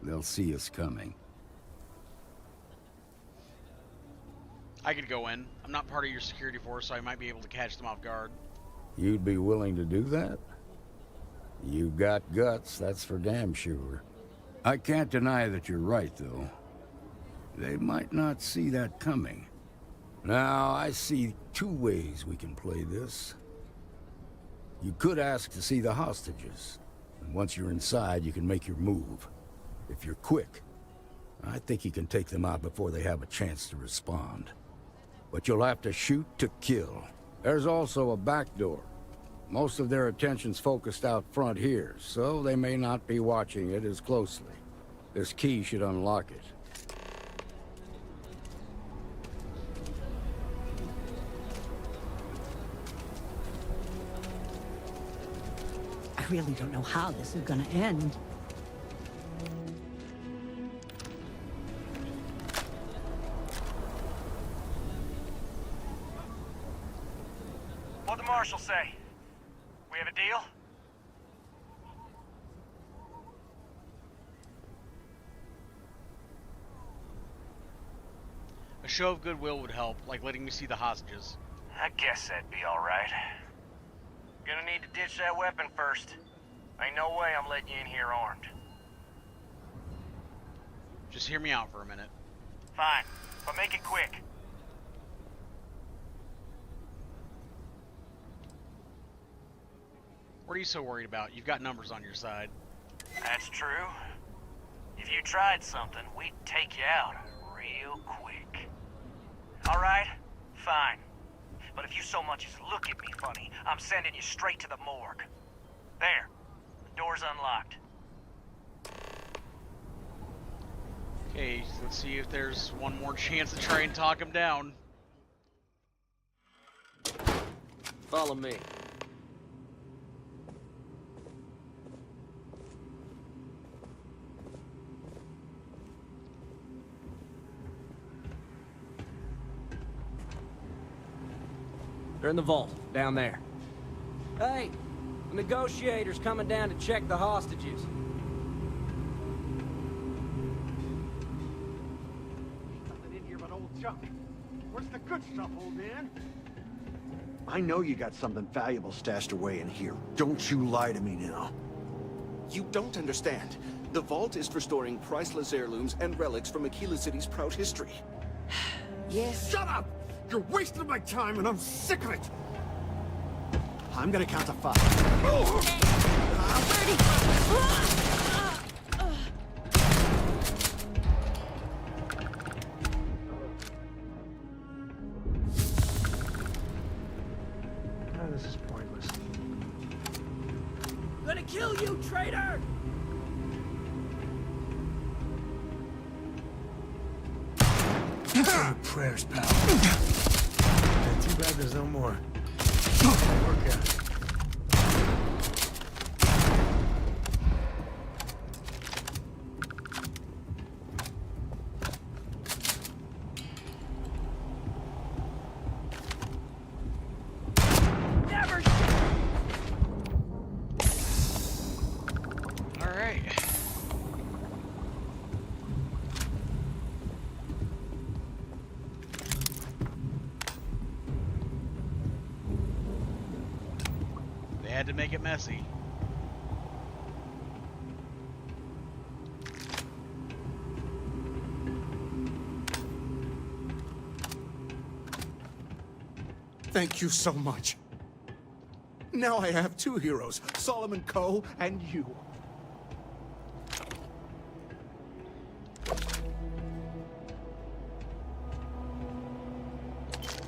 they'll see us coming. I could go in. I'm not part of your security force, so I might be able to catch them off guard. You'd be willing to do that? You've got guts, that's for damn sure. I can't deny that you're right, though. They might not see that coming. Now, I see two ways we can play this. You could ask to see the hostages, and once you're inside, you can make your move. If you're quick, I think you can take them out before they have a chance to respond. But you'll have to shoot to kill. There's also a back door. Most of their attention's focused out front here, so they may not be watching it as closely. This key should unlock it. I really don't know how this is gonna end. What'd the Marshal say? We have a deal? show of goodwill would help, like letting me see the hostages. I guess that'd be alright. Gonna need to ditch that weapon first. Ain't no way I'm letting you in here armed. Just hear me out for a minute. Fine, but make it quick. What are you so worried about? You've got numbers on your side. That's true. If you tried something, we'd take you out real quick. Alright, fine. But if you so much as look at me funny, I'm sending you straight to the morgue. There. The door's unlocked. Okay, let's see if there's one more chance to try and talk him down. Follow me. They're in the vault, down there. Hey, the negotiator's coming down to check the hostages. Nothing in here but old junk. Where's the good stuff, old man? I know you got something valuable stashed away in here. Don't you lie to me now. You don't understand. The vault is for storing priceless heirlooms and relics from Aquila City's proud history. Yes. Shut up! You're wasting my time and I'm sick of it! I'm gonna count to 5. This is pointless. Gonna kill you, traitor! Your prayers, pal. Yeah, too bad there's no more. Work out. Had to make it messy. Thank you so much. Now I have 2 heroes, Solomon Coe and you.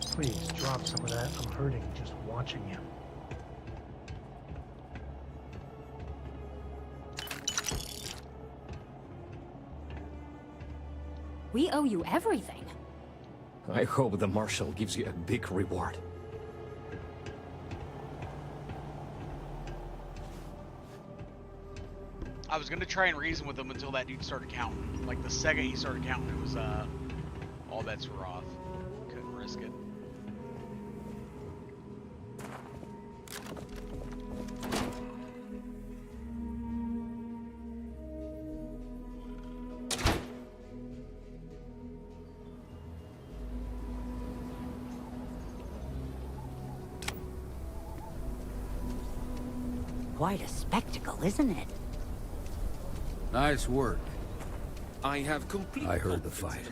Please, drop some of that. I'm hurting just watching you. We owe you everything. I hope the Marshal gives you a big reward. I was gonna try and reason with him until that dude started counting. Like the second he started counting, it was all bets were off. Couldn't risk it. Quite a spectacle, isn't it? Nice work. I have complete I heard the fight.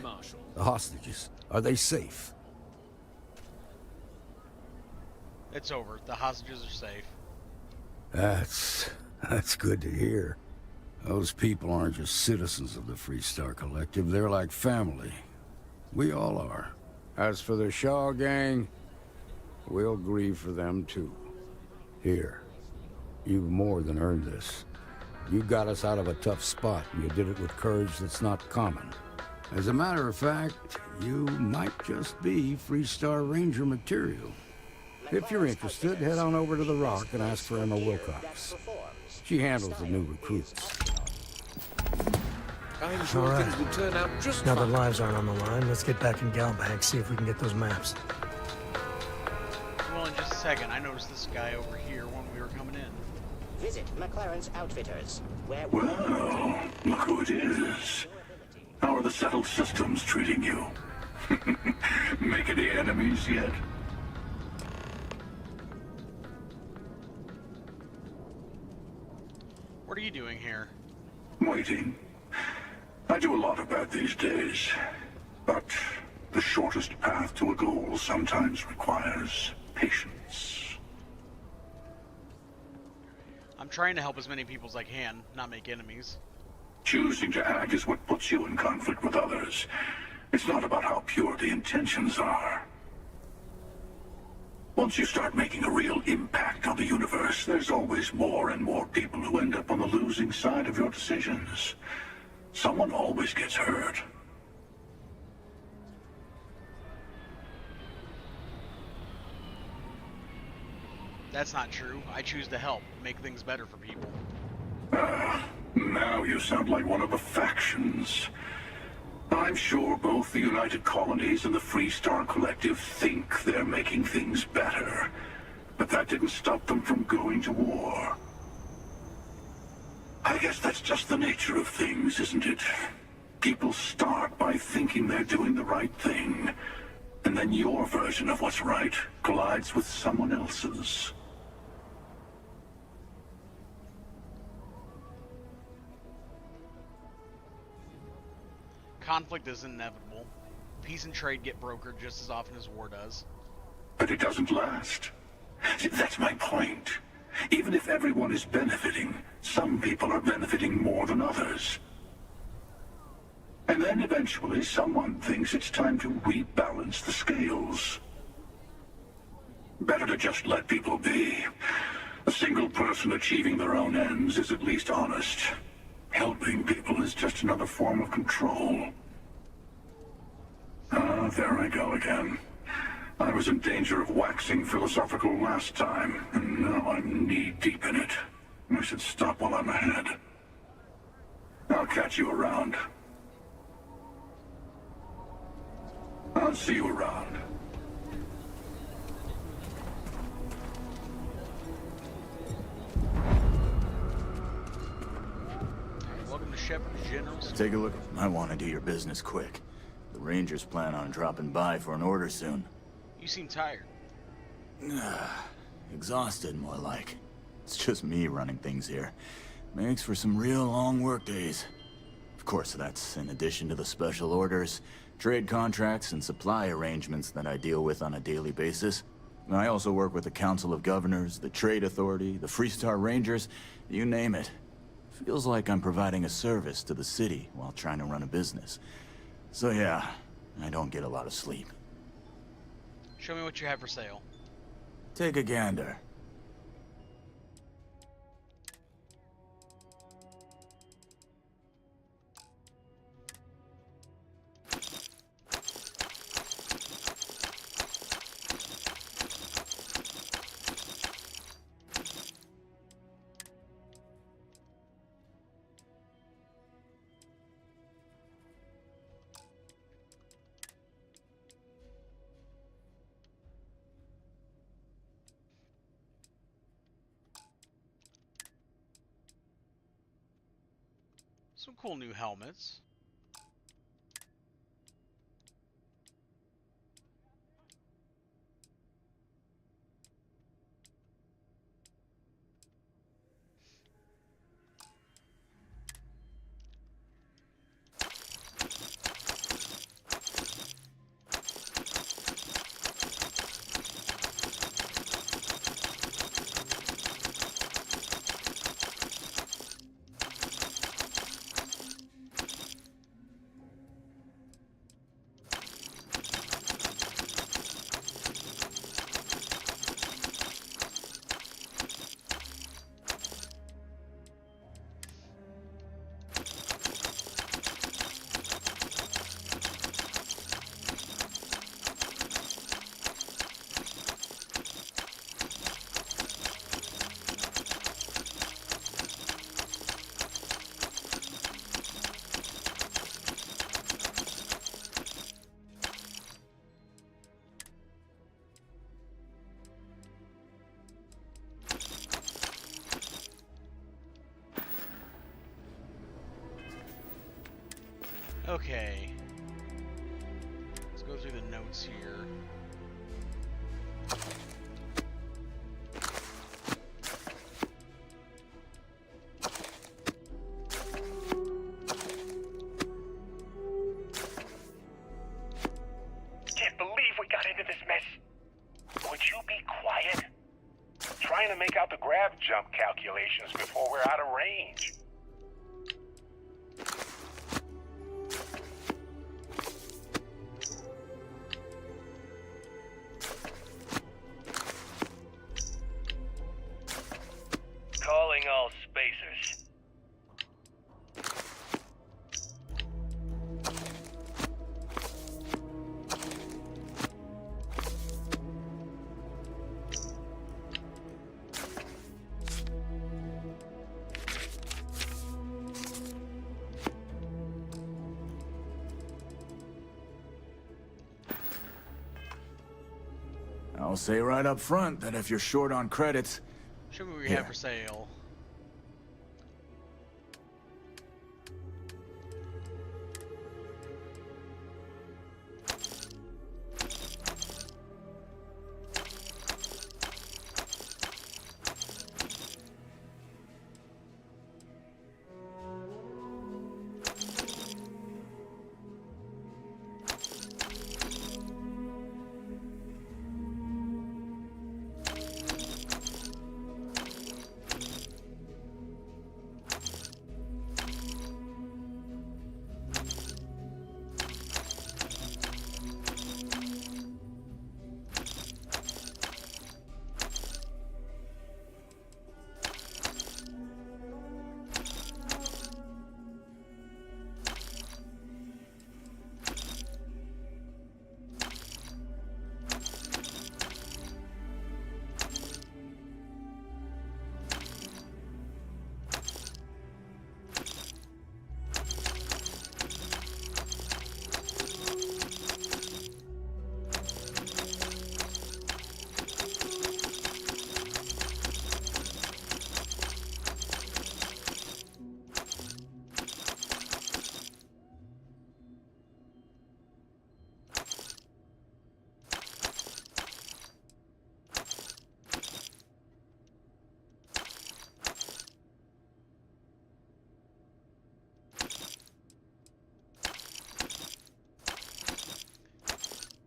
The hostages, are they safe? It's over. The hostages are safe. That's good to hear. Those people aren't just citizens of the Freestar Collective, they're like family. We all are. As for the Shaw gang, we'll grieve for them too. Here, you've more than earned this. You got us out of a tough spot, and you did it with courage that's not common. As a matter of fact, you might just be Freestar Ranger material. If you're interested, head on over to the Rock and ask for Emma Wilcox. She handles the new recruits. I'm sure All things will turn out just Now that fine. lives aren't on the line, let's get back in Galbank, see if we can get those maps. Well, in just a second, I noticed this guy over here when we were coming in. Visit McLaren's Outfitters, where... Well, look who it is. How are the settled systems treating you? Make any enemies yet? What are you doing here? Waiting. I do a lot of that these days. But the shortest path to a goal sometimes requires patience. I'm trying to help as many people as I can, not make enemies. Choosing to act is what puts you in conflict with others. It's not about how pure the intentions are. Once you start making a real impact on the universe, there's always more and more people who end up on the losing side of your decisions. Someone always gets hurt. That's not true. I choose to help, make things better for people. Now you sound like one of the factions. I'm sure both the United Colonies and the Freestar Collective think they're making things better. But that didn't stop them from going to war. I guess that's just the nature of things, isn't it? People start by thinking they're doing the right thing. And then your version of what's right collides with someone else's. Conflict is inevitable. Peace and trade get brokered just as often as war does. But it doesn't last. See, that's my point. Even if everyone is benefiting, some people are benefiting more than others. And then eventually someone thinks it's time to rebalance the scales. Better to just let people be. A single person achieving their own ends is at least honest. Helping people is just another form of control. Ah, there I go again. I was in danger of waxing philosophical last time, and now I'm knee-deep in it. I should stop while I'm ahead. I'll catch you around. I'll see you around. Welcome to Shepherd's Generals. Take a look. I want to do your business quick. The Rangers plan on dropping by for an order soon. You seem tired. Exhausted, more like. It's just me running things here. Makes for some real long work days. Of course, that's in addition to the special orders, trade contracts, and supply arrangements that I deal with on a daily basis. I also work with the Council of Governors, the Trade Authority, the Freestar Rangers, you name it. Feels like I'm providing a service to the city while trying to run a business. So yeah, I don't get a lot of sleep. Show me what you have for sale. Take a gander. Some cool new helmets. Okay. Let's go through the notes here. Can't believe we got into this mess. Would you be quiet? Trying to make out the grav jump calculations before we're out of range. Calling all spacers. I'll say right up front that if you're short on credits... Show me what you have for sale.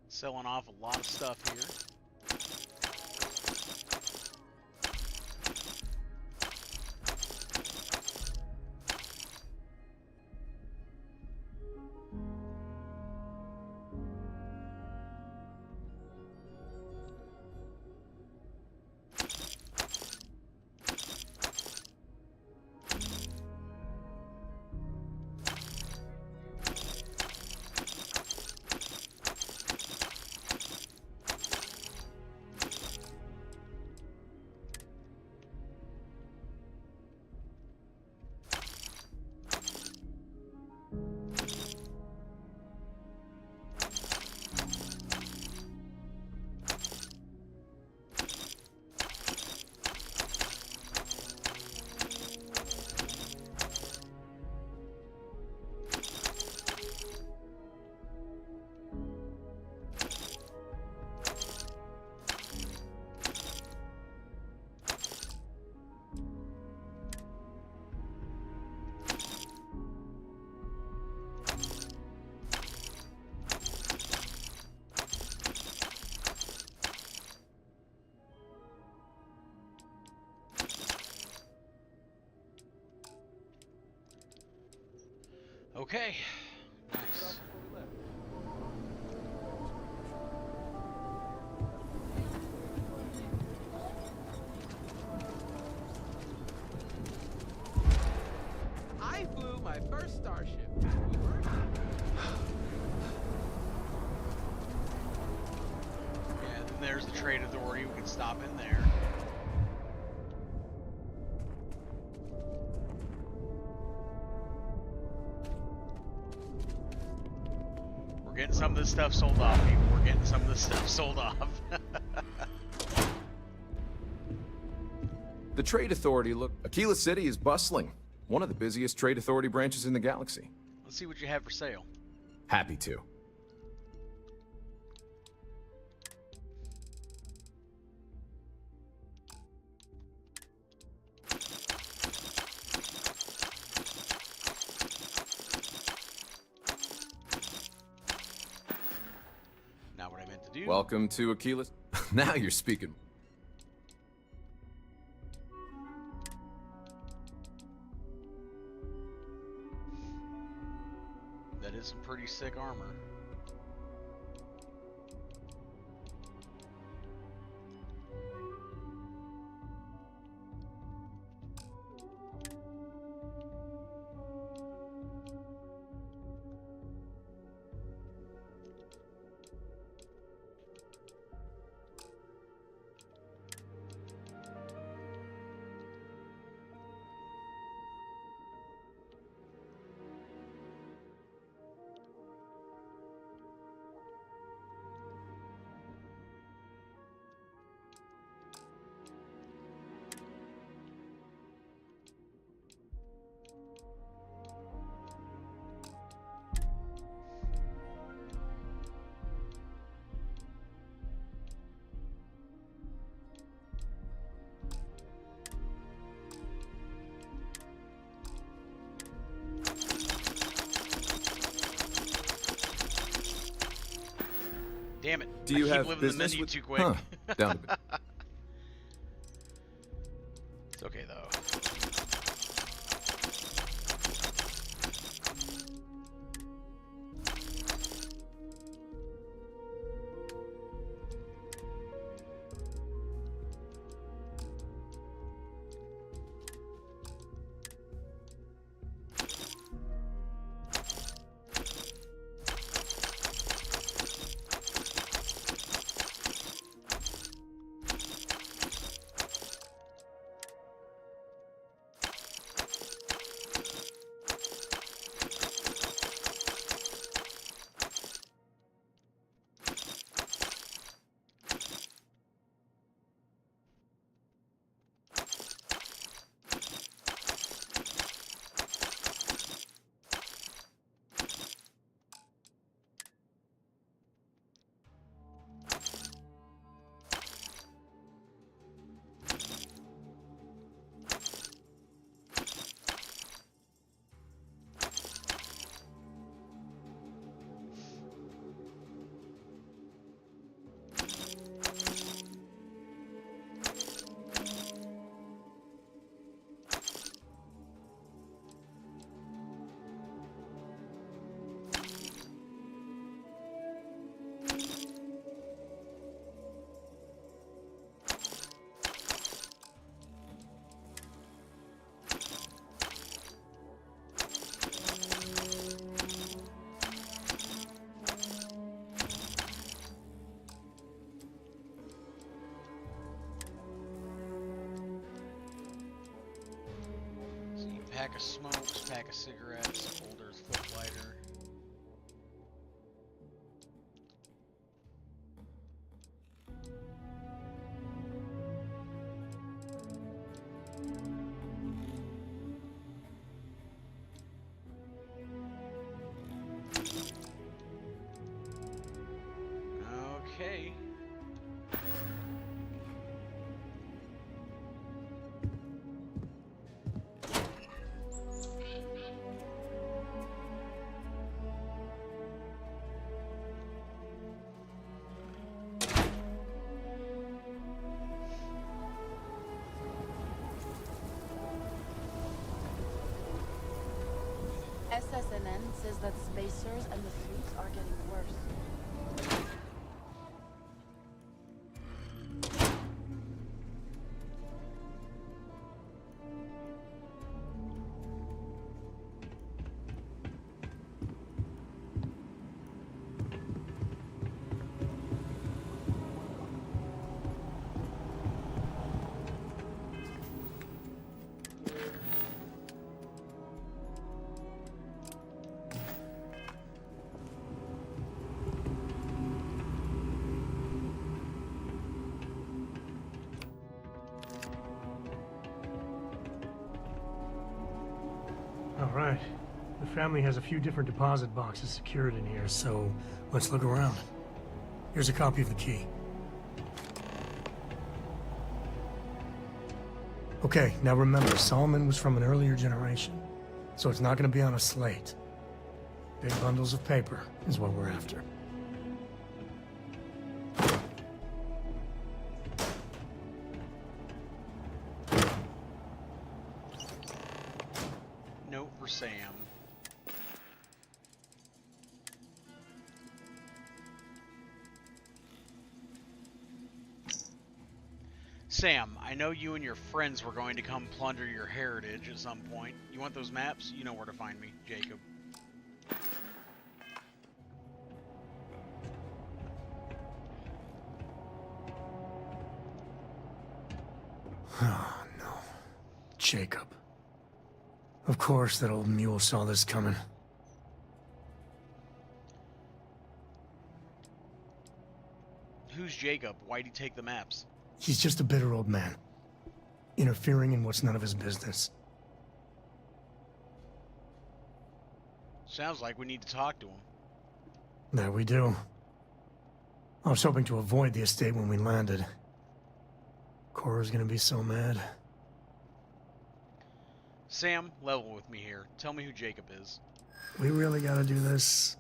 Selling off a lot of stuff here. Okay. Nice. I flew my first starship. Yeah, then there's the trade authority. We can stop in there. We're getting some of this stuff sold off, people. We're getting some of this stuff sold off. The Trade Authority, look, Aquila City is bustling. One of the busiest Trade Authority branches in the galaxy. Let's see what you have for sale. Happy to. Welcome to Aquila. Now you're speaking. That is some pretty sick armor. Damn it. Do you I keep have living business the menu with... too quick. Huh. Down a bit. It's okay though. Pack of smokes, pack of cigarettes, holders, flip lighter. Okay. SSNN says that spacers and the suits are getting worse. All right. The family has a few different deposit boxes secured in here, so let's look around. Here's a copy of the key. Okay, now remember, Solomon was from an earlier generation, so it's not going to be on a slate. Big bundles of paper is what we're after. note for Sam. Sam, I know you and your friends were going to come plunder your heritage at some point. You want those maps? You know where to find me, Jacob. Oh, no. Jacob. Of course that old mule saw this coming. Who's Jacob? Why'd he take the maps? He's just a bitter old man, interfering in what's none of his business. Sounds like we need to talk to him. That we do. I was hoping to avoid the estate when we landed. Cora's gonna be so mad. Sam, level with me here. Tell me who Jacob is. We really gotta do this.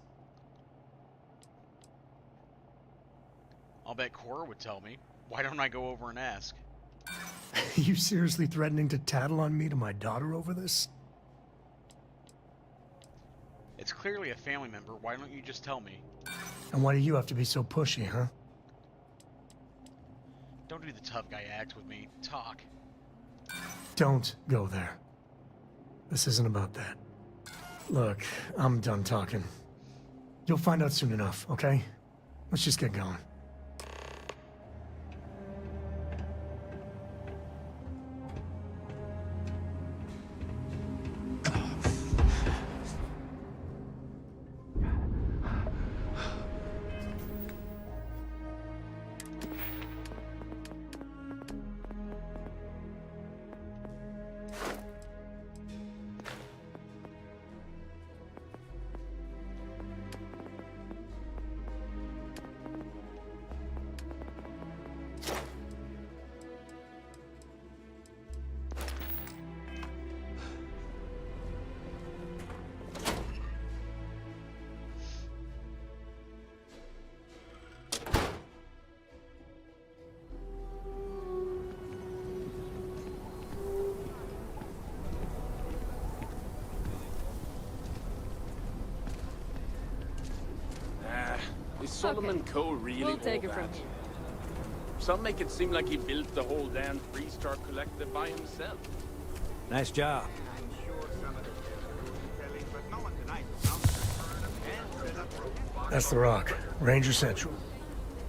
I'll bet Cora would tell me. Why don't I go over and ask? You seriously threatening to tattle on me to my daughter over this? It's clearly a family member. Why don't you just tell me? And why do you have to be so pushy, huh? Don't do the tough guy act with me. Talk. Don't go there. This isn't about that. Look, I'm done talking. You'll find out soon enough, okay? Let's just get going. Is Solomon Coe really We'll take all it from that? here. Some make it seem like he built the whole damn three-star collective by himself. Nice job. That's the Rock. Ranger Central.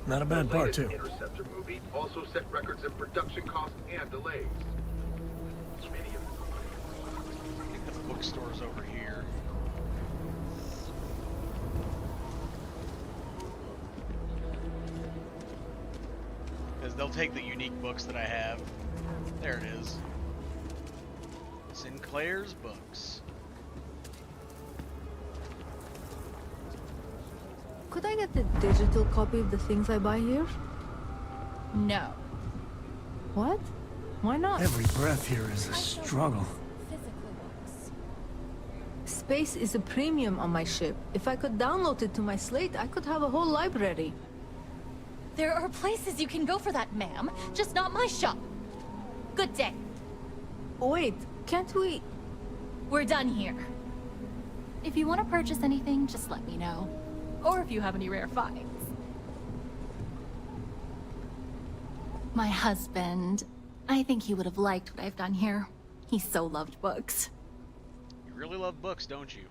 Not a bad part, too. Interceptor movie also set records in production costs and delays. I think the bookstore's over here. Because they'll take the unique books that I have. There it is. Sinclair's books. Could I get a digital copy of the things I buy here? No. What? Why not? Every breath here is a struggle. Space is a premium on my ship. If I could download it to my slate, I could have a whole library. There are places you can go for that, ma'am. Just not my shop. Good day. Wait, can't we... We're done here. If you want to purchase anything, just let me know. Or if you have any rare finds. My husband, I think he would have liked what I've done here. He so loved books. You really love books, don't you?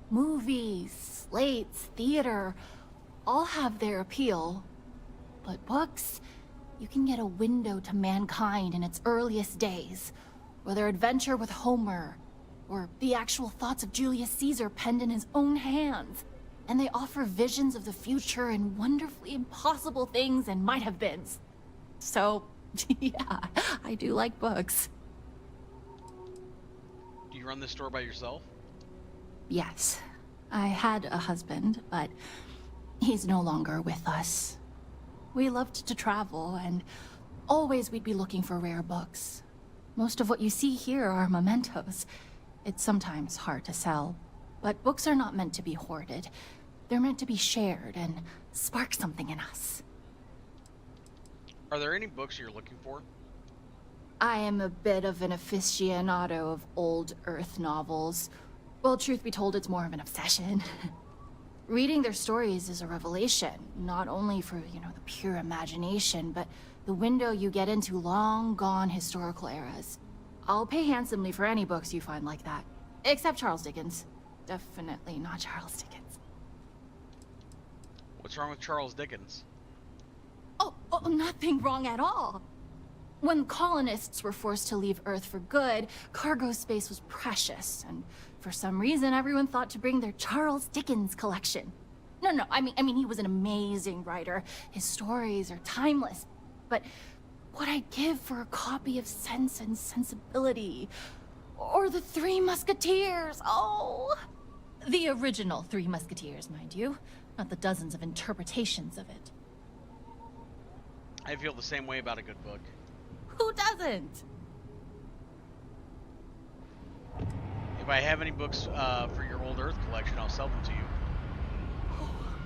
Movies, slates, theater, all have their appeal. But books, you can get a window to mankind in its earliest days. Whether adventure with Homer, or the actual thoughts of Julius Caesar penned in his own hands. And they offer visions of the future and wonderfully impossible things and might-have-beens. So, yeah, I do like books. Do you run this store by yourself? Yes. I had a husband, but he's no longer with us. We loved to travel, and always we'd be looking for rare books. Most of what you see here are mementos. It's sometimes hard to sell, but books are not meant to be hoarded. They're meant to be shared and spark something in us. Are there any books you're looking for? I am a bit of an aficionado of old Earth novels. Well, truth be told, it's more of an obsession. Reading their stories is a revelation, not only for, the pure imagination, but the window you get into long-gone historical eras. I'll pay handsomely for any books you find like that. Except Charles Dickens. Definitely not Charles Dickens. What's wrong with Charles Dickens? Oh, nothing wrong at all. When colonists were forced to leave Earth for good, cargo space was precious, and for some reason everyone thought to bring their Charles Dickens collection. No, I mean he was an amazing writer. His stories are timeless. But what I'd give for a copy of Sense and Sensibility, or The Three Musketeers, oh! The original Three Musketeers, mind you, not the dozens of interpretations of it. I feel the same way about a good book. Who doesn't? If I have any books for your old Earth collection, I'll sell them to you.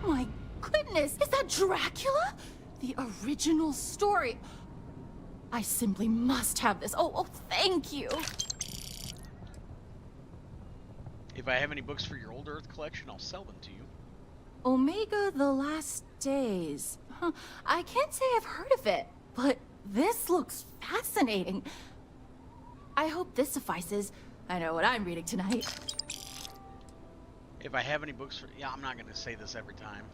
Oh my goodness, is that Dracula? The original story. I simply must have this. Oh, thank you. If I have any books for your old Earth collection, I'll sell them to you. Omega the Last Days. Huh. I can't say I've heard of it, but this looks fascinating. I hope this suffices. I know what I'm reading tonight. If I have any books for... Yeah, I'm not going to say this every time.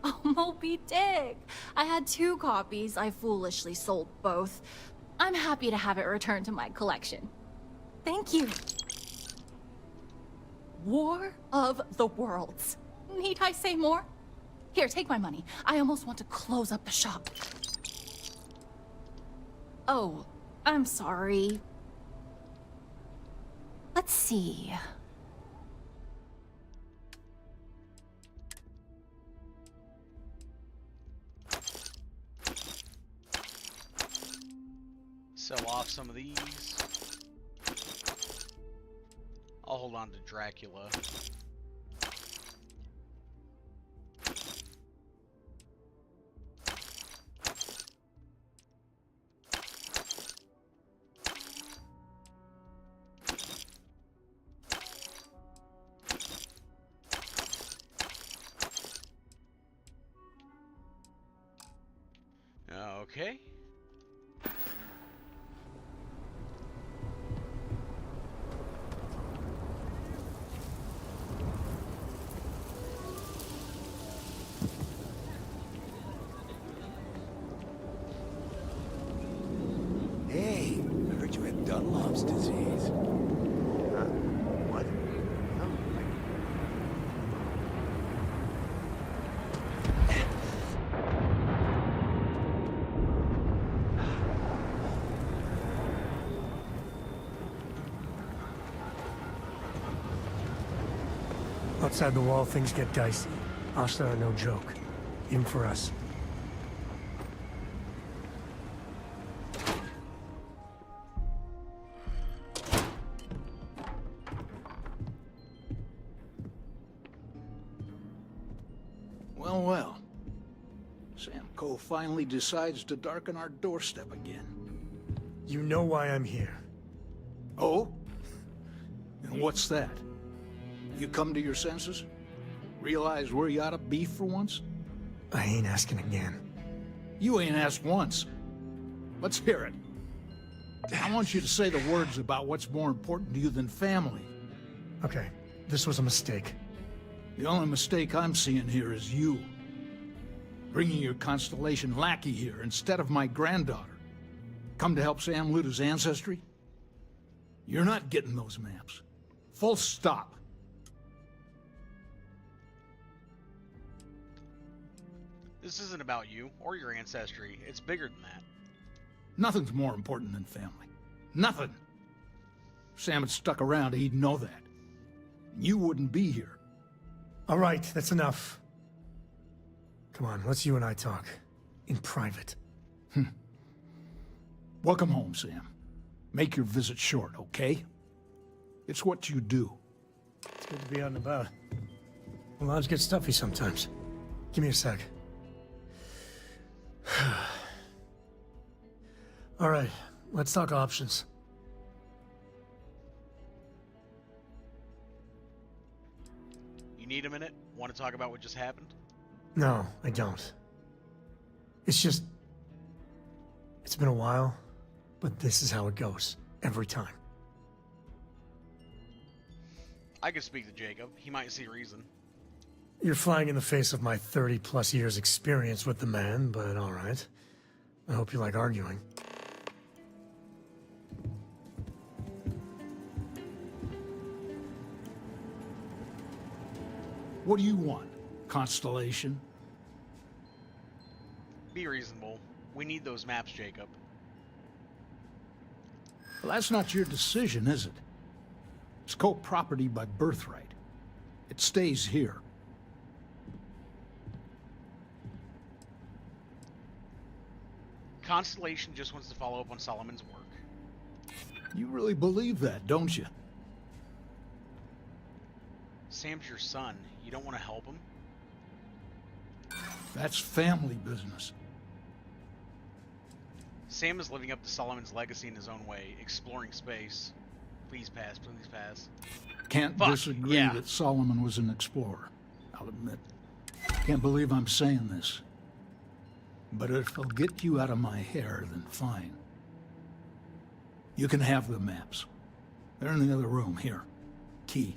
Oh, Moby Dick. I had 2 copies. I foolishly sold both. I'm happy to have it returned to my collection. Thank you. War of the Worlds. Need I say more? Here, take my money. I almost want to close up the shop. Oh, I'm sorry. Let's see. Sell off some of these. I'll hold on to Dracula. Okay. Hey, I heard you had Dunlop's disease. Huh? What? Outside the wall, things get dicey. Hostile are no joke. Even for us. Well. Sam Coe finally decides to darken our doorstep again. You know why I'm here. Oh? And what's that? You come to your senses? Realize where you ought to be for once? I ain't asking again. You ain't asked once. Let's hear it. I want you to say the words about what's more important to you than family. Okay, this was a mistake. The only mistake I'm seeing here is you. Bringing your Constellation lackey here instead of my granddaughter. Come to help Sam loot his ancestry? You're not getting those maps. Full stop. This isn't about you or your ancestry. It's bigger than that. Nothing's more important than family. Nothing. If Sam had stuck around, he'd know that. You wouldn't be here. All right, that's enough. Come on, let's you and I talk. In private. Welcome home, Sam. Make your visit short, okay? It's what you do. It's good to be out and about. The lives get stuffy sometimes. Give me a sec. All right, let's talk options. You need a minute? Want to talk about what just happened? No, I don't. It's just... It's been a while, but this is how it goes. Every time. I could speak to Jacob. He might see reason. You're flying in the face of my 30-plus years experience with the man, but alright. I hope you like arguing. What do you want? Constellation? Be reasonable. We need those maps, Jacob. Well, that's not your decision, is it? It's co-property by birthright. It stays here. Constellation just wants to follow up on Solomon's work. You really believe that, don't you? Sam's your son. You don't want to help him? That's family business. Sam is living up to Solomon's legacy in his own way, exploring space. Please pass, please pass. Can't disagree that Solomon was an explorer, I'll admit. Can't believe I'm saying this. But if it'll get you out of my hair, then fine. You can have the maps. They're in the other room, here. Key.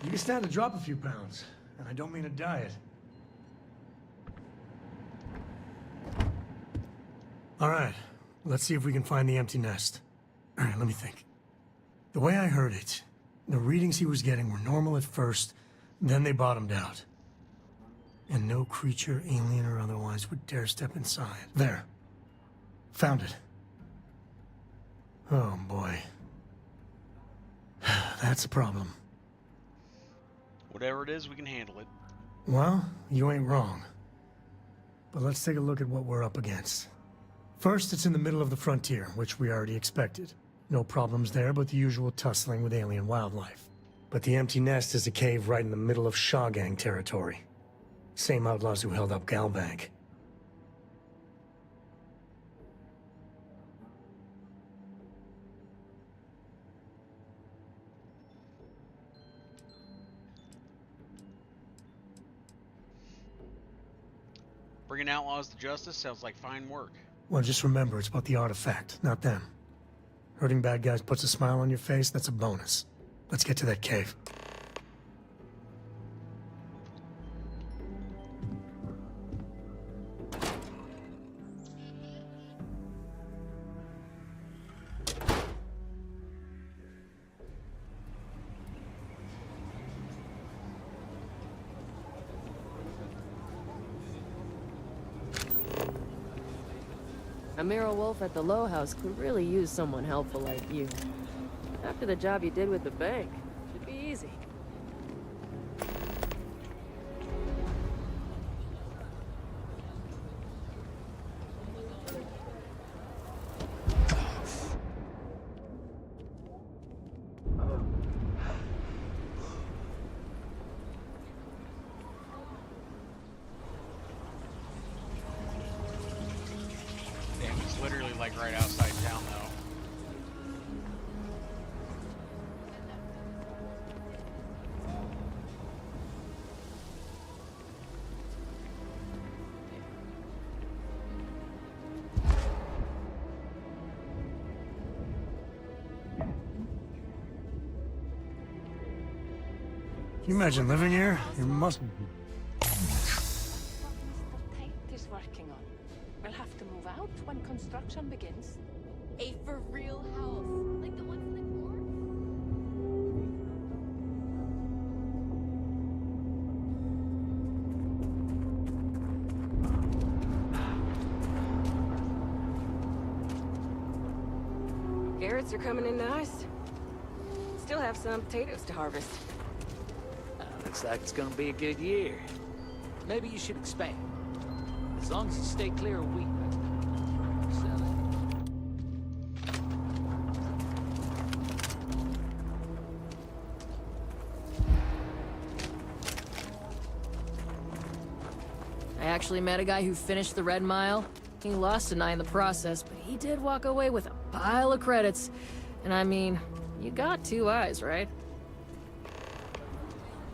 You can stand to drop a few pounds, and I don't mean a diet. All right, let's see if we can find the empty nest. All right, let me think. The way I heard it, the readings he was getting were normal at first, then they bottomed out. And no creature, alien or otherwise, would dare step inside. There. Found it. Oh, boy. That's a problem. Whatever it is, we can handle it. Well, you ain't wrong. But let's take a look at what we're up against. First, it's in the middle of the frontier, which we already expected. No problems there, but the usual tussling with alien wildlife. But the empty nest is a cave right in the middle of Shawgang territory. Same outlaws who held up Galbank. Bringing outlaws to justice sounds like fine work. Well, just remember, it's about the artifact, not them. Hurting bad guys puts a smile on your face, that's a bonus. Let's get to that cave. Amira Wolf at the Low House could really use someone helpful like you. After the job you did with the bank, should be easy. Damn, it's literally like right outside town though. Can you imagine living here? You must... Is working on. We'll have to move out when construction begins. A for real house, like the ones in the core? Carrots are coming in nice. Still have some potatoes to harvest. Looks like it's gonna be a good year. Maybe you should expand. As long as you stay clear of wheat. Sell it. I actually met a guy who finished the Red Mile. He lost an eye in the process, but he did walk away with a pile of credits. And I mean, you got 2 eyes, right?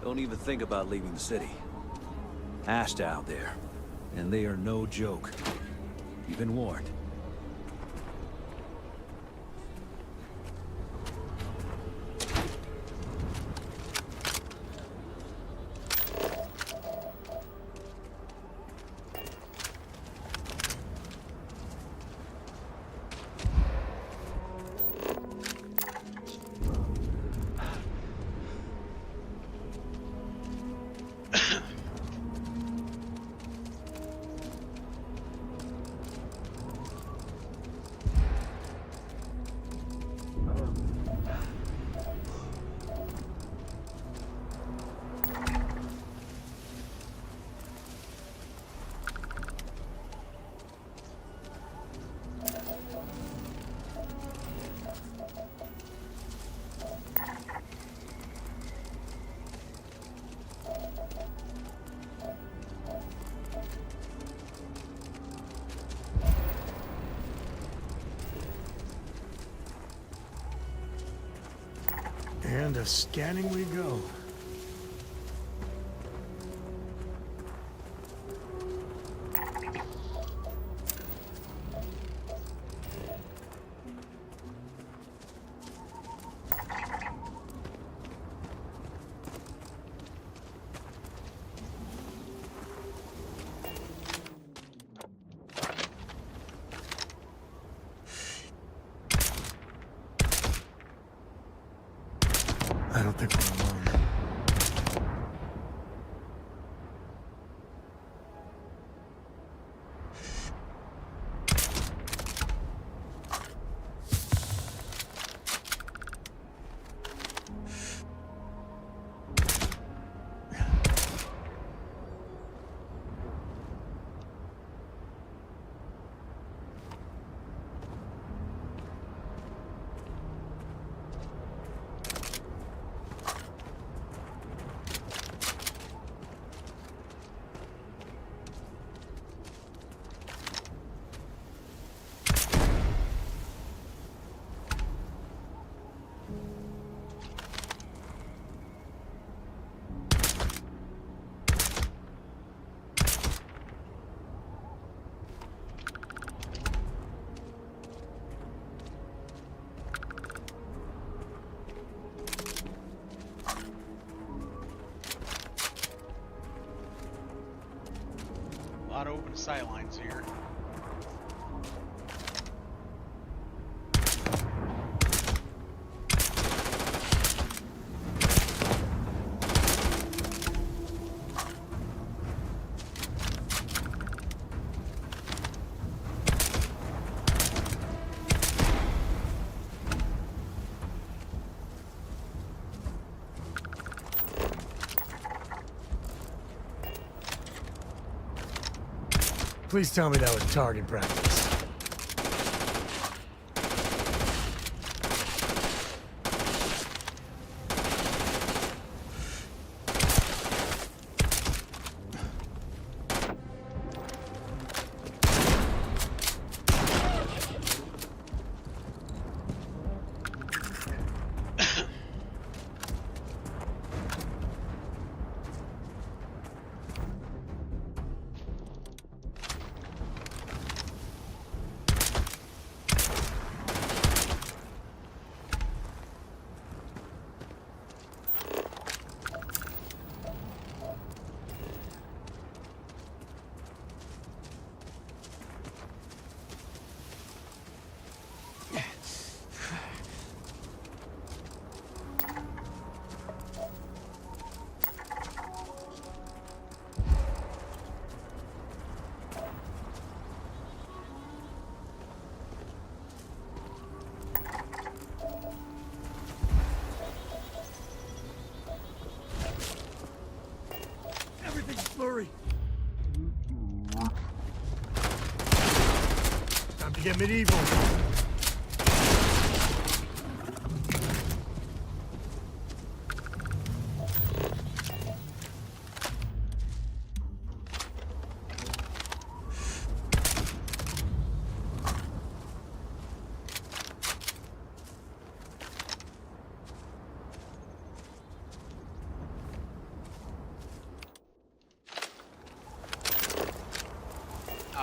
Don't even think about leaving the city. Asta out there, and they are no joke. You've been warned. And scanning we go. I don't think we're alone. A lot of open sight lines here. Please tell me that was target practice. Blurry. Time to get medieval.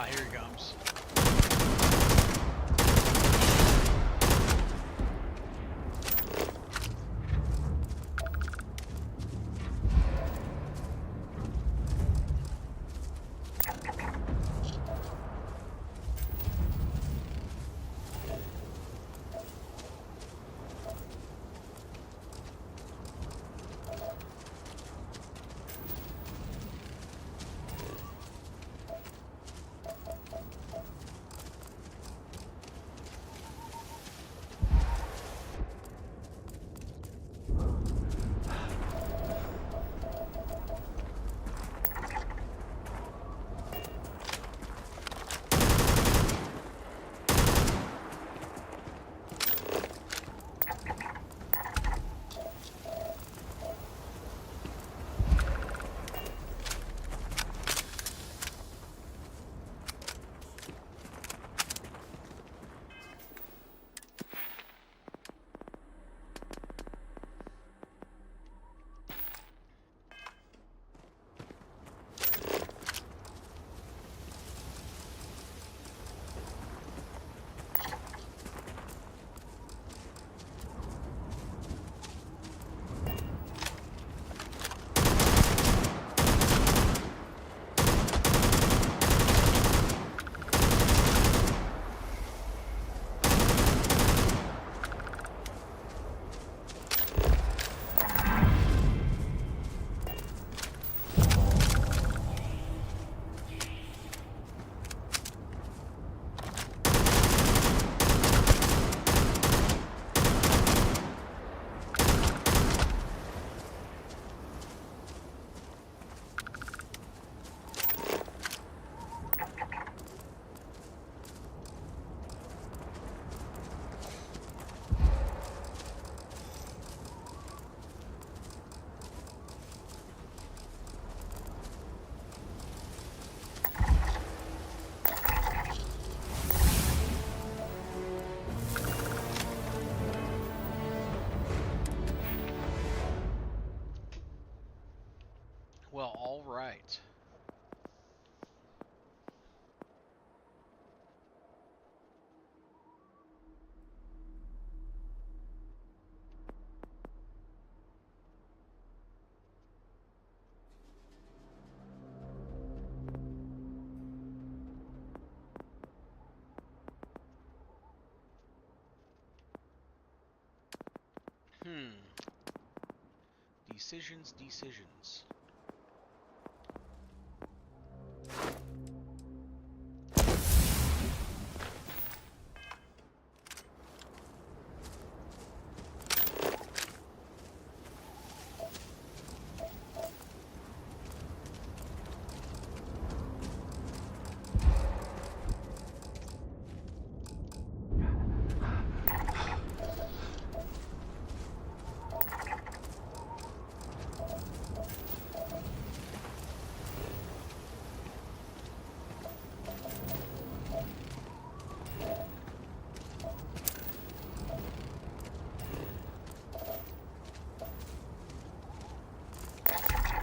Ah, here he comes. Well, all right. Decisions.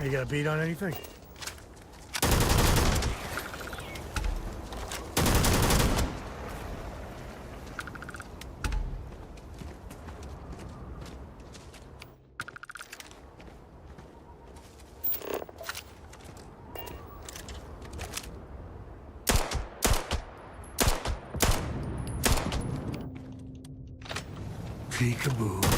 You got a beat on anything? Peekaboo.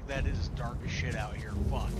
like that. It is dark as shit out here. Fuck.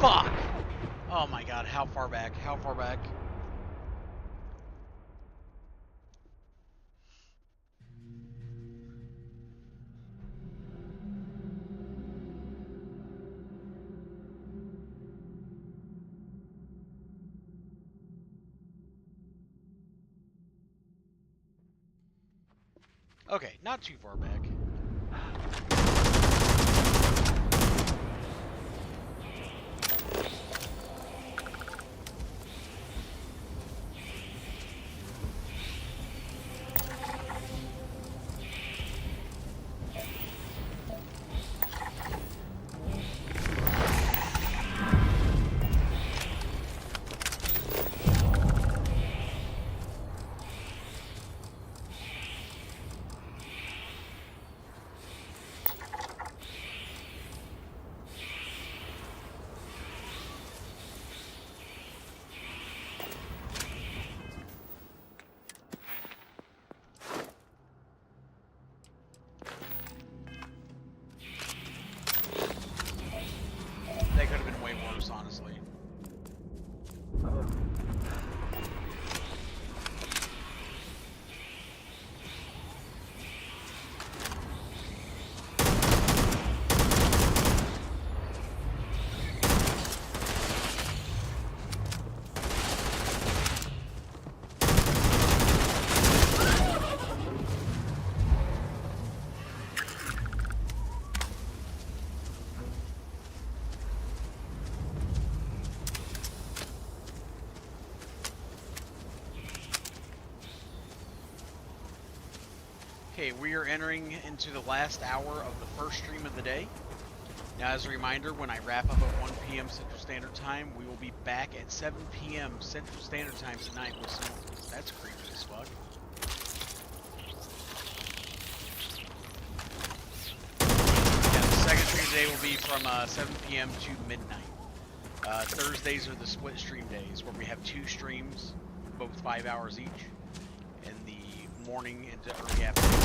Fuck! Oh my god, how far back? How far back? Okay, not too far back. That could have been way worse, honestly. Okay, we are entering into the last hour of the first stream of the day. Now, as a reminder, when I wrap up at 1 p.m. Central Standard Time, we will be back at 7 p.m. Central Standard Time tonight with some... That's creepy as fuck. Yeah, the second stream today will be from 7 p.m. to midnight. Thursdays are the split stream days, where we have 2 streams, both 5 hours each. In the morning into early afternoon.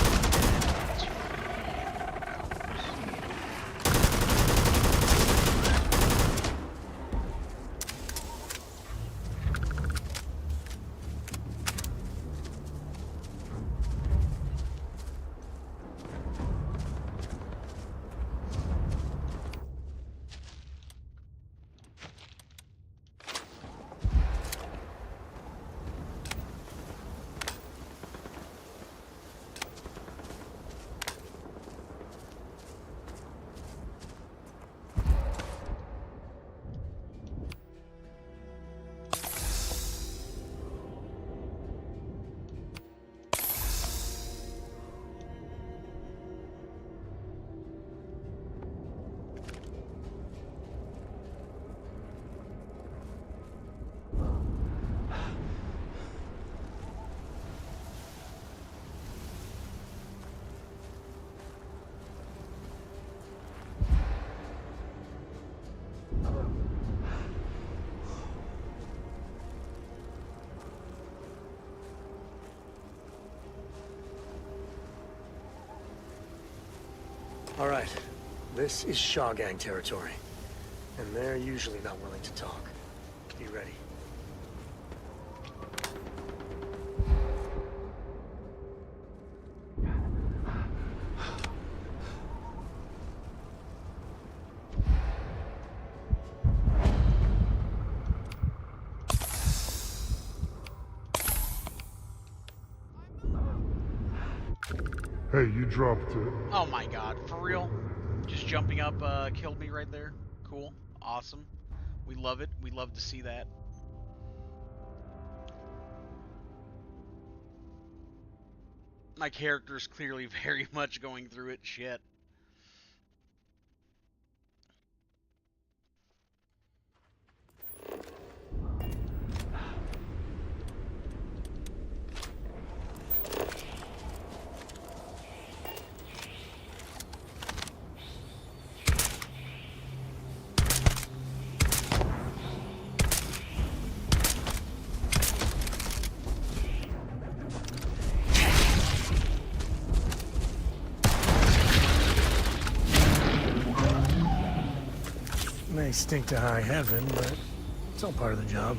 All right, This is Shaw Gang territory, and they're usually not willing to talk. Be ready. Hey, you dropped it. Oh my god, for real? Just jumping up killed me right there? Cool. Awesome. We love it. We love to see that. My character's clearly very much going through it. Shit. May stink to high heaven, but it's all part of the job.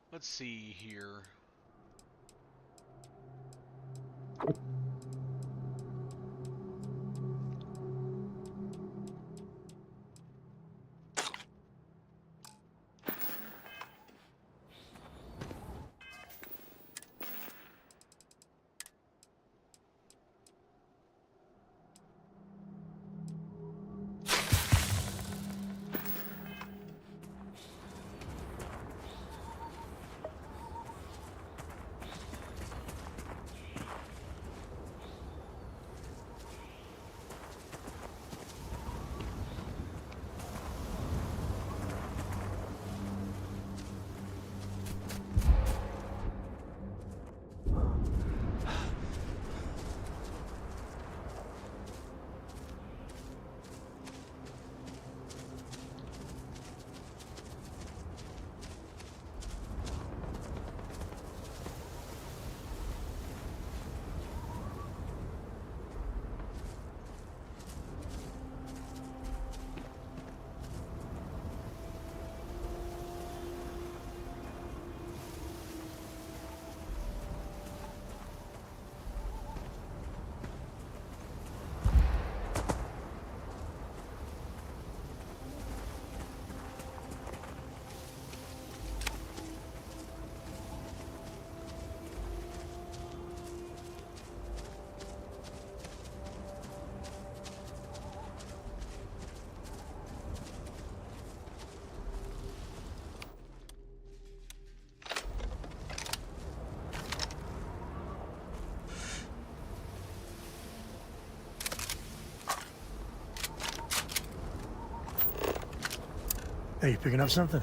Let's see here. Hey, you picking up something?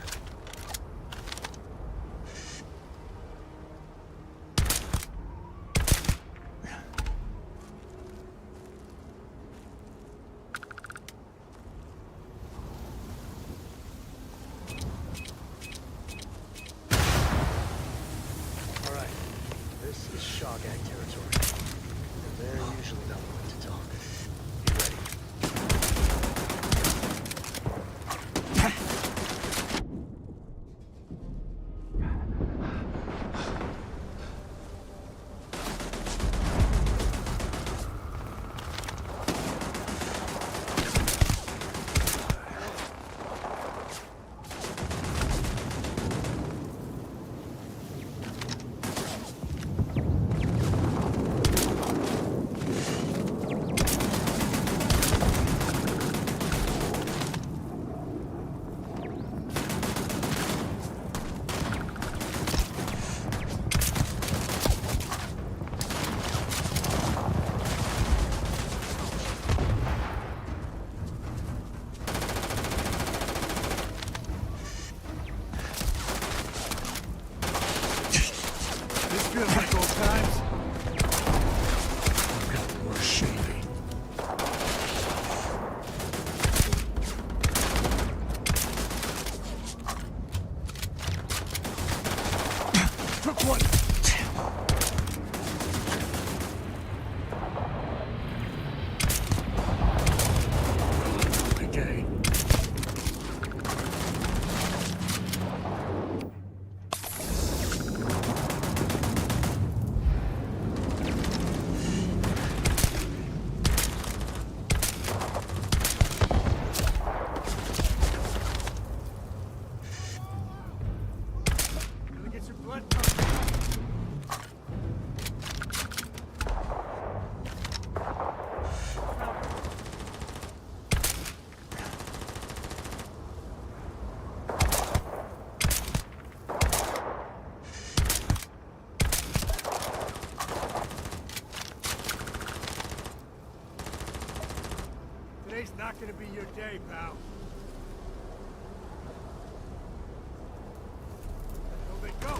All right, this is Shaw Gang territory. And they're usually not willing to talk. Be ready. What? Okay. Get your blood pumping. Today's not gonna be your day, pal. Where they go?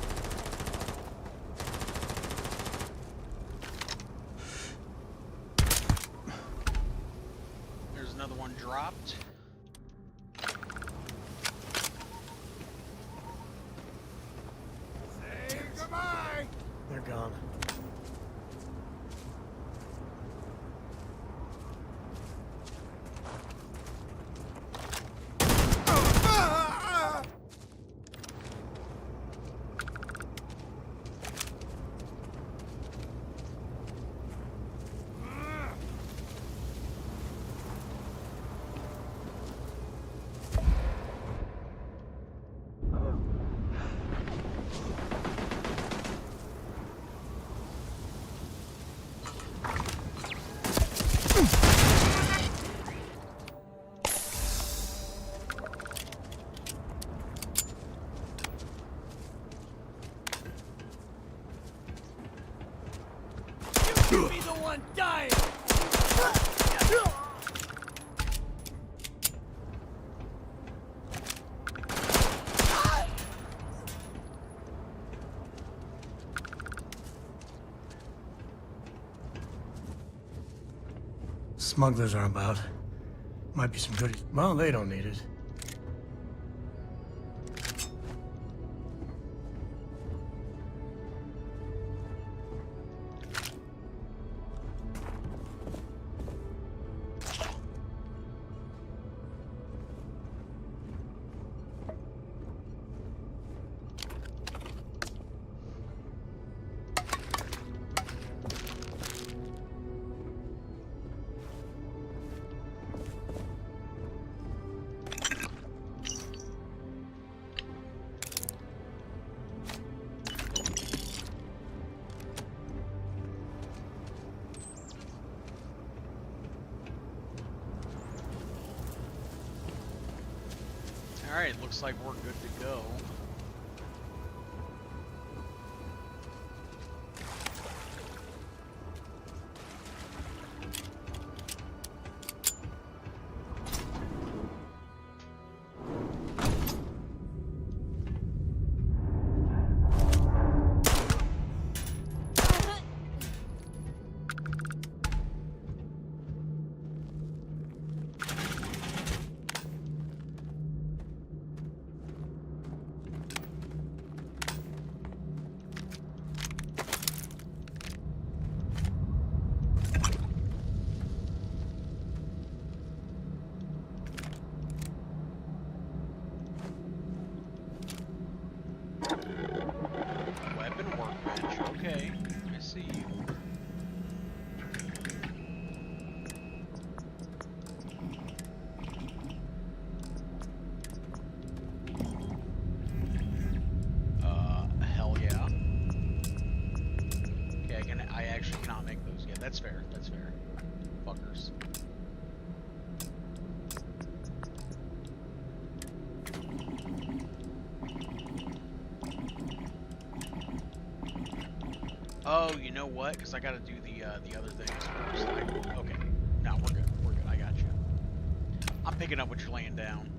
There's another one dropped. Say goodbye! They're gone. You be the one dying! Smugglers are about. Might be some goodies. Well, they don't need it. Alright, looks like we're good to go. Weapon workbench, okay. I see you. Hell yeah. Okay, I actually cannot make those yet. That's fair, that's fair. Fuckers. Oh, you know what? Because I got to do the other things first. Okay, no, we're good. We're good. I got you. I'm picking up what you're laying down.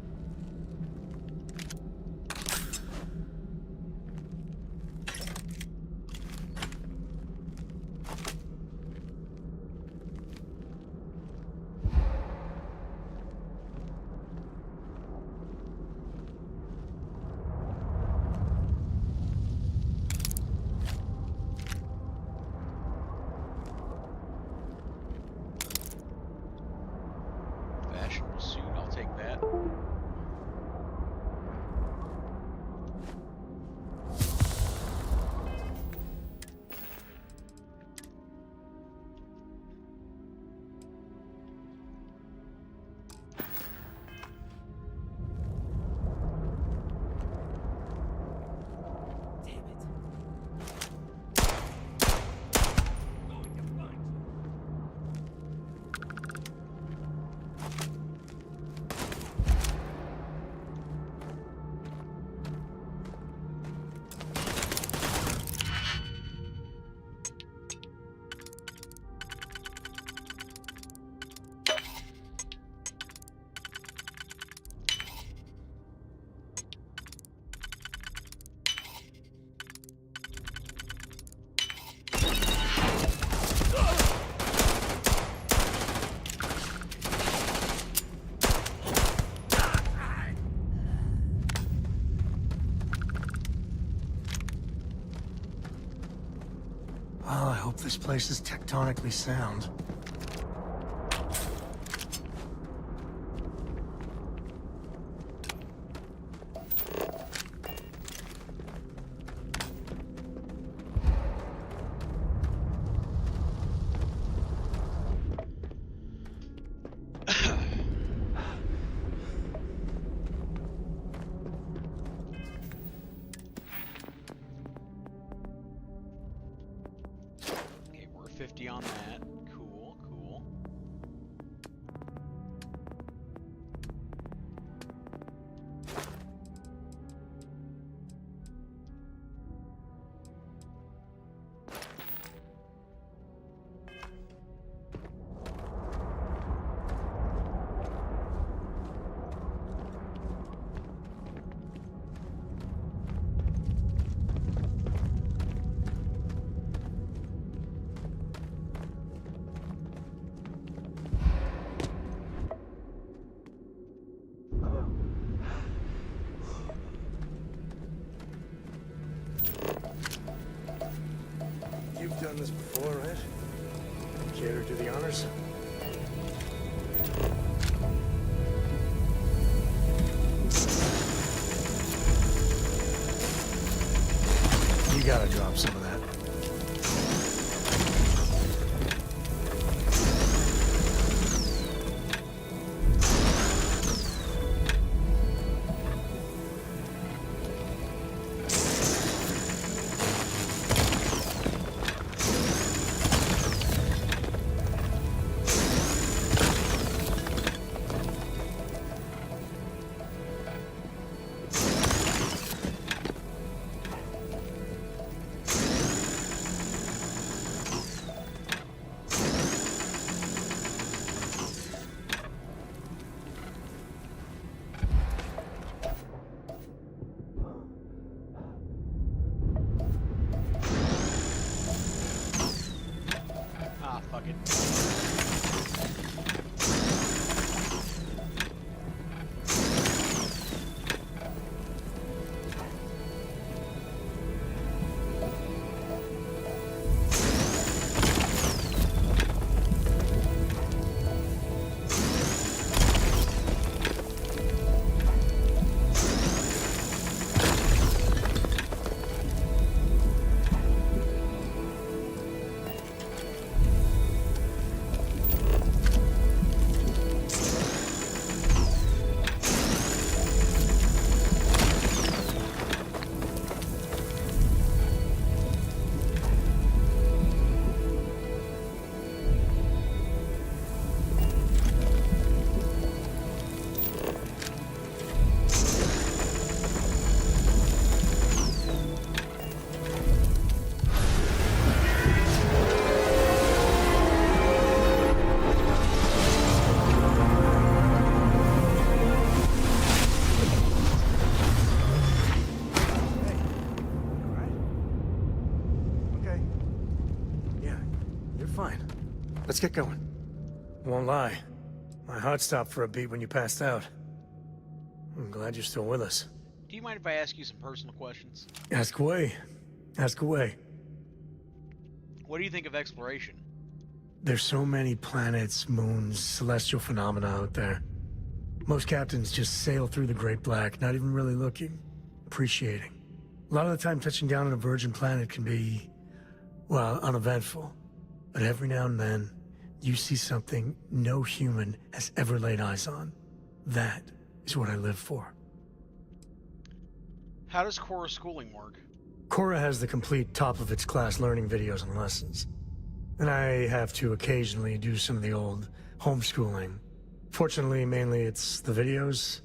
Well, I hope this place is tectonically sound. Okay, we're 50 on that. Cool, cool. You've done this before, right? Care to do the honors? You gotta drop some of that. Ah, fuck it. Let's get going. Won't lie, my heart stopped for a beat when you passed out. I'm glad you're still with us. Do you mind if I ask you some personal questions? Ask away. Ask away. What do you think of exploration? There's so many planets, moons, celestial phenomena out there. Most captains just sail through the Great Black, not even really looking, appreciating. A lot of the time touching down on a virgin planet can be, well, uneventful. But every now and then, you see something no human has ever laid eyes on. That is what I live for. How does Cora schooling work? Cora has the complete top-of-its-class learning videos and lessons. And I have to occasionally do some of the old homeschooling. Fortunately, mainly it's the videos.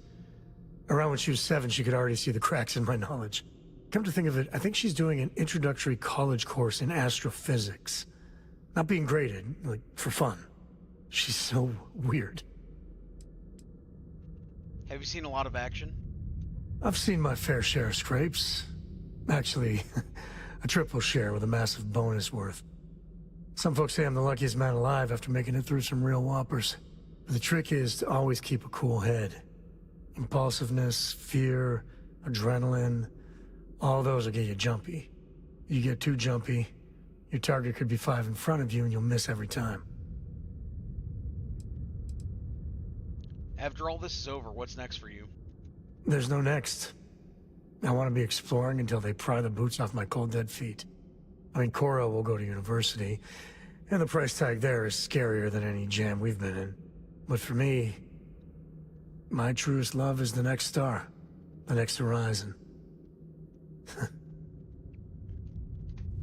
Around when she was 7, she could already see the cracks in my knowledge. Come to think of it, I think she's doing an introductory college course in astrophysics. Not being graded, like, for fun. She's so weird. Have you seen a lot of action? I've seen my fair share of scrapes. Actually, a triple share with a massive bonus worth. Some folks say I'm the luckiest man alive after making it through some real whoppers. But the trick is to always keep a cool head. Impulsiveness, fear, adrenaline, all those will get you jumpy. You get too jumpy, Your target could be 5 in front of you and you'll miss every time. After all this is over, what's next for you? There's no next. I want to be exploring until they pry the boots off my cold dead feet. I mean, Cora will go to university, and the price tag there is scarier than any jam we've been in. But for me, my truest love is the next star, the next horizon.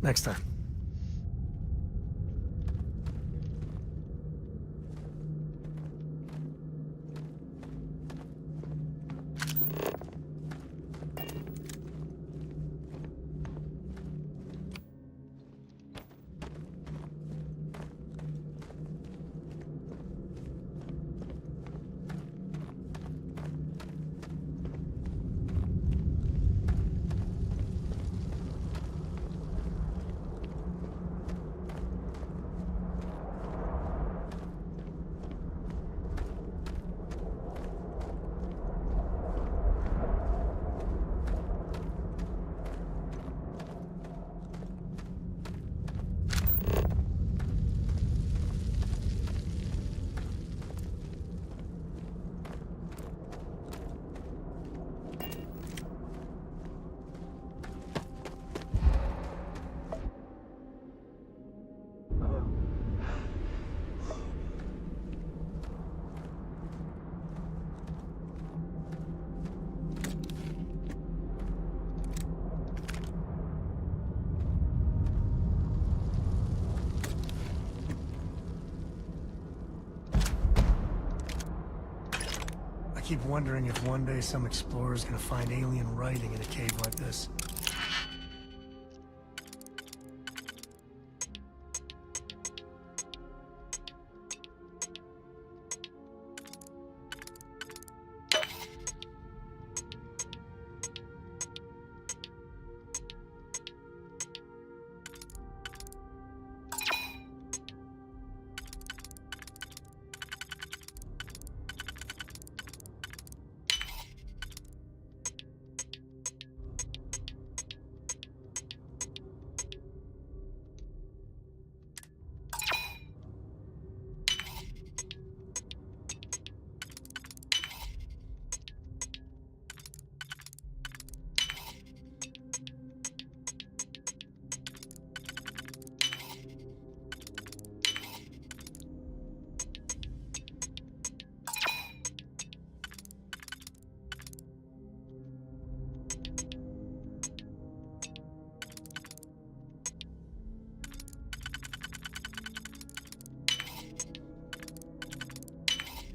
Next time. I keep wondering if one day some explorer's gonna find alien writing in a cave like this.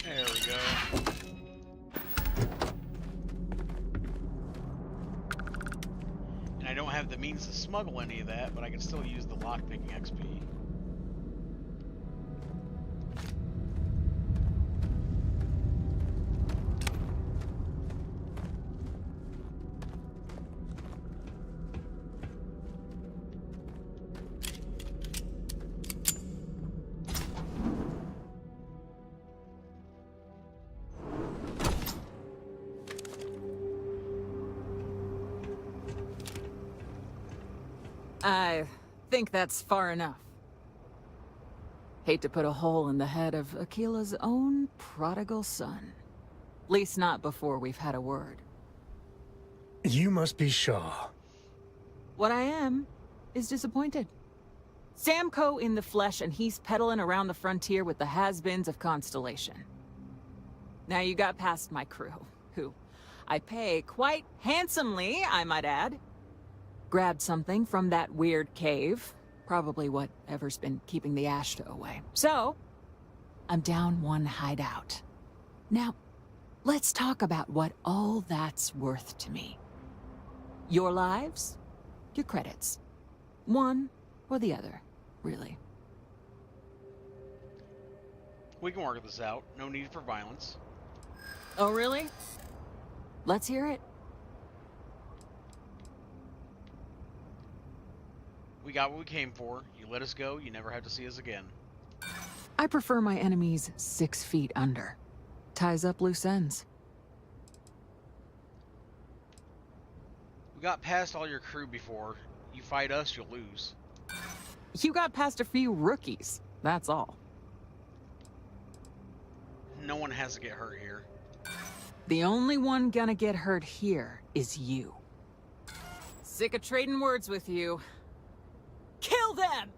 There we go. And I don't have the means to smuggle any of that, but I can still use the lockpicking XP. I think that's far enough. Hate to put a hole in the head of Akila's own prodigal son. Least not before we've had a word. You must be Shaw. What I am is disappointed. Samco in the flesh, and he's peddling around the frontier with the has-beens of Constellation. Now you got past my crew, who I pay quite handsomely, I might add. Grabbed something from that weird cave. Probably whatever's been keeping the Ashta away. So, I'm down one hideout. Now, let's talk about what all that's worth to me. Your lives, your credits. One or the other, really. We can work this out. No need for violence. Oh, really? Let's hear it. We got what we came for. You let us go, you never have to see us again. I prefer my enemies 6 feet under. Ties up loose ends. We got past all your crew before. You fight us, you'll lose. You got past a few rookies, that's all. No one has to get hurt here. The only one gonna get hurt here is you. Sick of trading words with you. Kill them!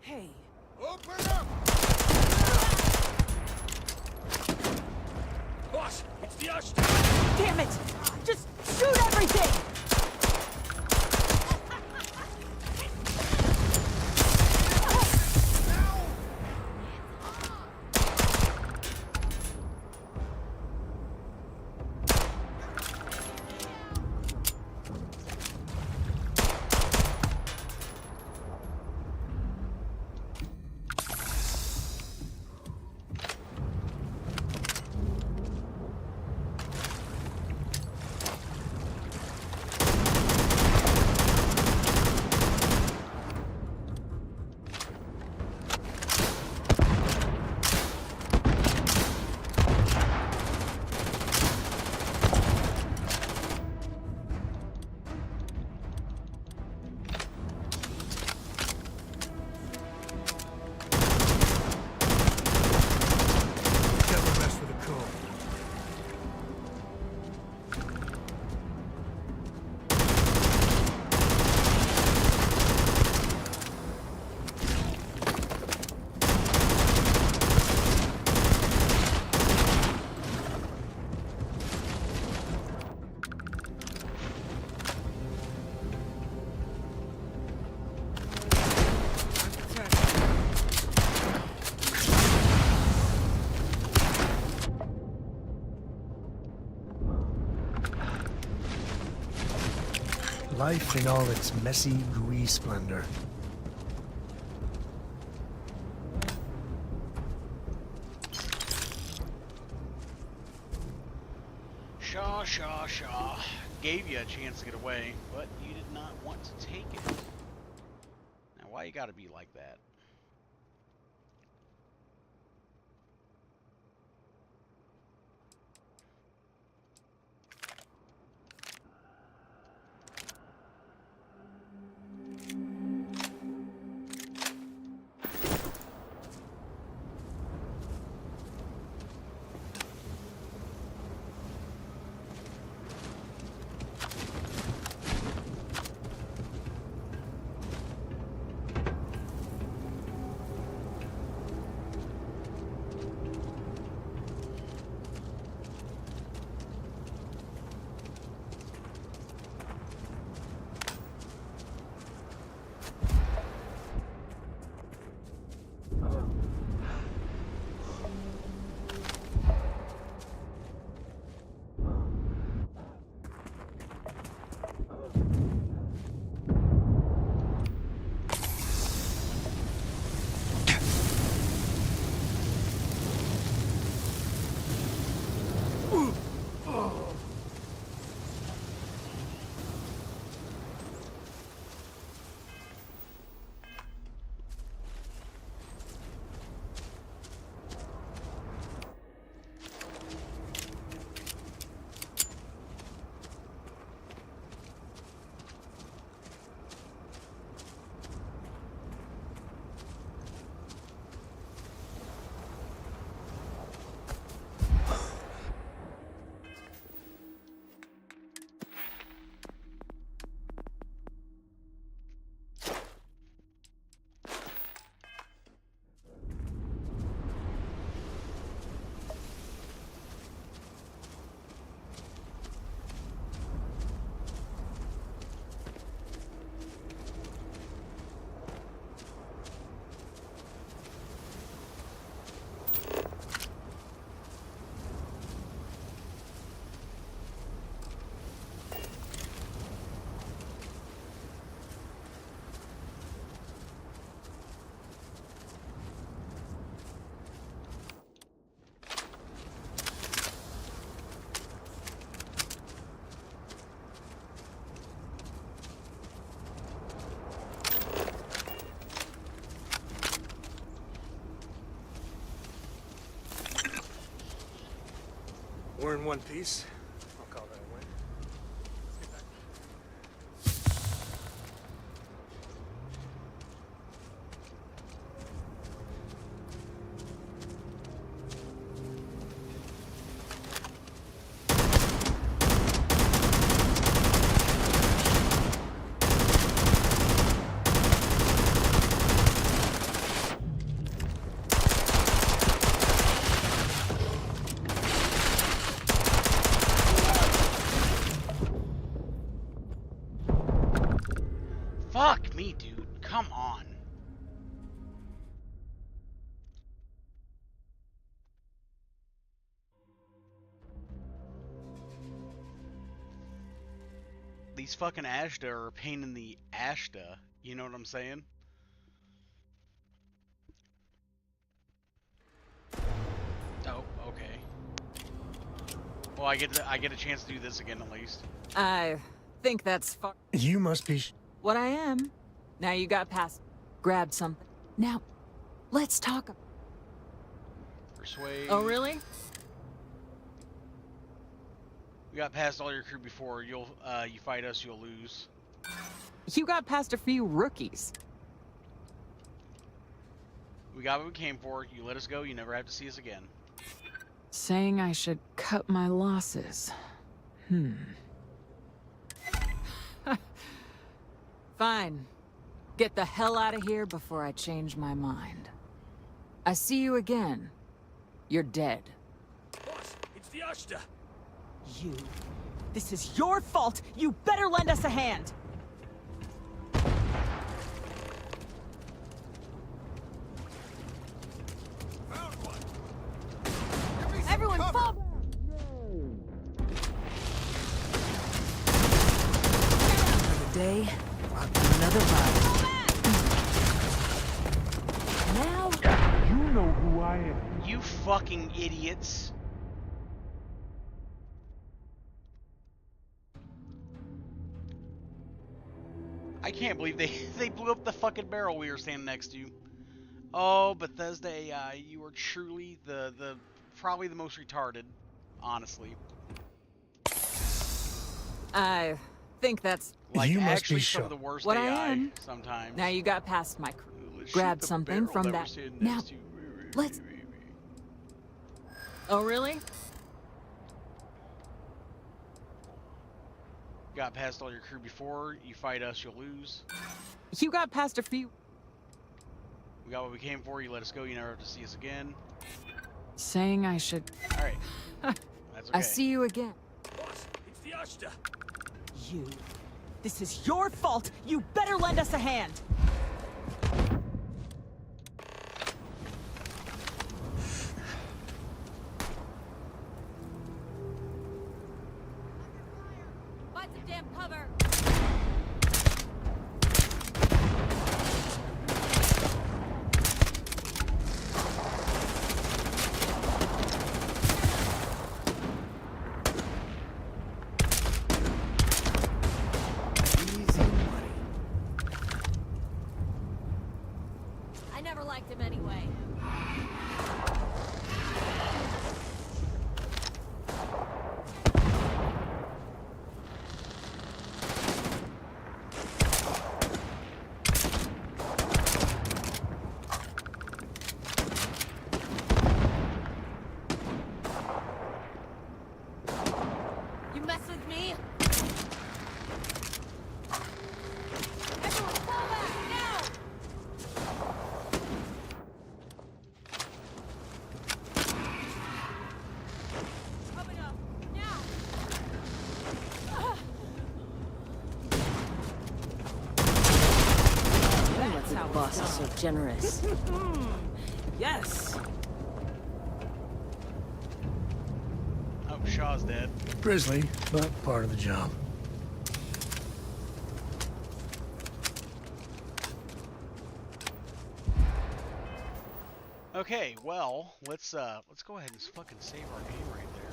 Hey. Open up! Boss, it's the Ush. Damn it! Just shoot everything! Life in all its messy, gooey splendor. Shaw. Gave you a chance to get away, but you did not want to take it. Now, why you gotta be like that? We're in one piece. I'll call that a win. Fuck me, dude. Come on. These fucking Ashta are a pain in the Ashta. You know what I'm saying? Oh, okay. Well, I get a chance to do this again at least. I think that's far. You must be... What I am. Now you got past. Grabbed something. Now, let's talk. Persuade. Oh, really? We got past all your crew before. You fight us, you'll lose. You got past a few rookies. We got what we came for. You let us go, you never have to see us again. Saying I should cut my losses. Fine. Get the hell out of here before I change my mind. I see you again. You're dead. Boss, it's the Ashta. You. This is your fault. You better lend us a hand. Found one. Everyone fall back. Another day, another ride. Now You know who I am. You fucking idiots. I can't believe they blew up the fucking barrel we were standing next to. Oh, Bethesda AI, you are truly the probably the most retarded, honestly. I think that's Like You must actually be some sure. of the worst what AI I am. sometimes. Now you got past my crew. Let's Grab shoot the something barrel from that we're that. standing Now, next to. let's. Oh, really? Got past all your crew before. You fight us, you'll lose. You got past a few. We got what we came for. You let us go. You never have to see us again. Saying I should. All right. That's okay. I see you again. Boss, it's the Ashta. You. This is your fault. You better lend us a hand. Find some damn cover. I never liked him anyway. You mess with me? Everyone fall back, now! Coming up, now! That's how boss is so generous. Yes! Oh, Shaw's dead. Grisly, but part of the job. Okay, well, let's go ahead and fucking save our game right there.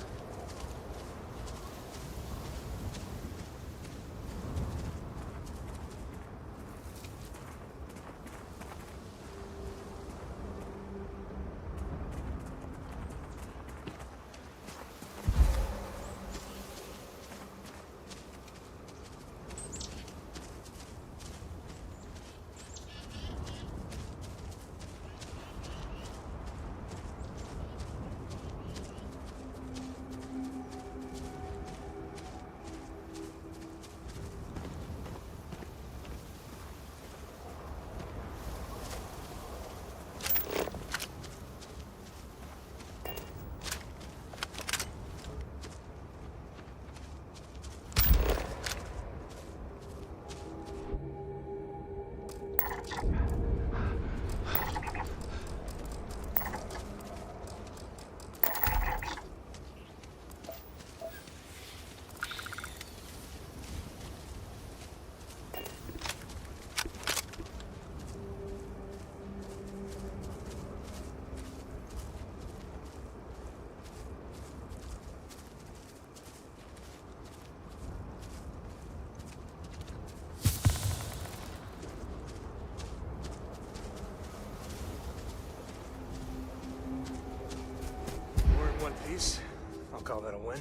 call that a win.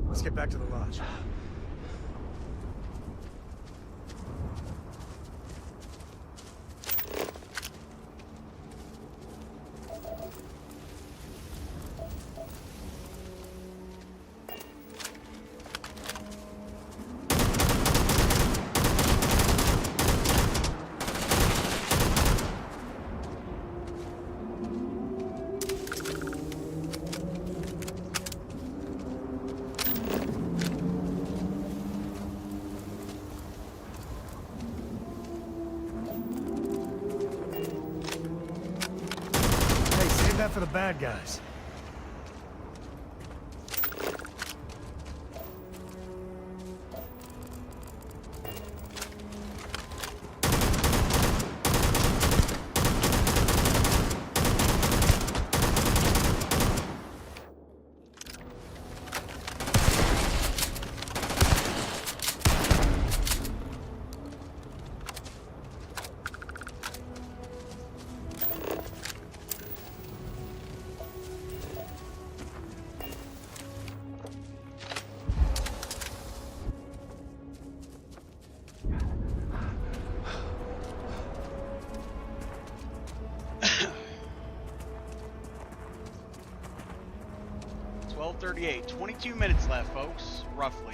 Let's get back to the lodge. That for the bad guys. .38, 22 minutes left, folks, roughly.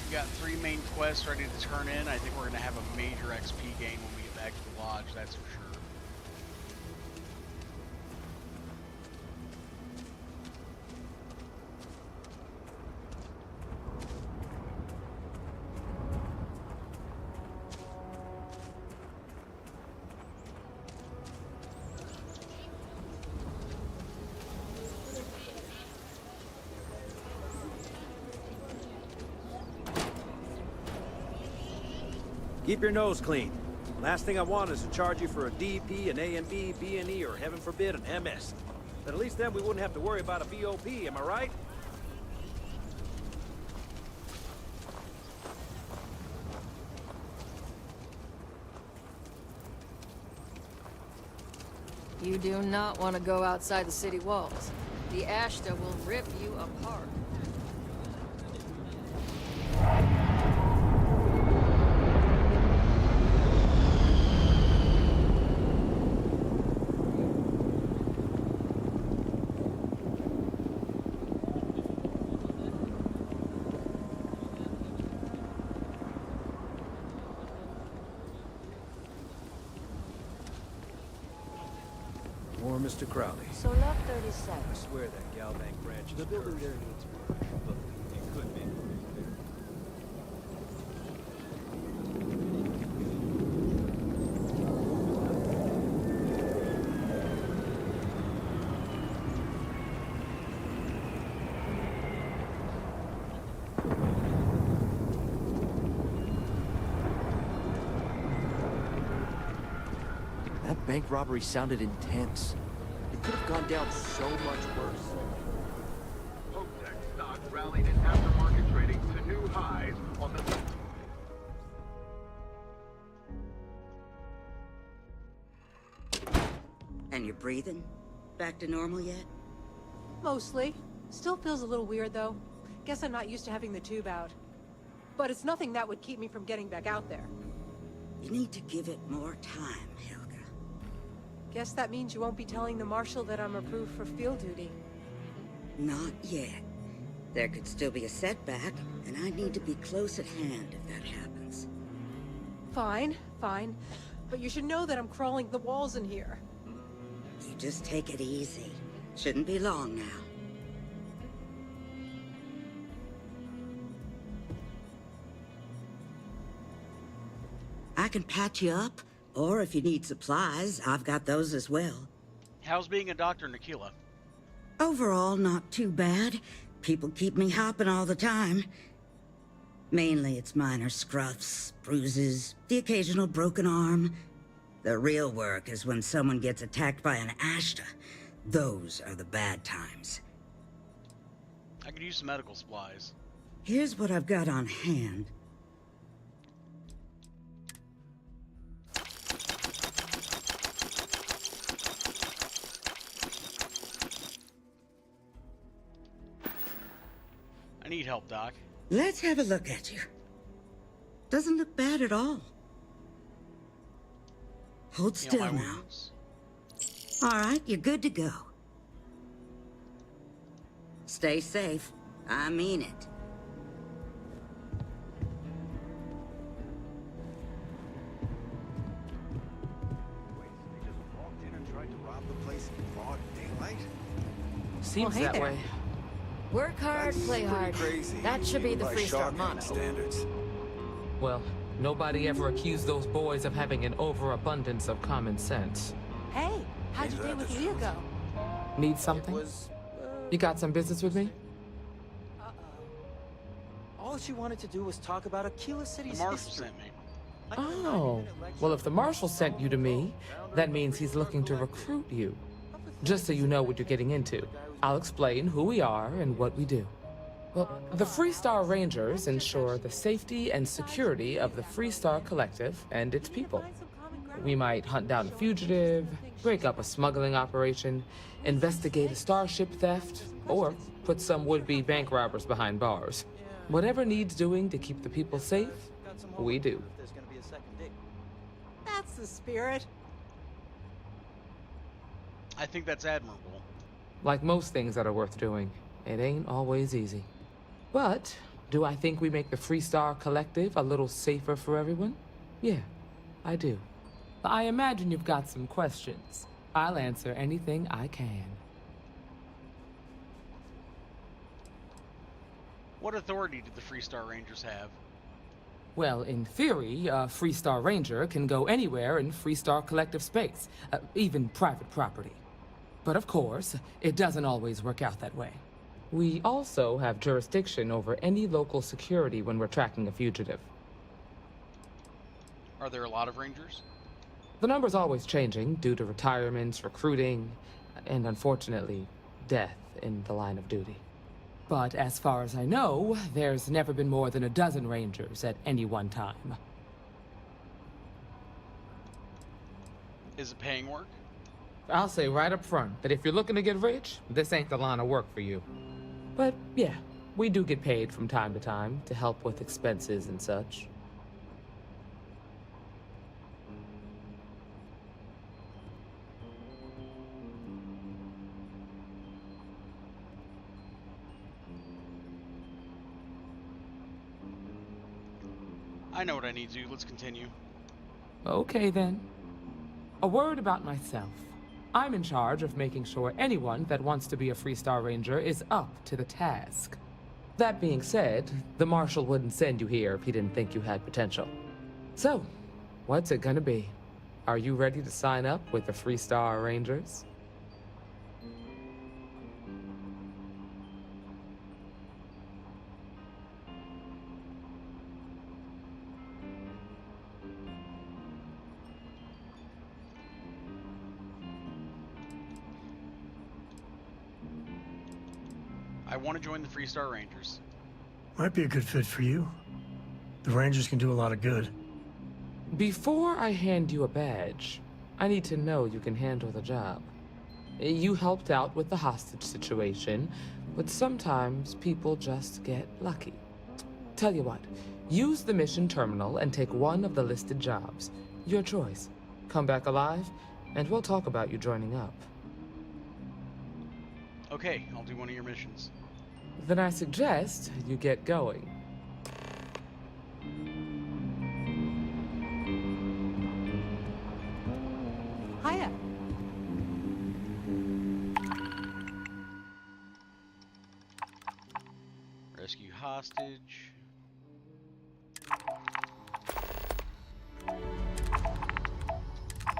We got 3 main quests ready to turn in. I think we're going to have a major XP gain when we get back to the lodge, that's for sure. Keep your nose clean. Last thing I want is to charge you for a DP, an A&B, B&E, or heaven forbid, an MS. But at least then we wouldn't have to worry about a BOP, am I right? You do not want to go outside the city walls. The Ashta will rip you apart. Or Mr. Crowley. So lot 37. I swear that Galbank branch is the building there needs work. But it could be. That bank robbery sounded intense. It could have gone down so much worse. Hope-Tech stock rallied in aftermarket trading to new highs on the... And you're breathing? Back to normal yet? Mostly. Still feels a little weird, though. Guess I'm not used to having the tube out. But it's nothing that would keep me from getting back out there. You need to give it more time, Helga. Guess that means you won't be telling the Marshal that I'm approved for field duty. Not yet. There could still be a setback, and I need to be close at hand if that happens. Fine, fine. But you should know that I'm crawling the walls in here. You just take it easy. Shouldn't be long now. I can patch you up, or if you need supplies, I've got those as well. How's being a doctor in Aquila? Overall, not too bad. People keep me hopping all the time. Mainly it's minor scruffs, bruises, the occasional broken arm. The real work is when someone gets attacked by an Ashta. Those are the bad times. I could use some medical supplies. Here's what I've got on hand. I need help, Doc. Let's have a look at you. Doesn't look bad at all. Hold still now. All right, you're good to go. Stay safe. I mean it. Seems hey that there. way. Work hard, play hard. That should be the Freestar motto. Standards. Well, nobody ever accused those boys of having an overabundance of common sense. Hey, how'd your day with Leah go? Need something? You got some business with me? All she wanted to do was talk about Aquila City's The Marshal history. sent me. Oh, well, if the Marshal sent you to me, that means he's looking to recruit you. Just so you know what you're getting into, I'll explain who we are and what we do. Well, the Freestar Rangers ensure the safety and security of the Freestar Collective and its people. We might hunt down a fugitive, break up a smuggling operation, investigate a starship theft, or put some would-be bank robbers behind bars. Whatever needs doing to keep the people safe, we do. That's the spirit. I think that's admirable. Like most things that are worth doing, it ain't always easy. But do I think we make the Freestar Collective a little safer for everyone? Yeah, I do. I imagine you've got some questions. I'll answer anything I can. What authority did the Freestar Rangers have? Well, in theory, a Freestar Ranger can go anywhere in Freestar Collective space, even private property. But of course, it doesn't always work out that way. We also have jurisdiction over any local security when we're tracking a fugitive. Are there a lot of Rangers? The number's always changing due to retirements, recruiting, and unfortunately, death in the line of duty. But as far as I know, there's never been more than a dozen Rangers at any one time. Is it paying work? I'll say right up front that if you're looking to get rich, this ain't the line of work for you. But yeah, we do get paid from time to time to help with expenses and such. I know what I need to do. Let's continue. Okay then. A word about myself. I'm in charge of making sure anyone that wants to be a Freestar Ranger is up to the task. That being said, the Marshal wouldn't send you here if he didn't think you had potential. So, what's it gonna be? Are you ready to sign up with the Freestar Rangers? I want to join the Freestar Rangers. Might be a good fit for you. The Rangers can do a lot of good. Before I hand you a badge, I need to know you can handle the job. You helped out with the hostage situation, but sometimes people just get lucky. Tell you what, use the mission terminal and take one of the listed jobs. Your choice. Come back alive, and we'll talk about you joining up. Okay, I'll do one of your missions. Then I suggest you get going. Hiya. Rescue hostage.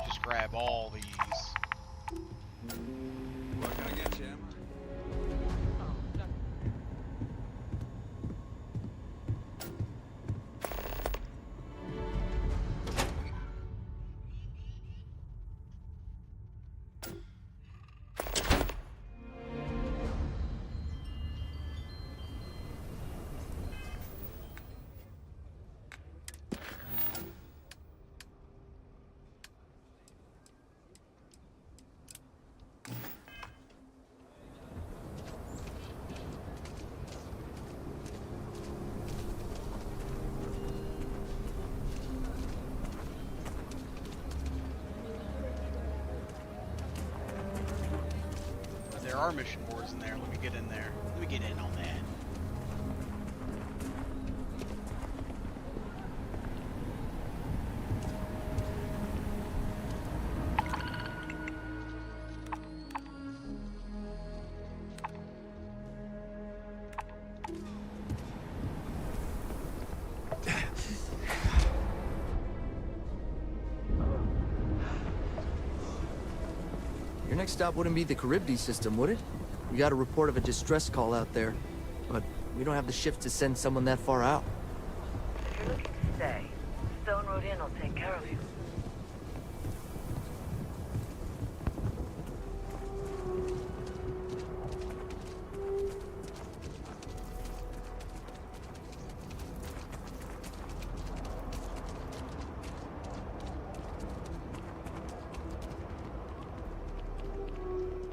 Just grab all these. What can I get you, Emma? There are mission boards in there. Let me get in there. Let me get in on that. Your next stop wouldn't be the Charybdis system, would it? We got a report of a distress call out there, but we don't have the shift to send someone that far out. If you're looking to stay, Stone Road Inn will take care of you.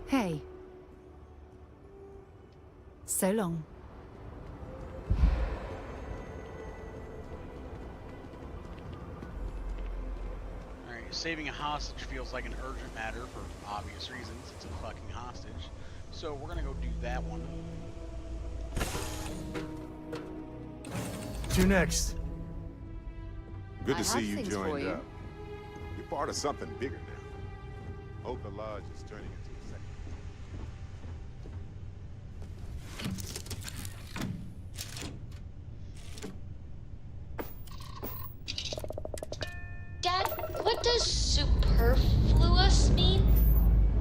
Hey. So long. Alright, saving a hostage feels like an urgent matter for obvious reasons. It's a fucking hostage. So we're gonna go do that one. You next. Good I to see have you things for joined you. up. You're part of something bigger now. Hope the lodge is turning into a second. Dad, what does superfluous mean?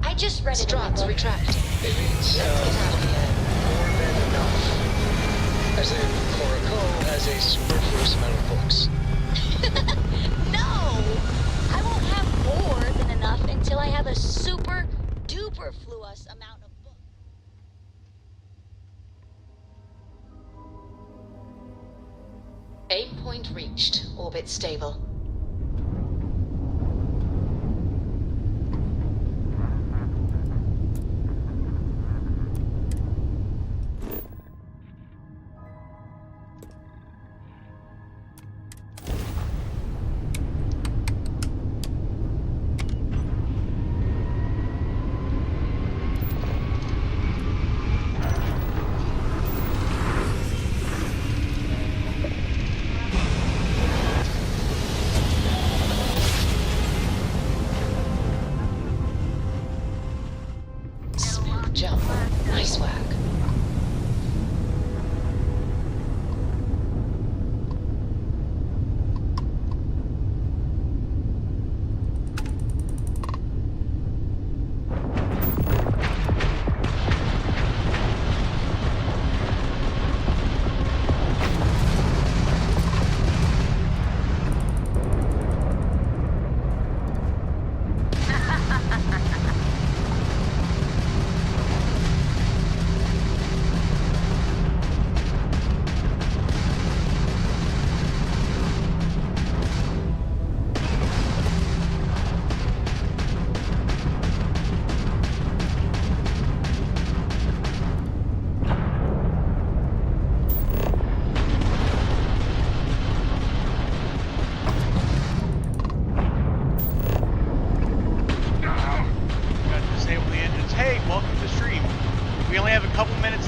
I just read it in my book. Retract. It means, more than enough. As in, Corico has a superfluous amount of books. No! I won't have more than enough until I have a super duperfluous amount of books. Aim point reached. Orbit stable. Jump. Nice work.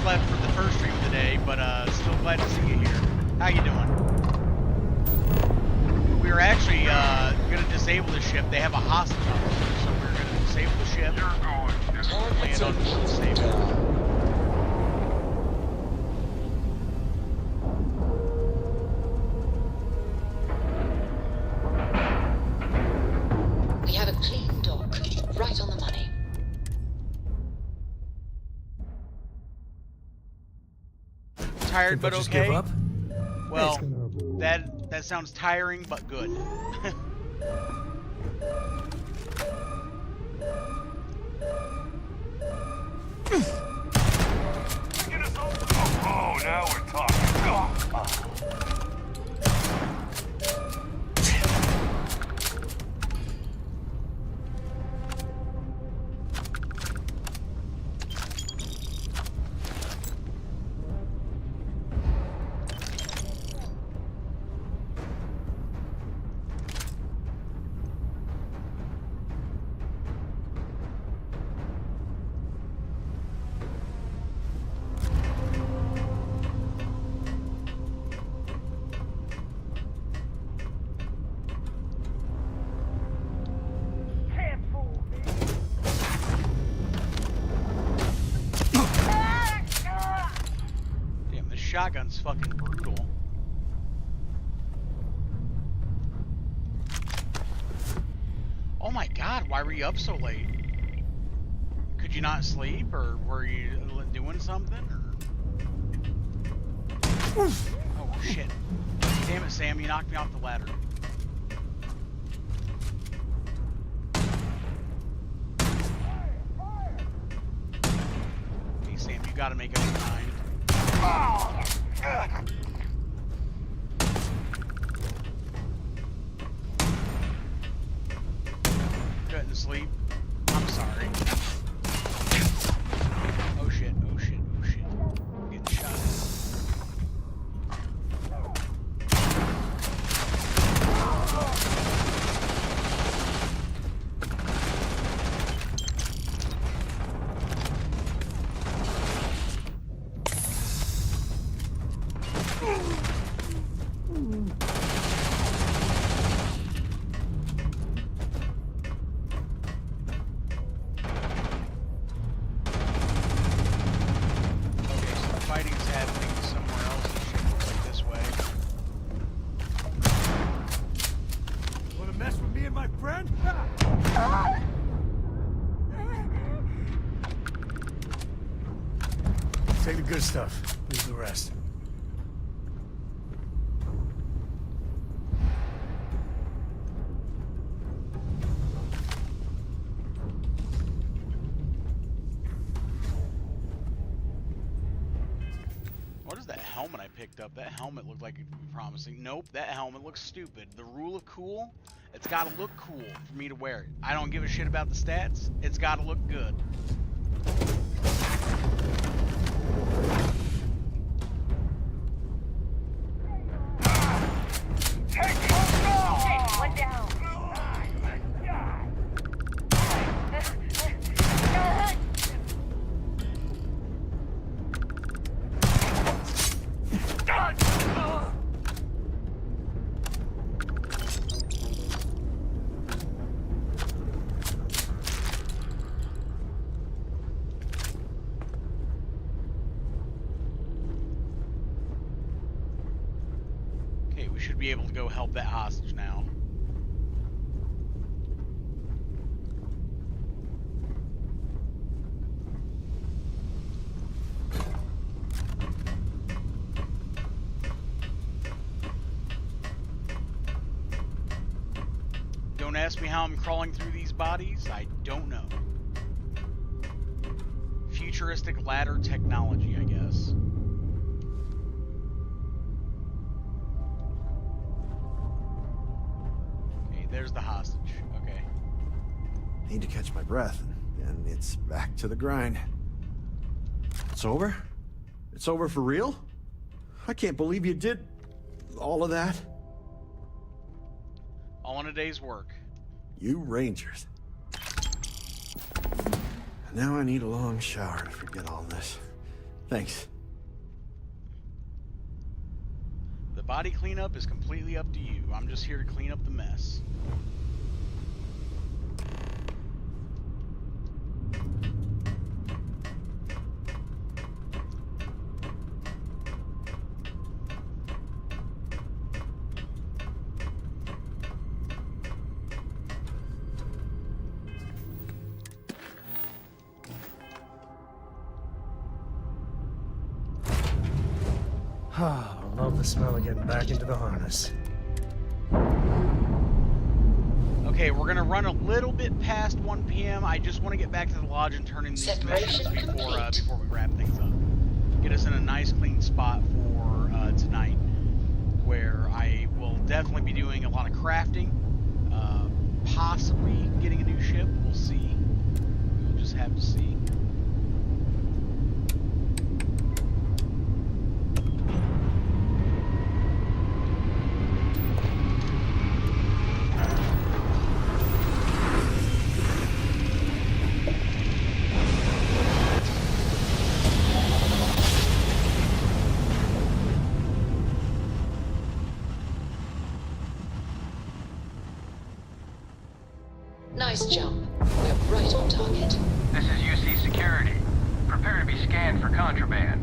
left for the first stream of the day, but still glad to see you here. How you doing? We are actually going to disable the ship. They have a hostage on board, so we're going to disable the ship. Land on disable. We have a clean dock, right on the money. Tired but just okay? give up? Well, that sounds tiring but good. Oh, now we're talking. Damn, this shotgun's fucking brutal. Oh my god, why were you up so late? Could you not sleep, or were you doing something, or... Oh shit. Damn it, Sam, you knocked me off the ladder. Hey Sam, you gotta make up your mind. Couldn't sleep. I'm sorry. Oh shit, oh shit, oh shit. I'm getting shot. Take the good stuff. Leave the rest. What is that helmet I picked up? That helmet looked like it could be promising. Nope, that helmet looks stupid. The rule of cool, it's gotta look cool for me to wear it. I don't give a shit about the stats. It's gotta look good. One down. Okay, we should be able to go help that hostage now. Don't ask me how I'm crawling through these bodies. I don't know. Futuristic ladder technology, I guess. Okay, there's the hostage. Okay. Need to catch my breath, and it's back to the grind. It's over? It's over for real? I can't believe you did all of that. All in a day's work. You Rangers. Now I need a long shower to forget all this. Thanks. The body cleanup is completely up to you. I'm just here to clean up the mess. I love the smell of getting back into the harness. Okay, we're gonna run a little bit past 1 p.m. I just want to get back to the lodge and turn in these missions before we wrap things up. Get us in a nice clean spot for tonight, where I will definitely be doing a lot of crafting, possibly getting a new ship. We'll see. We'll just have to see. Nice jump. We're right on target. This is UC Security. Prepare to be scanned for contraband.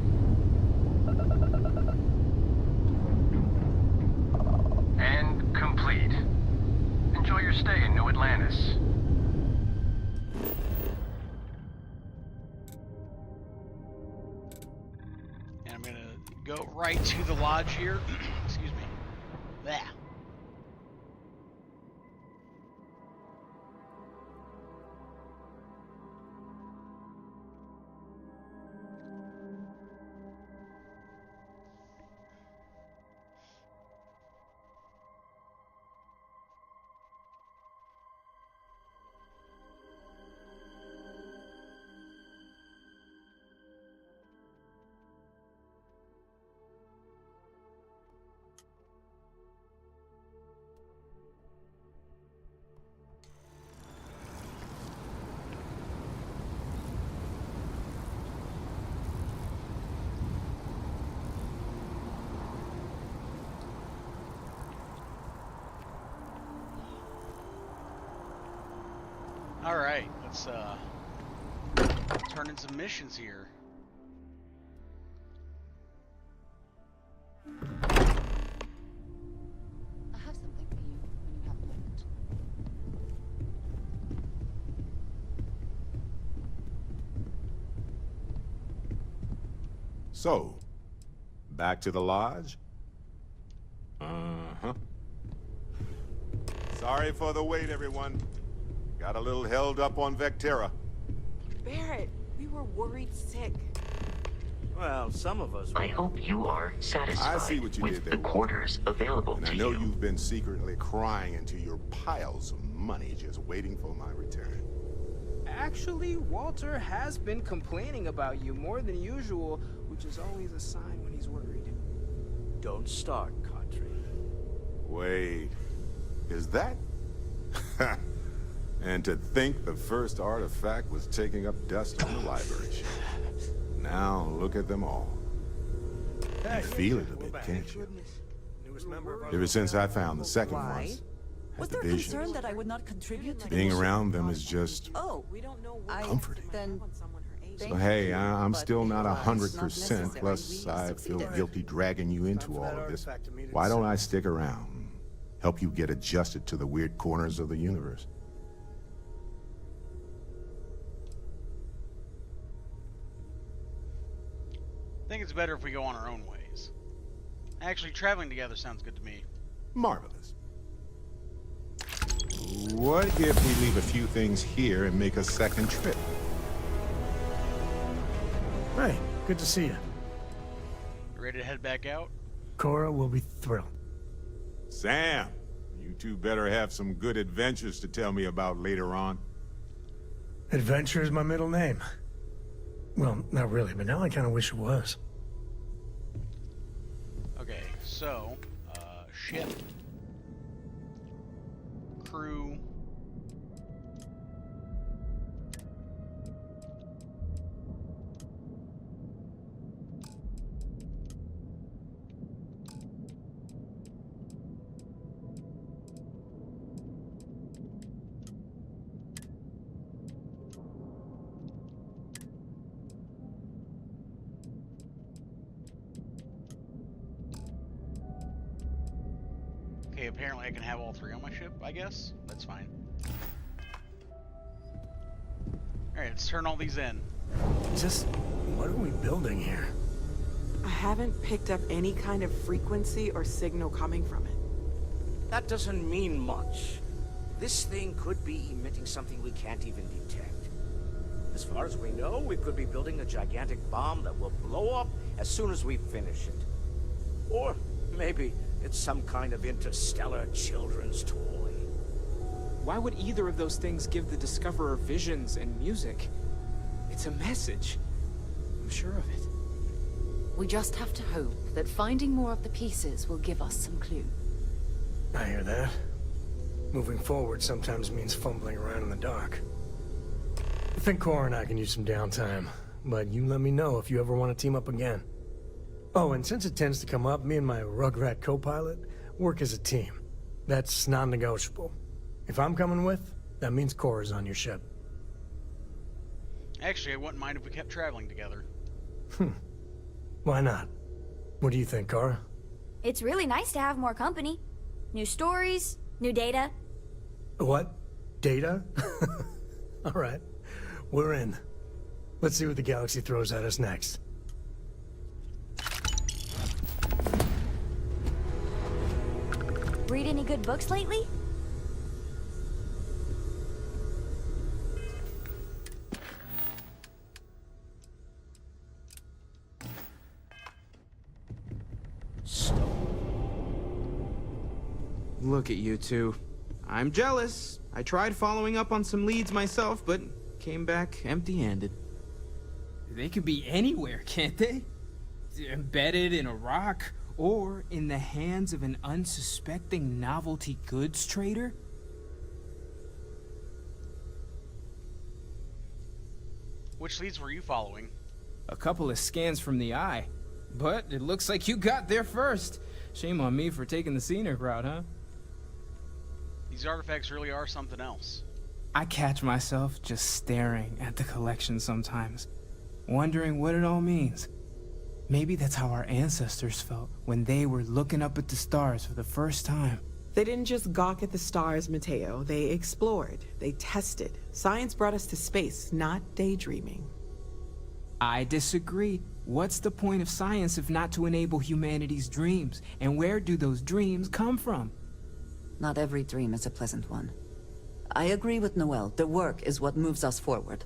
And complete. Enjoy your stay in New Atlantis. And I'm gonna go right to the lodge here. Excuse me. There. All right, let's turn in some missions here. I have something for you when you have a moment. So, back to the lodge? Uh-huh. Sorry for the wait, everyone. Got a little held up on Vectera. Barrett, we were worried sick. Well, some of us. I hope you are satisfied I see what you with did there, the quarters available and to I know you. you've been secretly crying into your piles of money just waiting for my return. Actually, Walter has been complaining about you more than usual, which is always a sign when he's worried. Don't start, Cadre. Wait, is that? And to think the first artifact was taking up dust on the library shelf. Now look at them all. You feel it a bit, can't you? Ever since I found the second ones, Was had the there vision. concern that I would not contribute to the Being mission? around them is just Oh, comforting. Then So hey, I'm still not 100%, plus I feel guilty dragging you into all of this. Why don't I stick around? Help you get adjusted to the weird corners of the universe. I think it's better if we go on our own ways. Actually, traveling together sounds good to me. Marvelous. What if we leave a few things here and make a second trip? Hey, good to see you. You ready to head back out? Cora will be thrilled. Sam, you two better have some good adventures to tell me about later on. Adventure is my middle name. Well, not really, but now I kind of wish it was. Okay, so, ship, crew, Okay, apparently I can have all three on my ship, I guess. That's fine. Alright, let's turn all these in. Just, what are we building here? I haven't picked up any kind of frequency or signal coming from it. That doesn't mean much. This thing could be emitting something we can't even detect. As far as we know, we could be building a gigantic bomb that will blow up as soon as we finish it. Or maybe it's some kind of interstellar children's toy. Why would either of those things give the Discoverer visions and music? It's a message. I'm sure of it. We just have to hope that finding more of the pieces will give us some clue. I hear that. Moving forward sometimes means fumbling around in the dark. I think Cora and I can use some downtime, but you let me know if you ever want to team up again. Oh, and since it tends to come up, me and my Rugrat co-pilot work as a team. That's non-negotiable. If I'm coming with, that means Cora's on your ship. Actually, I wouldn't mind if we kept traveling together. Why not? What do you think, Cora? It's really nice to have more company. New stories, new data. What? Data? All right. We're in. Let's see what the galaxy throws at us next. Read any good books lately? Look at you two. I'm jealous. I tried following up on some leads myself, but came back empty-handed. They could be anywhere, can't they? Embedded in a rock, or in the hands of an unsuspecting novelty goods trader? Which leads were you following? A couple of scans from the eye. But it looks like you got there first. Shame on me for taking the scenic route, huh? These artifacts really are something else. I catch myself just staring at the collection sometimes, wondering what it all means. Maybe that's how our ancestors felt when they were looking up at the stars for the first time. They didn't just gawk at the stars, Mateo. They explored. They tested. Science brought us to space, not daydreaming. I disagree. What's the point of science if not to enable humanity's dreams? And where do those dreams come from? Not every dream is a pleasant one. I agree with Noel. The work is what moves us forward.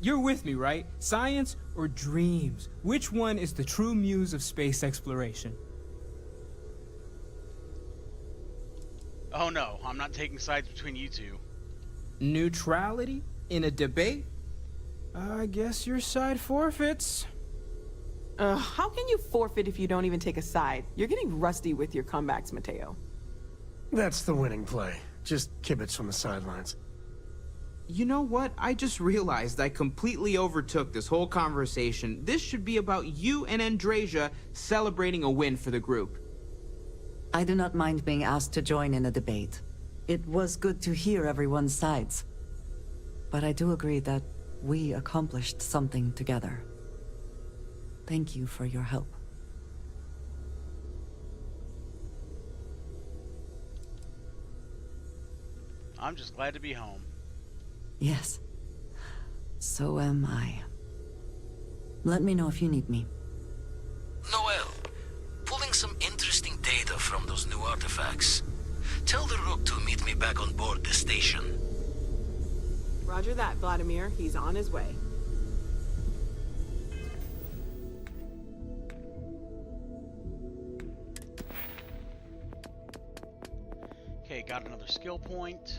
You're with me, right? Science or dreams? Which one is the true muse of space exploration? Oh no, I'm not taking sides between you two. Neutrality? In a debate? I guess your side forfeits. How can you forfeit if you don't even take a side? You're getting rusty with your comebacks, Mateo. That's the winning play. Just kibitz from the sidelines. You know what? I just realized I completely overtook this whole conversation. This should be about you and Andrasia celebrating a win for the group. I do not mind being asked to join in a debate. It was good to hear everyone's sides. But I do agree that we accomplished something together. Thank you for your help. I'm just glad to be home. Yes. So am I. Let me know if you need me. Noel, pulling some interesting data from those new artifacts. Tell the Rook to meet me back on board the station. Roger that, Vladimir. He's on his way. Okay, got another skill point.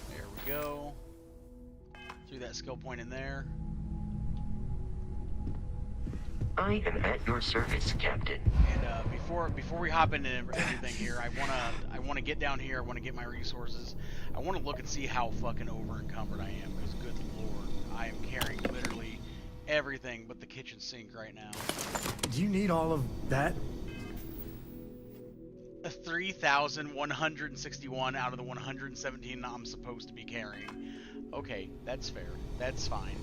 There we go. Threw that skill point in there. I am at your service, Captain. And before we hop into everything here, I wanna get down here. I wanna get my resources. I wanna look and see how fucking over encumbered I am. Because good lord, I am carrying literally everything but the kitchen sink right now. Do you need all of that? 3,161 out of the 117 I'm supposed to be carrying. Okay, that's fair. That's fine.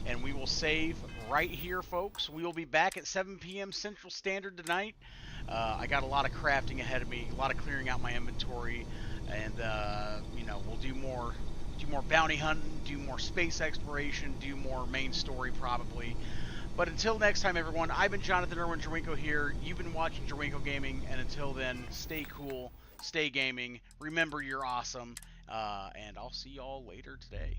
And we will save right here, folks. We will be back at 7 p.m. Central Standard tonight. I got a lot of crafting ahead of me, a lot of clearing out my inventory, and you know, we'll do more bounty hunting, do more space exploration, do more main story probably. But until next time, everyone, I've been Jonathan Irwin Jerwinko here. You've been watching Jerwinko Gaming, and until then, stay cool, stay gaming, remember you're awesome, and I'll see y'all later today.